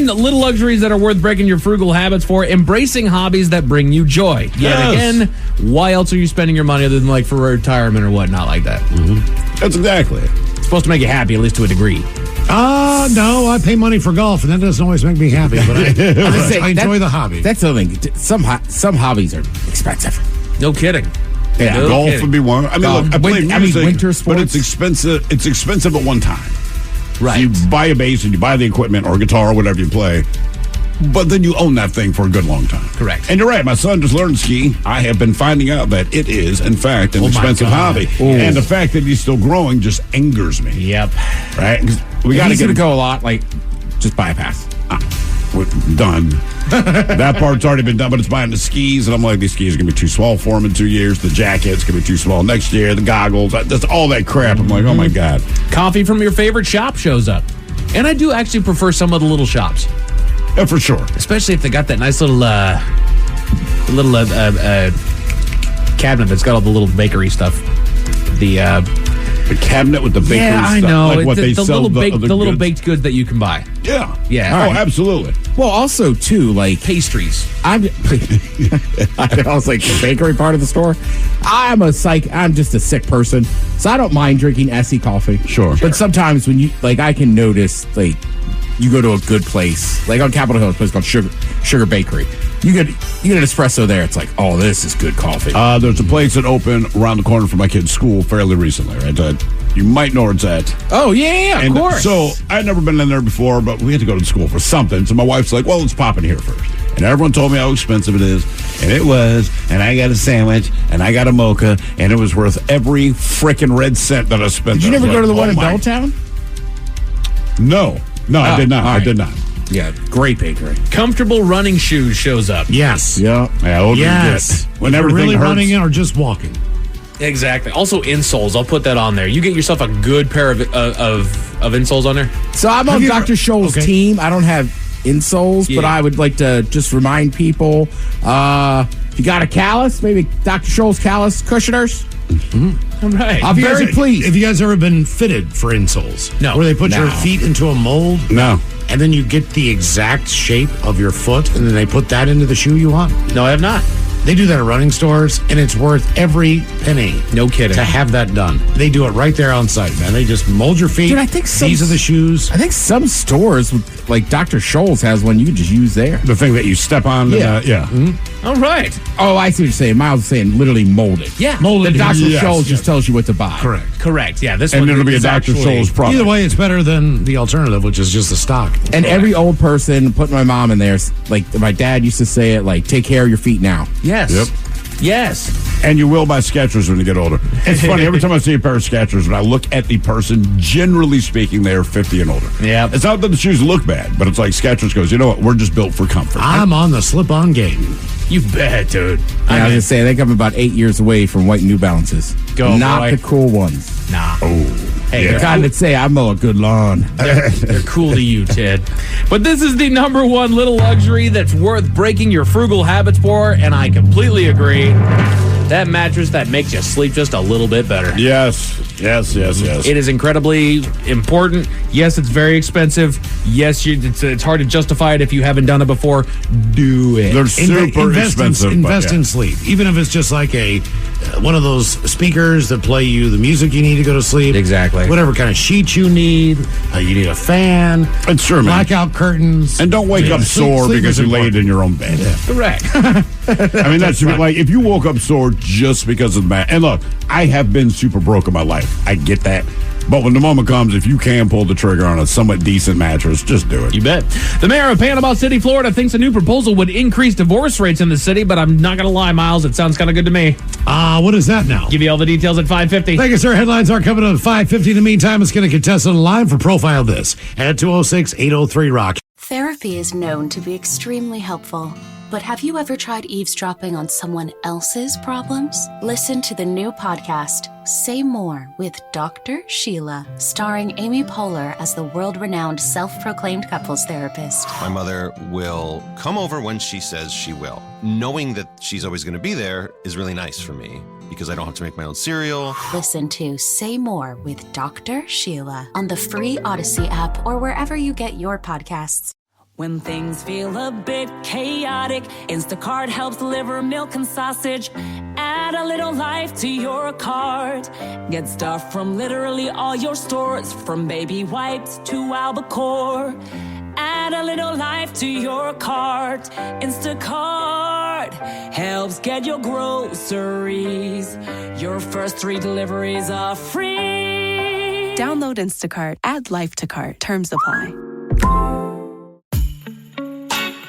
little luxuries that are worth breaking your frugal habits for. Embracing hobbies that bring you joy. Yet again, why else are you spending your money other than like for retirement or whatnot like that? Mm-hmm. That's exactly it. It's supposed to make you happy, at least to a degree. No, I pay money for golf, and that doesn't always make me happy, but I enjoy the hobby. That's the thing. Some hobbies are expensive. No kidding. Yeah, no golf kidding. would be one. I mean, look, I play music, winter sports. But it's expensive. It's expensive at one time. Right. So you buy a bass and you buy the equipment or guitar or whatever you play, but then you own that thing for a good long time. Correct. And you're right. My son just learned ski. I have been finding out that it is, in fact, an expensive hobby. Ooh. And the fact that he's still growing just angers me. Yep. Right? We got to go a lot. Like just bypass. We're done. That part's already been done, but it's buying the skis, and I'm like, these skis are going to be too small for him in 2 years. The jacket's going to be too small next year. The goggles, that's all that crap. I'm like, oh my God. Coffee from your favorite shop shows up. And I do actually prefer some of the little shops. Yeah, for sure. Especially if they got that nice little cabinet that's got all the little bakery stuff. The cabinet with the bakery stuff. I know. Like what they sell the little goods. baked goods that you can buy. Yeah. Yeah. Oh, absolutely. Well, also, too, like... Pastries. I was like, the bakery part of the store. I'm just a sick person, so I don't mind drinking Essie coffee. Sure. But sometimes when you, like, I can notice, like, you go to a good place, like on Capitol Hill, a place called Sugar Bakery. You get an espresso there. It's like, oh, this is good coffee. There's a place that opened around the corner from my kid's school fairly recently, right? You might know where it's at. Oh, yeah, of course. So I'd never been in there before, but we had to go to school for something. So my wife's like, well, let's pop in here first. And everyone told me how expensive it is. And it was. And I got a sandwich. And I got a mocha. And it was worth every frickin' red cent that I spent. Did you never go to the one in Belltown? No, I did not. Right. I did not. Yeah, great bakery. Comfortable running shoes shows up. Yes. Yeah. Yes. When you're everything really hurts. running or just walking. Exactly. Also, insoles. I'll put that on there. You get yourself a good pair of insoles on there. So I'm on Dr. Scholl's team. I don't have insoles, but I would like to just remind people, if you got a callus, maybe Dr. Scholl's callus cushioners. All right. I'm very pleased. Have you guys ever been fitted for insoles? No. Where they put your feet into a mold? No. And then you get the exact shape of your foot, and then they put that into the shoe you want? No, I have not. They do that at running stores, and it's worth every penny. No kidding. To have that done. They do it right there on site, man. They just mold your feet. Dude, I think these are the shoes. I think some stores, like Dr. Scholl's has one you can just use there. The thing that you step on. Yeah. Mm-hmm. All right. Oh, I see what you're saying. Miles is saying literally molded. Yeah. Molded. The Dr. Scholl's just tells you what to buy. Correct. Yeah. This And one it'll be a is Dr. actually- Scholl's product. Either way, it's better than the alternative, which is just the stock. And every old person, putting my mom in there, like my dad used to say it, like, take care of your feet now. Yes. Yep. Yes. And you will buy Skechers when you get older. It's funny, every time I see a pair of Skechers, when I look at the person, generally speaking, they are 50 and older. Yeah. It's not that the shoes look bad, but it's like Skechers goes, you know what, we're just built for comfort. I'm on the slip-on game. You bet, dude. Yeah, I was going to say, they come about 8 years away from white New Balances. Go, Not boy. the cool ones. Nah. Oh. Hey, The kind that say, I mow a good lawn. They're cool to you, Ted. But this is the number one little luxury that's worth breaking your frugal habits for, and I completely agree. That mattress that makes you sleep just a little bit better. Yes. It is incredibly important. Yes, it's very expensive. Yes, it's hard to justify it if you haven't done it before. Do it. They're super expensive. Invest in sleep. Even if it's just like one of those speakers that play you the music you need to go to sleep. Exactly. Whatever kind of sheet you need. You need a fan. It's true, man. Blackout curtains. And don't wake up sore because you laid in your own bed. Yeah. Correct. I mean, that's like, if you woke up sore just because of the mat. And look, I have been super broke in my life. I get that. But when the moment comes, if you can pull the trigger on a somewhat decent mattress, just do it. You bet. The mayor of Panama City, Florida, thinks a new proposal would increase divorce rates in the city, but I'm not going to lie, Miles, it sounds kind of good to me. What is that now? Give you all the details at 5:50. Thank you, sir. Headlines are coming up at 5:50. In the meantime, it's going to contest on the line for Profile This at 206-803-ROCK. Therapy is known to be extremely helpful. But have you ever tried eavesdropping on someone else's problems? Listen to the new podcast, Say More with Dr. Sheila, starring Amy Poehler as the world-renowned self-proclaimed couples therapist. My mother will come over when she says she will. Knowing that she's always going to be there is really nice for me because I don't have to make my own cereal. Listen to Say More with Dr. Sheila on the free Odyssey app or wherever you get your podcasts. When things feel a bit chaotic, Instacart helps deliver milk and sausage. Add a little life to your cart. Get stuff from literally all your stores, from baby wipes to albacore. Add a little life to your cart. Instacart helps get your groceries. Your first 3 deliveries are free. Download Instacart. Add life to cart. Terms apply.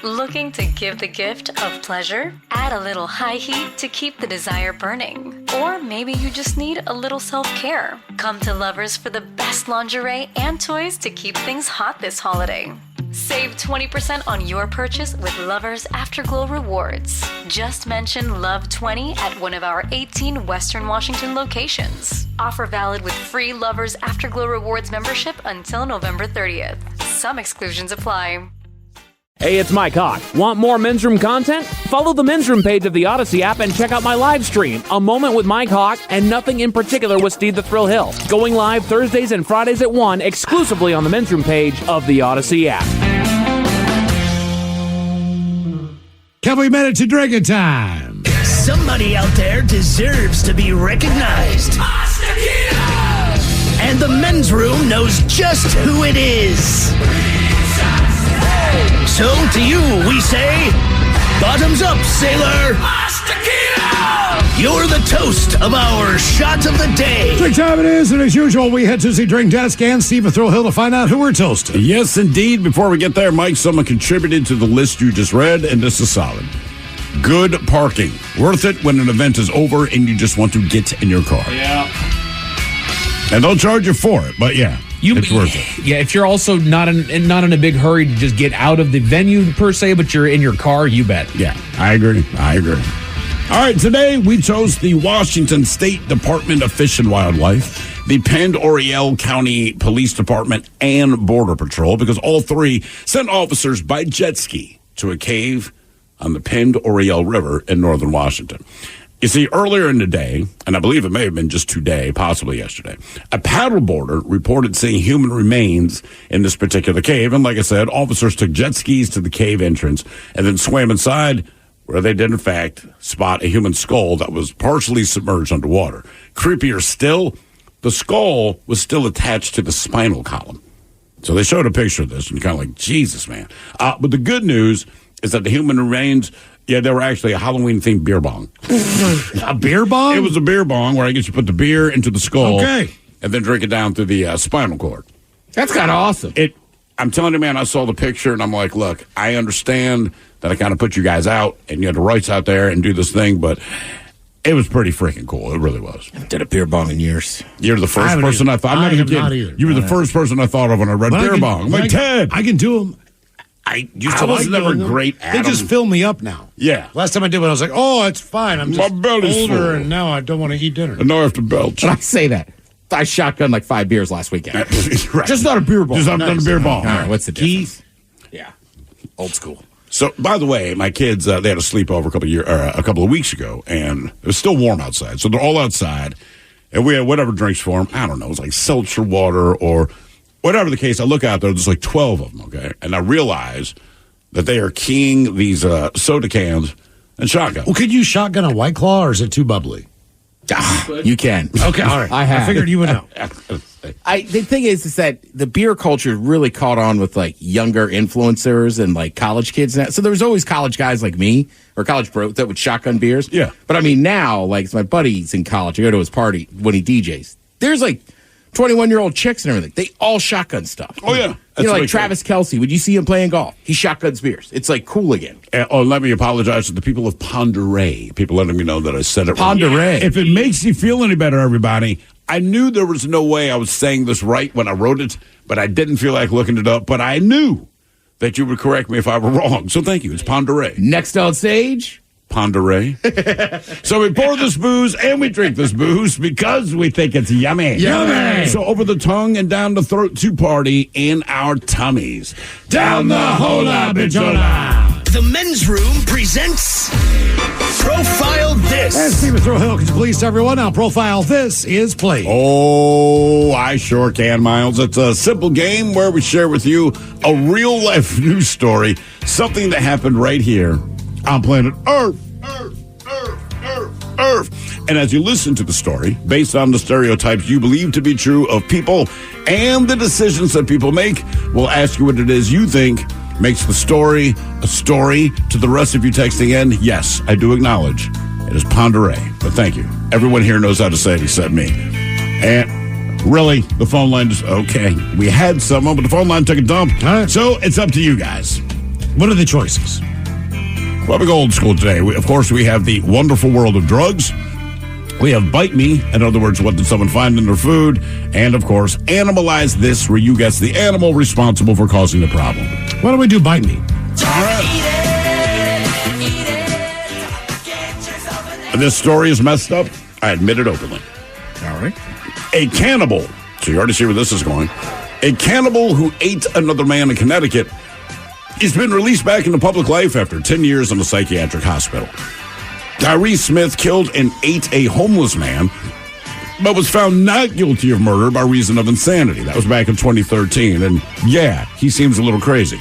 Looking to give the gift of pleasure? Add a little high heat to keep the desire burning. Or maybe you just need a little self-care. Come to Lovers for the best lingerie and toys to keep things hot this holiday. Save 20% on your purchase with Lovers Afterglow Rewards. Just mention Love20 at one of our 18 Western Washington locations. Offer valid with free Lovers Afterglow Rewards membership until November 30th. Some exclusions apply. Hey, it's Mike Hawk. Want more Men's Room content? Follow the Men's Room page of the Odyssey app and check out my live stream, A Moment with Mike Hawk and Nothing in Particular with Steve the Thrill Hill. Going live Thursdays and Fridays at 1 exclusively on the Men's Room page of the Odyssey app. Have we made it to drinking time? Somebody out there deserves to be recognized. And the Men's Room knows just who it is. So to you, we say, bottoms up, sailor. You're the toast of our shot of the day. Drink time it is, and as usual, we head to the drink desk and Steve the Thrill Hill to find out who we're toasting. Yes, indeed. Before we get there, Mike, someone contributed to the list you just read, and this is solid. Good parking. Worth it when an event is over and you just want to get in your car. Yeah. And they'll charge you for it, but yeah. It's worth it. Yeah, if you're also not in a big hurry to just get out of the venue per se, but you're in your car, you bet. Yeah, I agree. All right, today we chose the Washington State Department of Fish and Wildlife, the Pend Oreille County Police Department, and Border Patrol, because all three sent officers by jet ski to a cave on the Pend Oreille River in northern Washington. You see, earlier in the day, and I believe it may have been just today, possibly yesterday, a paddleboarder reported seeing human remains in this particular cave. And like I said, officers took jet skis to the cave entrance and then swam inside, where they did, in fact, spot a human skull that was partially submerged underwater. Creepier still, the skull was still attached to the spinal column. So they showed a picture of this, and you're kind of like, Jesus, man. But the good news is that the human remains... Yeah, they were actually a Halloween-themed beer bong. A beer bong? It was a beer bong where I guess you put the beer into the skull. Okay. And then drink it down through the spinal cord. That's kind of awesome. I'm telling you, man, I saw the picture and I'm like, look, I understand that I kind of put you guys out and you had the rights out there and do this thing, but it was pretty freaking cool. It really was. I did a beer bong in years. You're the first person I thought. I have not either. You were the first person I thought of when I read beer bong. I'm like, Ted. I can do them. I was never great at They them. just fill me up now. Yeah. Last time I did one, I was like, oh, it's fine. I'm just My belly's older, full. and now I don't want to eat dinner. And now I have to belch. And I say that. I shotgunned like 5 beers last weekend. Right. Just not a beer bong. Just not a beer bong. All right, what's the difference? Keith? Yeah. Old school. So, by the way, my kids, they had a sleepover a couple of weeks ago, and it was still warm outside. So they're all outside, and we had whatever drinks for them. I don't know. It was like seltzer water or whatever the case. I look out there, there's like 12 of them, okay? And I realize that they are keying these soda cans and shotgun. Well, could you shotgun a White Claw, or is it too bubbly? You can. Okay, all right. I have. I figured you would know. The thing is that the beer culture really caught on with like younger influencers and like college kids now. So there was always college guys like me or college bros that would shotgun beers. Yeah. But I mean now, like my buddy's in college. I go to his party when he DJs. There's like 21-year-old chicks and everything. They all shotgun stuff. Oh, yeah. You know, like Travis Kelce. Would you see him playing golf? He shotguns beers. It's like cool again. Let me apologize to the people of Ponderay. People letting me know that I said it wrong. Ponderay. If it makes you feel any better, everybody, I knew there was no way I was saying this right when I wrote it, but I didn't feel like looking it up. But I knew that you would correct me if I were wrong. So thank you. It's Ponderay. Next on stage, Ponderay. So we pour this booze and we drink this booze because we think it's yummy. Yummy. So over the tongue and down the throat to party in our tummies. Down the hola bichola. The Men's Room presents Profile This. And Steve Thrill Hill, could you please tell everyone how Profile This is played? Oh, I sure can, Miles. It's a simple game where we share with you a real-life news story, something that happened right here on planet Earth. And as you listen to the story, based on the stereotypes you believe to be true of people and the decisions that people make, we'll ask you what it is you think makes the story a story. To the rest of you texting in, yes, I do acknowledge it is Ponderay, but thank you. Everyone here knows how to say it except me. And really, the phone line just, okay, we had someone, but the phone line took a dump. All right. So it's up to you guys. What are the choices? Well, we go old school today. Of course, we have the wonderful world of drugs. We have Bite Me. In other words, what did someone find in their food? And, of course, Animalize This, where you guess the animal responsible for causing the problem. Why don't we do Bite Me? This story is messed up. I admit it openly. All right. A cannibal. So you already see where this is going. A cannibal who ate another man in Connecticut has been released back into public life after 10 years in a psychiatric hospital. Tyree Smith killed and ate a homeless man, but was found not guilty of murder by reason of insanity. That was back in 2013. And yeah, he seems a little crazy.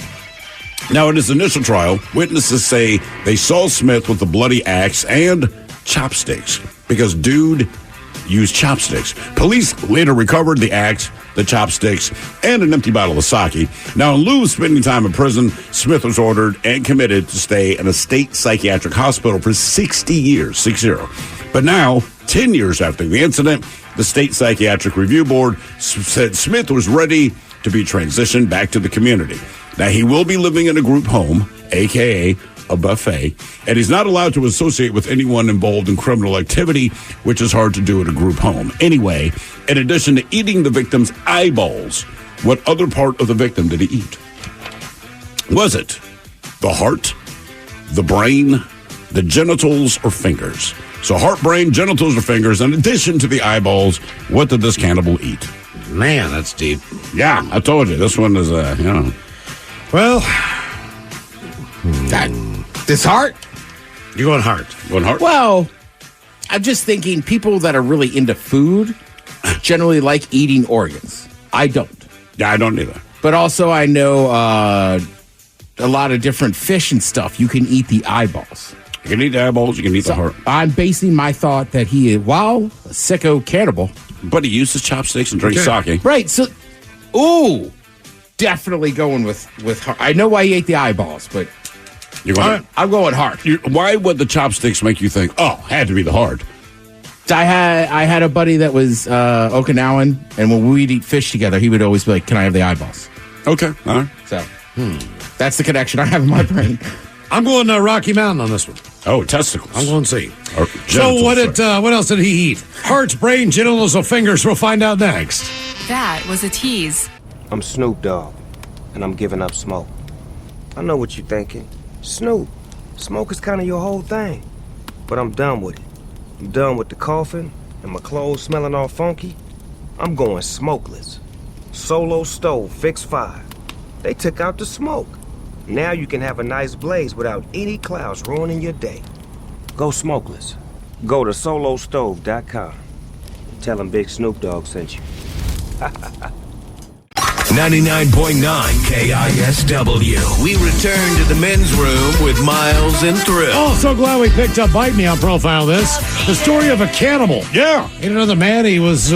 Now, in his initial trial, witnesses say they saw Smith with a bloody axe and chopsticks because dude used chopsticks. Police later recovered the axe, the chopsticks, and an empty bottle of sake. Now, in lieu of spending time in prison, Smith was ordered and committed to stay in a state psychiatric hospital for 60 years, 60. But now, 10 years after the incident, the State Psychiatric Review Board said Smith was ready to be transitioned back to the community. Now, he will be living in a group home, a.k.a. a buffet, and he's not allowed to associate with anyone involved in criminal activity, which is hard to do at a group home. Anyway, in addition to eating the victim's eyeballs, what other part of the victim did he eat? Was it the heart, the brain, the genitals, or fingers? So heart, brain, genitals, or fingers. In addition to the eyeballs, what did this cannibal eat? Man, that's deep. Yeah, I told you. This one is, Well, this heart? You're going heart. Going heart? Well, I'm just thinking people that are really into food generally like eating organs. I don't. Yeah, I don't either. But also, I know a lot of different fish and stuff. You can eat the eyeballs. You can eat the eyeballs. You can eat the heart. I'm basing my thought that he is, a sicko cannibal. But he uses chopsticks and drinks sake. Right. So, ooh, definitely going with heart. I know why he ate the eyeballs, but I'm going heart. Why would the chopsticks make you think, had to be the heart? I had a buddy that was Okinawan, and when we'd eat fish together, he would always be like, "Can I have the eyeballs?" Okay, all right. So that's the connection I have in my brain. I'm going Rocky Mountain on this one. Oh, testicles. I'm going C. So what else did he eat? Heart, brain, genitals, or fingers? We'll find out next. That was a tease. I'm Snoop Dogg, and I'm giving up smoke. I know what you're thinking. Snoop, smoke is kind of your whole thing. But I'm done with it. I'm done with the coughing and my clothes smelling all funky. I'm going smokeless. Solo stove, fix 5. They took out the smoke. Now you can have a nice blaze without any clouds ruining your day. Go smokeless. Go to solostove.com. Tell them Big Snoop Dogg sent you. 99.9 KISW. We return to the men's room with Miles and Thrill. Oh, so glad we picked up Bite Me on Profile This. The story of a cannibal. Yeah. Ate another man. He was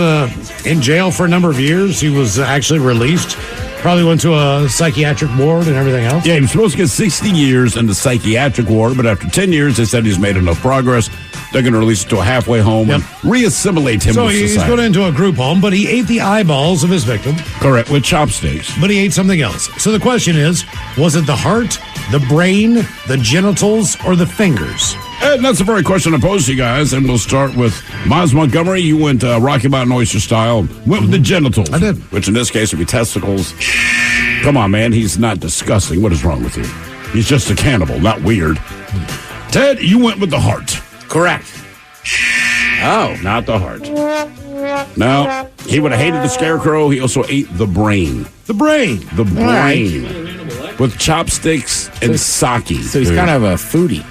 in jail for a number of years. He was actually released. Probably went to a psychiatric ward and everything else. Yeah, he was supposed to get 60 years in the psychiatric ward, but after 10 years, they said he's made enough progress. They're going to release him to a halfway home and re-assimilate him with society. So he's going into a group home, but he ate the eyeballs of his victim. Correct, with chopsticks. But he ate something else. So the question is, was it the heart, the brain, the genitals, or the fingers? And that's the very question I posed to you guys, and we'll start with Miles Montgomery. You went Rocky Mountain Oyster style, went with the genitals. I did. Which in this case would be testicles. Come on, man, he's not disgusting. What is wrong with you? He's just a cannibal, not weird. Ted, you went with the heart. Correct. Oh. Not the heart. No, he would have hated the scarecrow. He also ate the brain. The brain. The brain. With chopsticks and sake. So he's kind of a foodie.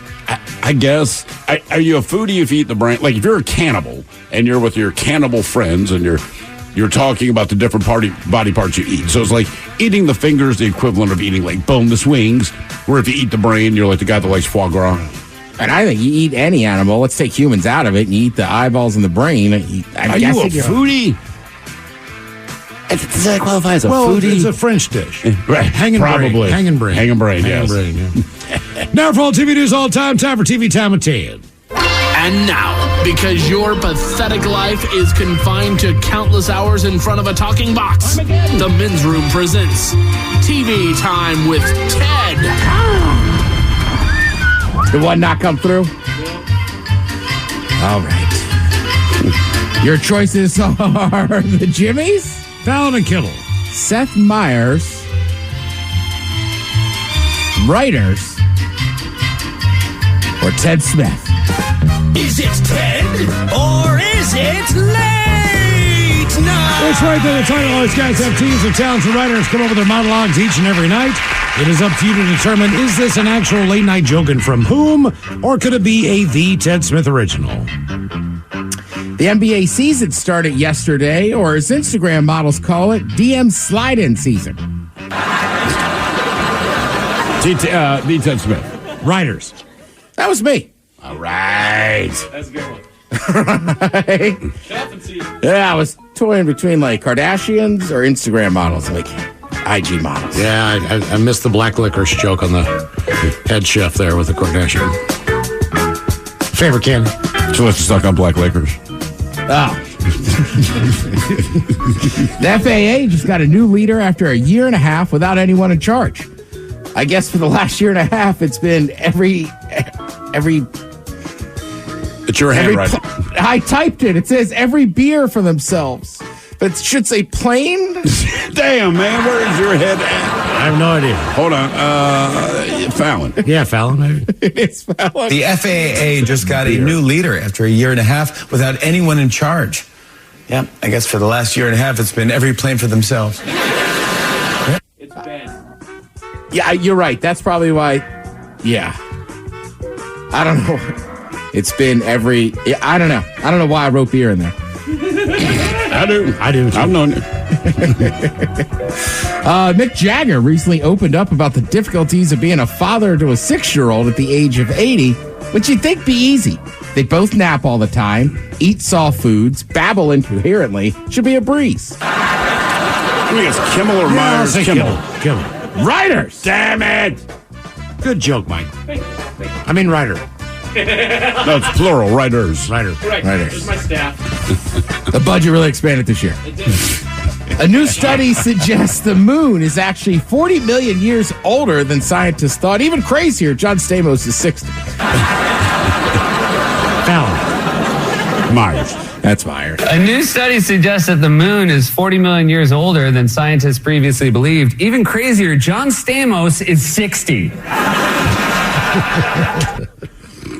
I guess. Are you a foodie if you eat the brain? Like if you're a cannibal and you're with your cannibal friends and you're talking about the different body parts you eat. So it's like eating the fingers, the equivalent of eating like boneless wings. Where if you eat the brain, you're like the guy that likes foie gras. And I think you eat any animal. Let's take humans out of it and you eat the eyeballs and the brain. Are you a foodie? Does that qualify as a foodie? It's a French dish. Right. Hanging Probably. brain. Hanging brain. Hanging brain, yes. Hanging brain, yeah. Now for all TV news all time for TV Time with Ted. And now, because your pathetic life is confined to countless hours in front of a talking box, the Men's Room presents TV Time with Ted. Did one not come through? All right. Your choices are the Jimmies, Fallon and Kibble, Seth Meyers, writers or Ted Smith? Is it Ted or is it late night? That's right, then the title. All these guys have teams of talented writers come up with their monologues each and every night. It is up to you to determine, is this an actual late night joke and from whom, or could it be a The Ted Smith original? The NBA season started yesterday, or as Instagram models call it, DM slide-in season. The Ted Smith. Writers. That was me. All right. That's a good one. Right? Yeah, I was toying between like Kardashians or Instagram models, like IG models. Yeah, I missed the black licorice joke on the head chef there with the Kardashian. Favorite candy? So let's stuck on black licorice. Oh. The FAA just got a new leader after a year and a half without anyone in charge. I guess for the last year and a half, it's been every. It's your handwriting. I typed it. It says every beer for themselves. But it should say plain. Damn, man, where is your head at? I have no idea. Hold on. Fallon. Yeah, Fallon, maybe. It's Fallon. The FAA just got a new leader after a year and a half without anyone in charge. Yeah, I guess for the last year and a half, it's been every plane for themselves. It's bad. Yeah, you're right. That's probably why. Yeah. I don't know. It's been every. I don't know. I don't know why I wrote beer in there. I do. I've known you. Mick Jagger recently opened up about the difficulties of being a father to a 6-year-old at the age of 80, which you'd think be easy. They both nap all the time, eat soft foods, babble incoherently. Should be a breeze. I think it's Kimmel or Myers. Kimmel. Writers! Damn it! Good joke, Mike. I mean, writer. No, it's plural. Writers. Writer. Right. Writers. Here's my staff. The budget really expanded this year. A new study suggests the moon is actually 40 million years older than scientists thought. Even crazier, John Stamos is 60. Fallon. Myers. That's Myers. A new study suggests that the moon is 40 million years older than scientists previously believed. Even crazier, John Stamos is 60.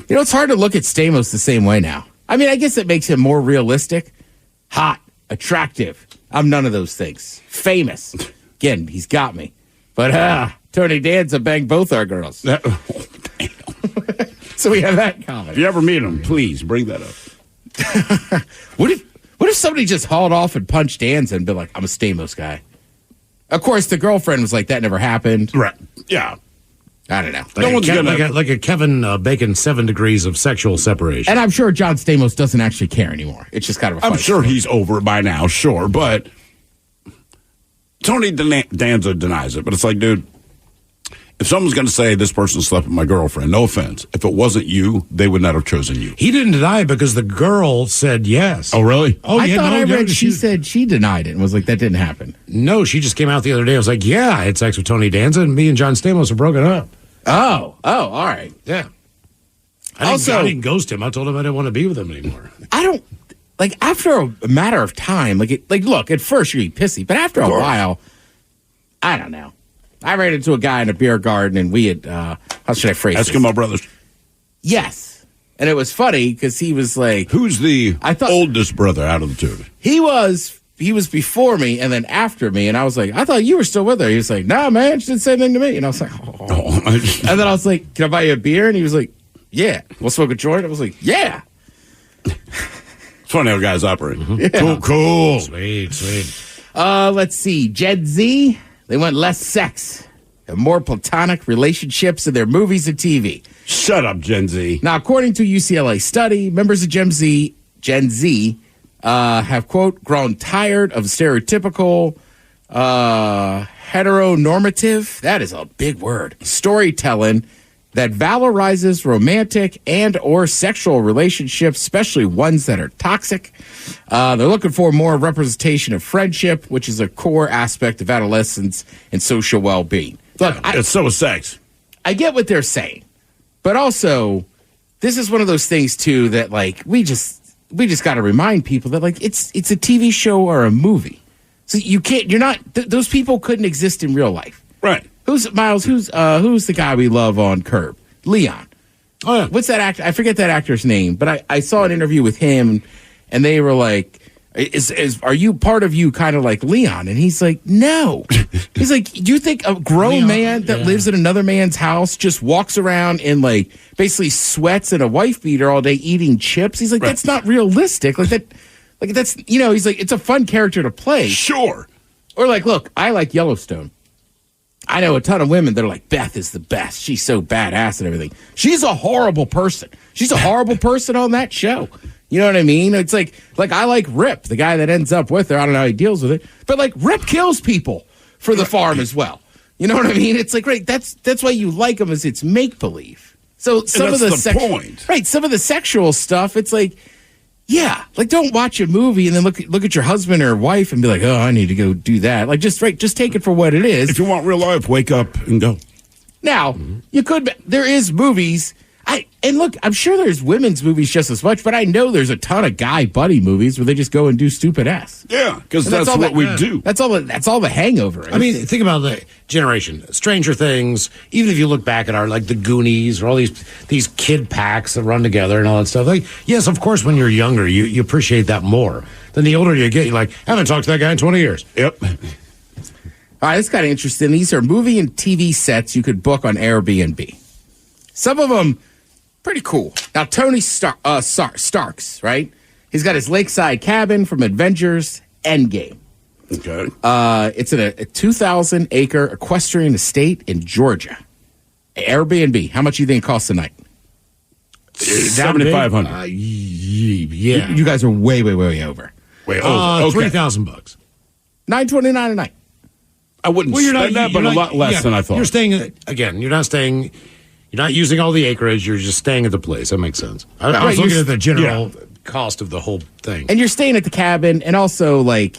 You know, it's hard to look at Stamos the same way now. I mean, I guess it makes him more realistic, hot, attractive. I'm none of those things. Famous. Again, he's got me. But Tony Danza banged both our girls. So we have that in common. If you ever meet him, please bring that up. What if somebody just hauled off and punched Danza and been like, I'm a Stamos guy? Of course, the girlfriend was like, that never happened. Right. Yeah. I don't know. Like a Kevin Bacon 7 degrees of sexual separation. And I'm sure John Stamos doesn't actually care anymore. It's just kind of a I'm fight sure story. he's over it by now, sure. But Tony Danza denies it. But it's like, dude, if someone's going to say this person slept with my girlfriend, no offense. If it wasn't you, they would not have chosen you. He didn't deny it because the girl said yes. Oh, really? Oh, I yeah, thought no, I read yeah, she said she denied it and was like, that didn't happen. No, she just came out the other day. I was like, yeah, I had sex with Tony Danza, and me and John Stamos are broken up. Oh, all right. Yeah. I didn't ghost him. I told him I didn't want to be with him anymore. I don't, like, after a matter of time, look, at first you'd be pissy, but after a while, I don't know. I ran into a guy in a beer garden, and we had, how should I phrase this? Eskimo Brothers. Yes. And it was funny, because he was like... Who's the oldest brother out of the two? He was before me and then after me, and I was like, I thought you were still with her. He was like, nah, man, she did the same thing to me. And I was like, oh. And then I was like, can I buy you a beer? And he was like, yeah. We'll smoke a joint? I was like, yeah. It's funny how guys operate. Yeah. Cool. Sweet. Let's see. Gen Z, they want less sex and more platonic relationships in their movies and TV. Shut up, Gen Z. Now, according to a UCLA study, members of Gen Z have, quote, grown tired of stereotypical, heteronormative, that is a big word, storytelling that valorizes romantic and or sexual relationships, especially ones that are toxic. They're looking for more representation of friendship, which is a core aspect of adolescence and social well-being. Look, it's so sex. I get what they're saying, but also this is one of those things too that like we just got to remind people that like it's a TV show or a movie, so you can't. You're not. Those people couldn't exist in real life. Right. Who's Miles? Who's the guy we love on Curb? Leon. Oh yeah. What's that actor? I forget that actor's name, but I saw an interview with him, and they were like, "Are you part of you kind of like Leon?" And he's like, "No." He's like, "Do you think a grown man that lives in another man's house just walks around in like basically sweats and a wife beater all day eating chips?" He's like, "That's not realistic. Like that's He's like, it's a fun character to play, sure." Or like, look, I like Yellowstone. I know a ton of women that are like, Beth is the best. She's so badass and everything. She's a horrible person. She's a horrible person on that show. You know what I mean? It's like I like Rip, the guy that ends up with her. I don't know how he deals with it, but like Rip kills people for the farm as well. You know what I mean? It's like, right, that's why you like him, is it's make believe. So some of the point. Right, some of the sexual stuff, it's like, yeah, like don't watch a movie and then look at your husband or wife and be like, oh, I need to go do that. Like just take it for what it is. If you want real life, wake up and go. Now, there is movies. And look, I'm sure there's women's movies just as much, but I know there's a ton of guy buddy movies where they just go and do stupid ass. Yeah, because that's what we do. That's all the Hangover is. I mean, think about the generation. Stranger Things, even if you look back at our, like, the Goonies or all these kid packs that run together and all that stuff. Like, yes, of course, when you're younger, you appreciate that more. Then the older you get, you're like, I haven't talked to that guy in 20 years. Yep. All right, this is kind of interesting. These are movie and TV sets you could book on Airbnb. Some of them pretty cool. Now, Tony Starks, right? He's got his lakeside cabin from Avengers Endgame. Okay. It's in a 2,000-acre equestrian estate in Georgia. Airbnb. How much do you think it costs a night? $7,500. Yeah. You guys are way over. Way over. Okay. $3,000. $929 a night. I wouldn't spend that, but a lot less than I thought. You're staying, again, you're not using all the acreage. You're just staying at the place. That makes sense. I was looking at the general cost of the whole thing. And you're staying at the cabin, and also, like,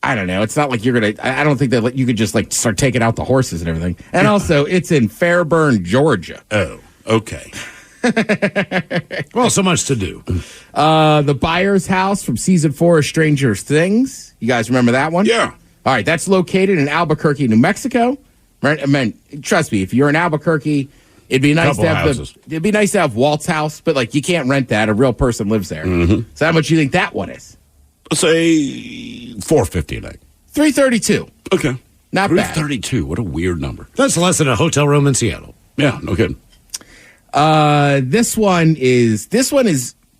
I don't know. It's not like you're going to, I don't think that you could just, like, start taking out the horses and everything. And also, it's in Fairburn, Georgia. Oh, okay. Well, so much to do. The Byers house from season 4 of Stranger Things. You guys remember that one? Yeah. All right, that's located in Albuquerque, New Mexico. Right? I mean, trust me, if you're in Albuquerque, it'd be nice to have Walt's house, but like you can't rent that. A real person lives there. Mm-hmm. So how much do you think that one is? Let's say $450 a night. $332. Okay. Not bad. $332. What a weird number. That's less than a hotel room in Seattle. Yeah, no kidding. This one is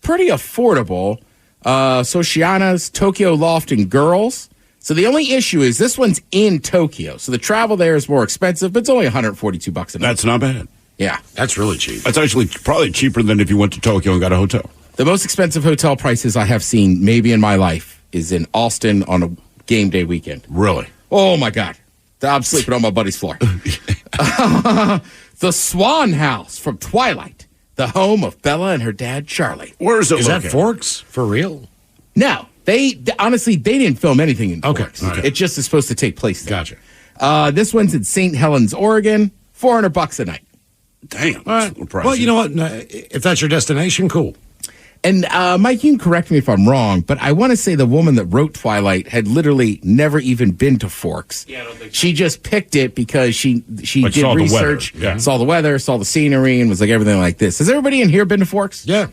pretty affordable. Sociana's Tokyo Loft and Girls. So the only issue is this one's in Tokyo. So the travel there is more expensive, but it's only $142 a night. That's not bad. Yeah. That's really cheap. That's actually probably cheaper than if you went to Tokyo and got a hotel. The most expensive hotel prices I have seen maybe in my life is in Austin on a game day weekend. Really? Oh, my God. I'm sleeping on my buddy's floor. The Swan House from Twilight, the home of Bella and her dad, Charlie. Where is it Is located? that Forks? For real? No. They honestly, they didn't film anything in Forks. Okay. It just is supposed to take place there. Gotcha. This one's in St. Helens, Oregon. $400 a night. Damn. All right. Well, you know what? If that's your destination, cool. And Mike, you can correct me if I'm wrong, but I want to say the woman that wrote Twilight had literally never even been to Forks. Yeah, I don't think so. She just picked it because she Like did saw the research, weather. Yeah. saw the weather, saw the scenery, and was like everything like this. Has everybody in here been to Forks? Yeah.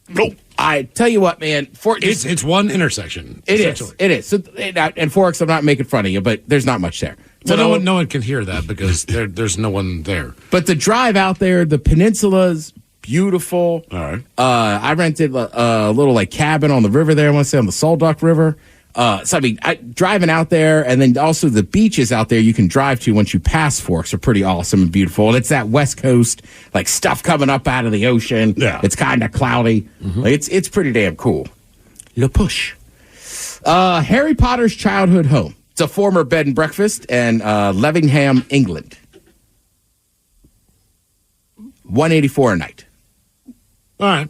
Nope. I tell you what, man, It's one intersection. It is. So, and Forks, I'm not making fun of you, but there's not much there. So no one can hear that because there's no one there. But the drive out there, the peninsula's beautiful. All right. I rented a little like cabin on the river there. I want to say on the Salduck River. So I mean, driving out there, and then also the beaches out there you can drive to once you pass Forks are pretty awesome and beautiful. And it's that West Coast like stuff coming up out of the ocean. Yeah. It's kind of cloudy. Mm-hmm. Like, it's pretty damn cool. Le Push. Harry Potter's childhood home. It's a former bed and breakfast in Levingham, England. $184 a night. All right.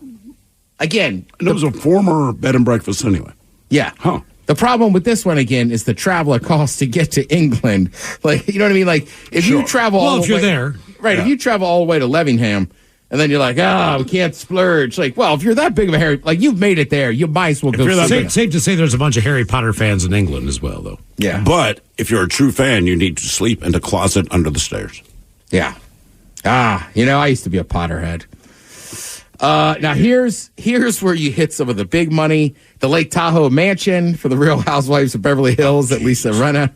Again, And it was a former bed and breakfast anyway. yeah. Huh. The problem with this one again is the travel costs to get to England. Like, you know what I mean? Like, if you travel all the way, there, right? Yeah. If you travel all the way to Levingham, And then you're like, we can't splurge. Like, well, if you're that big of a Harry, like you've made it there, you might as well go. Safe to say there's a bunch of Harry Potter fans in England as well, though. Yeah. But if you're a true fan, you need to sleep in the closet under the stairs. Yeah. I used to be a Potterhead. Now here's where you hit some of the big money. The Lake Tahoe mansion for the Real Housewives of Beverly Hills that Lisa Rinna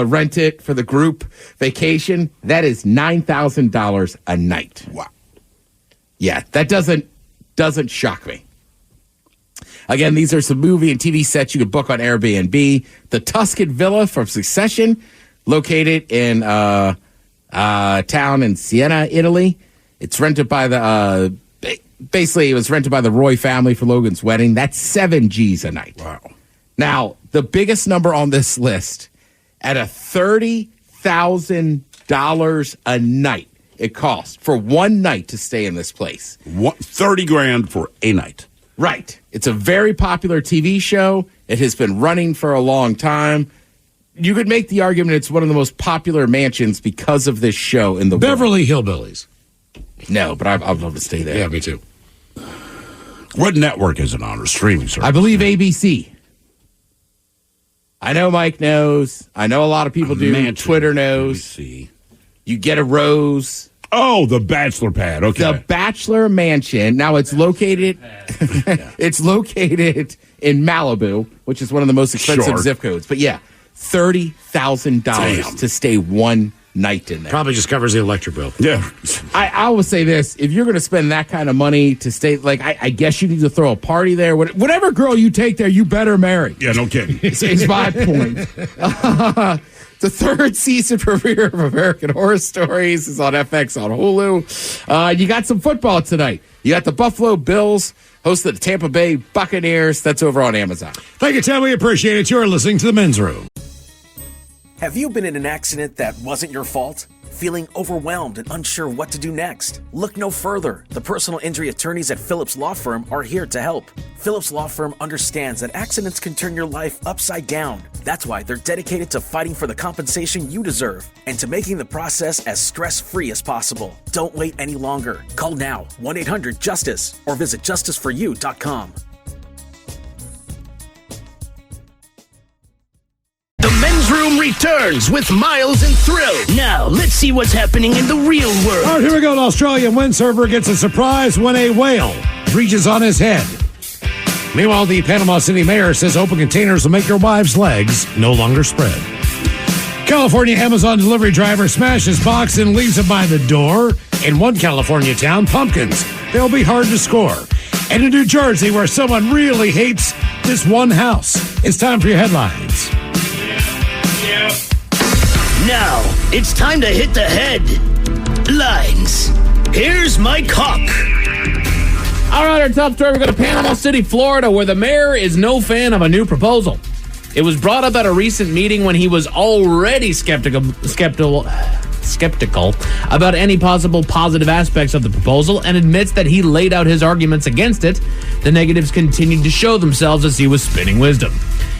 rented for the group vacation. That is $9,000 a night. Wow. Yeah, that doesn't shock me. Again, these are some movie and TV sets you could book on Airbnb. The Tuscan Villa from Succession, located in town in Siena, Italy. It's rented by the basically it was rented by the Roy family for Logan's wedding. That's $7,000 a night. Wow. Now, the biggest number on this list at a $30,000 a night it costs for one night to stay in this place. $30,000 for a night. Right. It's a very popular TV show. It has been running for a long time. You could make the argument it's one of the most popular mansions because of this show in the Beverly Hillbillies. No, but I'd love to stay there. Yeah, me too. What network is it on, or streaming service? I believe ABC. I know Mike knows. I know a lot of people do. Mansion. Twitter knows. ABC. You get a rose. Oh, the Bachelor Pad. Okay. The Bachelor Mansion. Now it's located it's located in Malibu, which is one of the most expensive zip codes. But yeah, $30,000 to stay one night in there. Probably just covers the electric bill. Yeah. I will say this. If you're going to spend that kind of money to stay, like, I guess you need to throw a party there. Whatever girl you take there, you better marry. Yeah, no kidding. Is my point. The third season premiere of American Horror Stories is on FX on Hulu. You got some football tonight. You got the Buffalo Bills hosting the Tampa Bay Buccaneers. That's over on Amazon. Thank you, Tim. We appreciate it. You're listening to The Men's Room. Have you been in an accident that wasn't your fault? Feeling overwhelmed and unsure what to do next? Look no further. The personal injury attorneys at Phillips Law Firm are here to help. Phillips Law Firm understands that accidents can turn your life upside down. That's why they're dedicated to fighting for the compensation you deserve and to making the process as stress-free as possible. Don't wait any longer. Call now, 1-800-JUSTICE, or visit justiceforyou.com. The Men's Room returns with Miles and Thrill. Now, let's see what's happening in the real world. All right, here we go. An Australian windsurfer gets a surprise when a whale reaches on his head. Meanwhile, the Panama City mayor says open containers will make your wife's legs no longer spread. California Amazon delivery driver smashes box and leaves it by the door. In one California town, pumpkins. They'll be hard to score. And in New Jersey, where someone really hates this one house. It's time for your headlines. Now, it's time to hit the headlines. Here's Mike Hawk. All right, our top story, we go to Panama City, Florida, where the mayor is no fan of a new proposal. It was brought up at a recent meeting when he was already skeptical about any possible positive aspects of the proposal and admits that he laid out his arguments against it. The negatives continued to show themselves as he was spinning wisdom.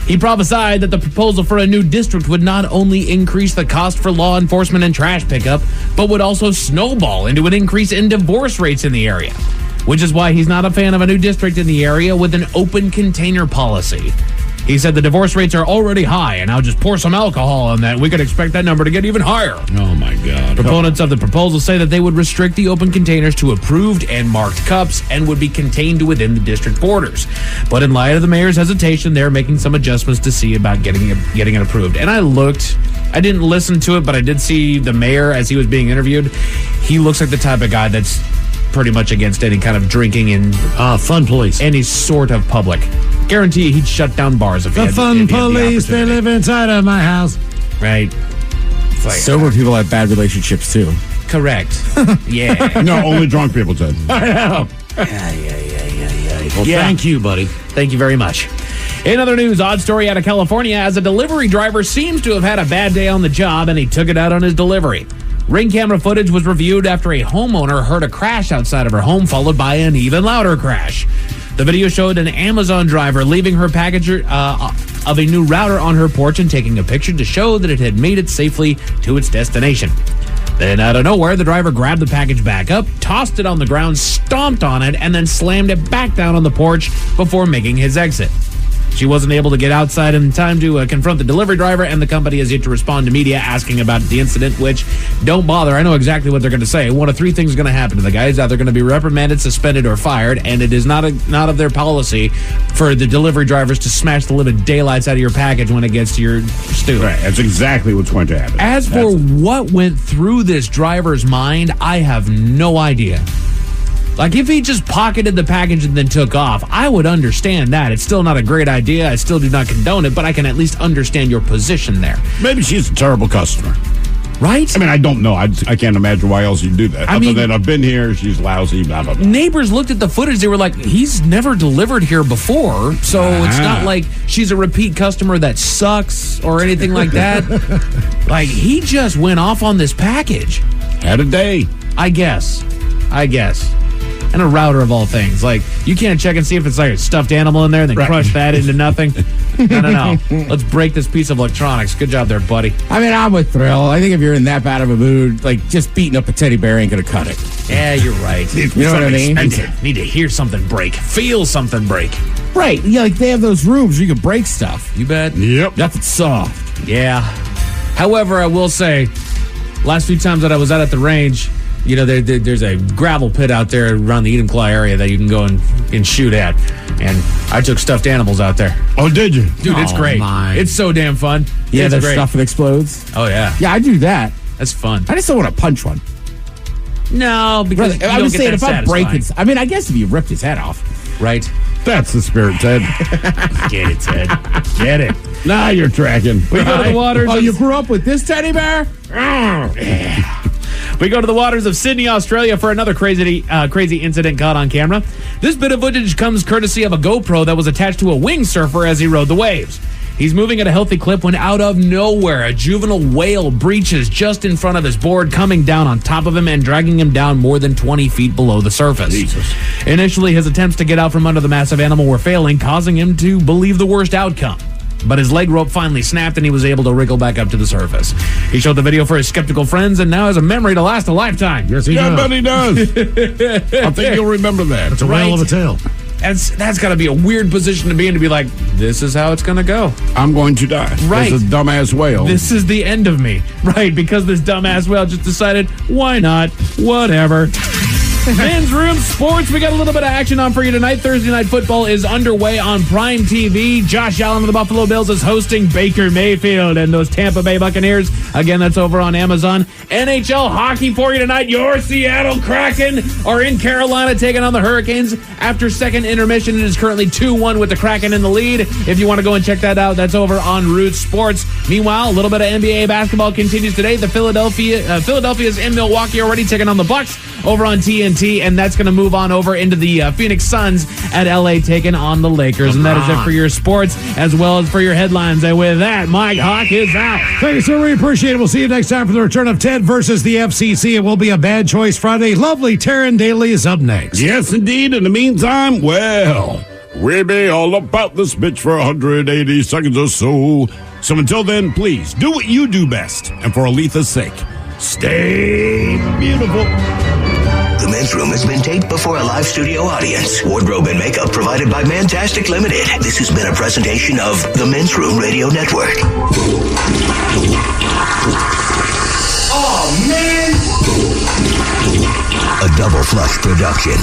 He prophesied that the proposal for a new district would not only increase the cost for law enforcement and trash pickup, but would also snowball into an increase in divorce rates in the area, which is why he's not a fan of a new district in the area with an open container policy. He said the divorce rates are already high, and I'll just pour some alcohol on that. We could expect that number to get even higher. Oh, my God. Proponents of the proposal say that they would restrict the open containers to approved and marked cups and would be contained within the district borders. But in light of the mayor's hesitation, they're making some adjustments to see about getting it approved. And I didn't listen to it, but I did see the mayor as he was being interviewed. He looks like the type of guy that's pretty much against any kind of drinking in fun police, any sort of public. Guarantee he'd shut down bars if he had fun police. They live inside of my house. Right. Like, sober people have bad relationships too. Correct. Yeah. No, only drunk people did. I know. Well, thank you, buddy. Thank you very much. In other news, odd story out of California, as a delivery driver seems to have had a bad day on the job and he took it out on his delivery. Ring camera footage was reviewed after a homeowner heard a crash outside of her home, followed by an even louder crash. The video showed an Amazon driver leaving her package of a new router on her porch and taking a picture to show that it had made it safely to its destination. Then out of nowhere, the driver grabbed the package back up, tossed it on the ground, stomped on it, and then slammed it back down on the porch before making his exit. She wasn't able to get outside in time to confront the delivery driver, and the company has yet to respond to media asking about the incident, which, don't bother. I know exactly what they're going to say. One of three things is going to happen to the guy. He's either going to be reprimanded, suspended, or fired, and it is not of their policy for the delivery drivers to smash the living daylights out of your package when it gets to your stoop. Right, that's exactly what's going to happen. As for what went through this driver's mind, I have no idea. Like, if he just pocketed the package and then took off, I would understand that. It's still not a great idea. I still do not condone it, but I can at least understand your position there. Maybe she's a terrible customer. Right? I mean, I don't know. I can't imagine why else you'd do that. Other than I've been here, she's lousy, blah, blah, blah. Neighbors looked at the footage. They were like, he's never delivered here before, so it's not like she's a repeat customer that sucks or anything like that. Like, he just went off on this package. Had a day. I guess. And a router of all things. Like, you can't check and see if it's like a stuffed animal in there and then crush that into nothing. No. Let's break this piece of electronics. Good job there, buddy. I mean, I'm with Thrill. I think if you're in that bad of a mood, like, just beating up a teddy bear ain't going to cut it. Yeah, you're right. You know what I mean? Need to hear something break. Feel something break. Right. Yeah, like they have those rooms where you can break stuff. You bet. Yep. Nothing soft. Yeah. However, I will say, last few times that I was out at the range, you know, there's a gravel pit out there around the Enumclaw area that you can go and shoot at. And I took stuffed animals out there. Oh, did you? Dude, it's great. My. It's so damn fun. Yeah, it's there's great. stuff that explodes. Oh, yeah. Yeah, I do that. That's fun. I just don't want to punch one. No, because I was saying, if I break it, I mean, I guess if you ripped his head off. Right. That's the spirit, Ted. Get it, Ted. Get it. Now you're tracking. We go to the waters. Oh, you grew up with this teddy bear? Yeah. We go to the waters of Sydney, Australia for another crazy incident caught on camera. This bit of footage comes courtesy of a GoPro that was attached to a wing surfer as he rode the waves. He's moving at a healthy clip when out of nowhere, a juvenile whale breaches just in front of his board, coming down on top of him and dragging him down more than 20 feet below the surface. Jesus. Initially, his attempts to get out from under the massive animal were failing, causing him to believe the worst outcome. But his leg rope finally snapped and he was able to wriggle back up to the surface. He showed the video for his skeptical friends and now has a memory to last a lifetime. Yes, he does. I bet he does. I think you'll remember that. It's a whale of a tale. That's got to be a weird position to be in, to be like, this is how it's going to go. I'm going to die. Right. This is a dumbass whale. This is the end of me. Right, because this dumbass whale just decided, why not? Whatever. Men's Room Sports, we got a little bit of action on for you tonight. Thursday Night Football is underway on Prime TV. Josh Allen of the Buffalo Bills is hosting Baker Mayfield and those Tampa Bay Buccaneers. Again, that's over on Amazon. NHL hockey for you tonight. Your Seattle Kraken are in Carolina taking on the Hurricanes. After second intermission, it is currently 2-1 with the Kraken in the lead. If you want to go and check that out, that's over on Root Sports. Meanwhile, a little bit of NBA basketball continues today. The Philadelphia's in Milwaukee already taking on the Bucks over on TNT, and that's going to move on over into the Phoenix Suns at LA taking on the Lakers. And that is it for your sports as well as for your headlines. And with that, Mike Hawk is out. Thank you, sir. We appreciate it. We'll see you next time for the return of Ted versus the FCC. It will be a Bad Choice Friday. Lovely Taryn Daly is up next. Yes, indeed. In the meantime, well, we'll be all about this bitch for 180 seconds or so. So until then, please do what you do best. And for Aletha's sake, stay beautiful. The Men's Room has been taped before a live studio audience. Wardrobe and makeup provided by Mantastic Limited. This has been a presentation of the Men's Room Radio Network. Oh, man! A Double Flush production.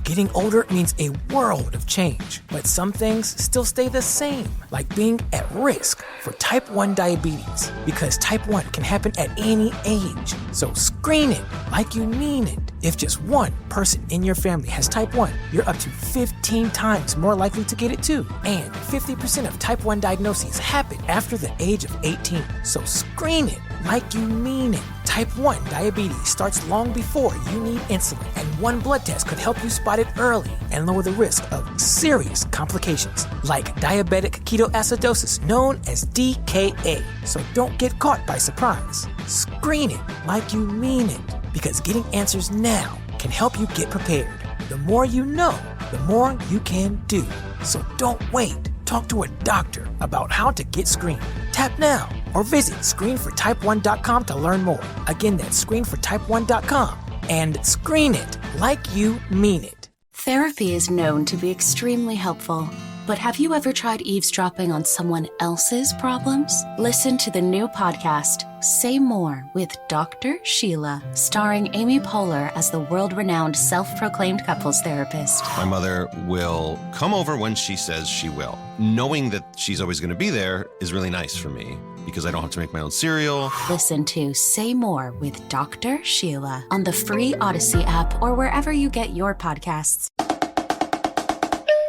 Getting older means a world of change, but some things still stay the same, like being at risk for type 1 diabetes, because type 1 can happen at any age. So screen it like you mean it. If just one person in your family has type 1, you're up to 15 times more likely to get it too. And 50% of type 1 diagnoses happen after the age of 18. So screen it like you mean it. Type 1 diabetes starts long before you need insulin, and one blood test could help you spot it early and lower the risk of serious complications like diabetic ketoacidosis, known as DKA. So don't get caught by surprise. Screen it like you mean it, because getting answers now can help you get prepared. The more you know, the more you can do. So don't wait. Talk to a doctor about how to get screened. Tap now or visit screenfortype1.com to learn more. Again, that's screenfortype1.com. And screen it like you mean it. Therapy is known to be extremely helpful. But have you ever tried eavesdropping on someone else's problems? Listen to the new podcast, Say More with Dr. Sheila, starring Amy Poehler as the world-renowned self-proclaimed couples therapist. My mother will come over when she says she will. Knowing that she's always going to be there is really nice for me because I don't have to make my own cereal. Listen to Say More with Dr. Sheila on the free Odyssey app or wherever you get your podcasts.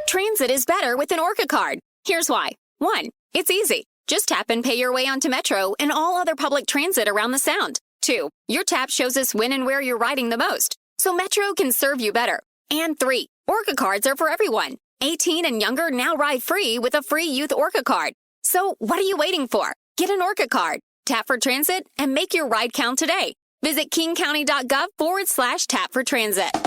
Transit is better with an Orca card. Here's why. 1. It's easy. Just tap and pay your way onto Metro and all other public transit around the Sound. 2. Your tap shows us when and where you're riding the most, so Metro can serve you better. And 3. Orca cards are for everyone. 18 and younger now ride free with a free youth Orca card. So what are you waiting for? Get an Orca card. Tap for transit and make your ride count today. Visit kingcounty.gov/tap for transit.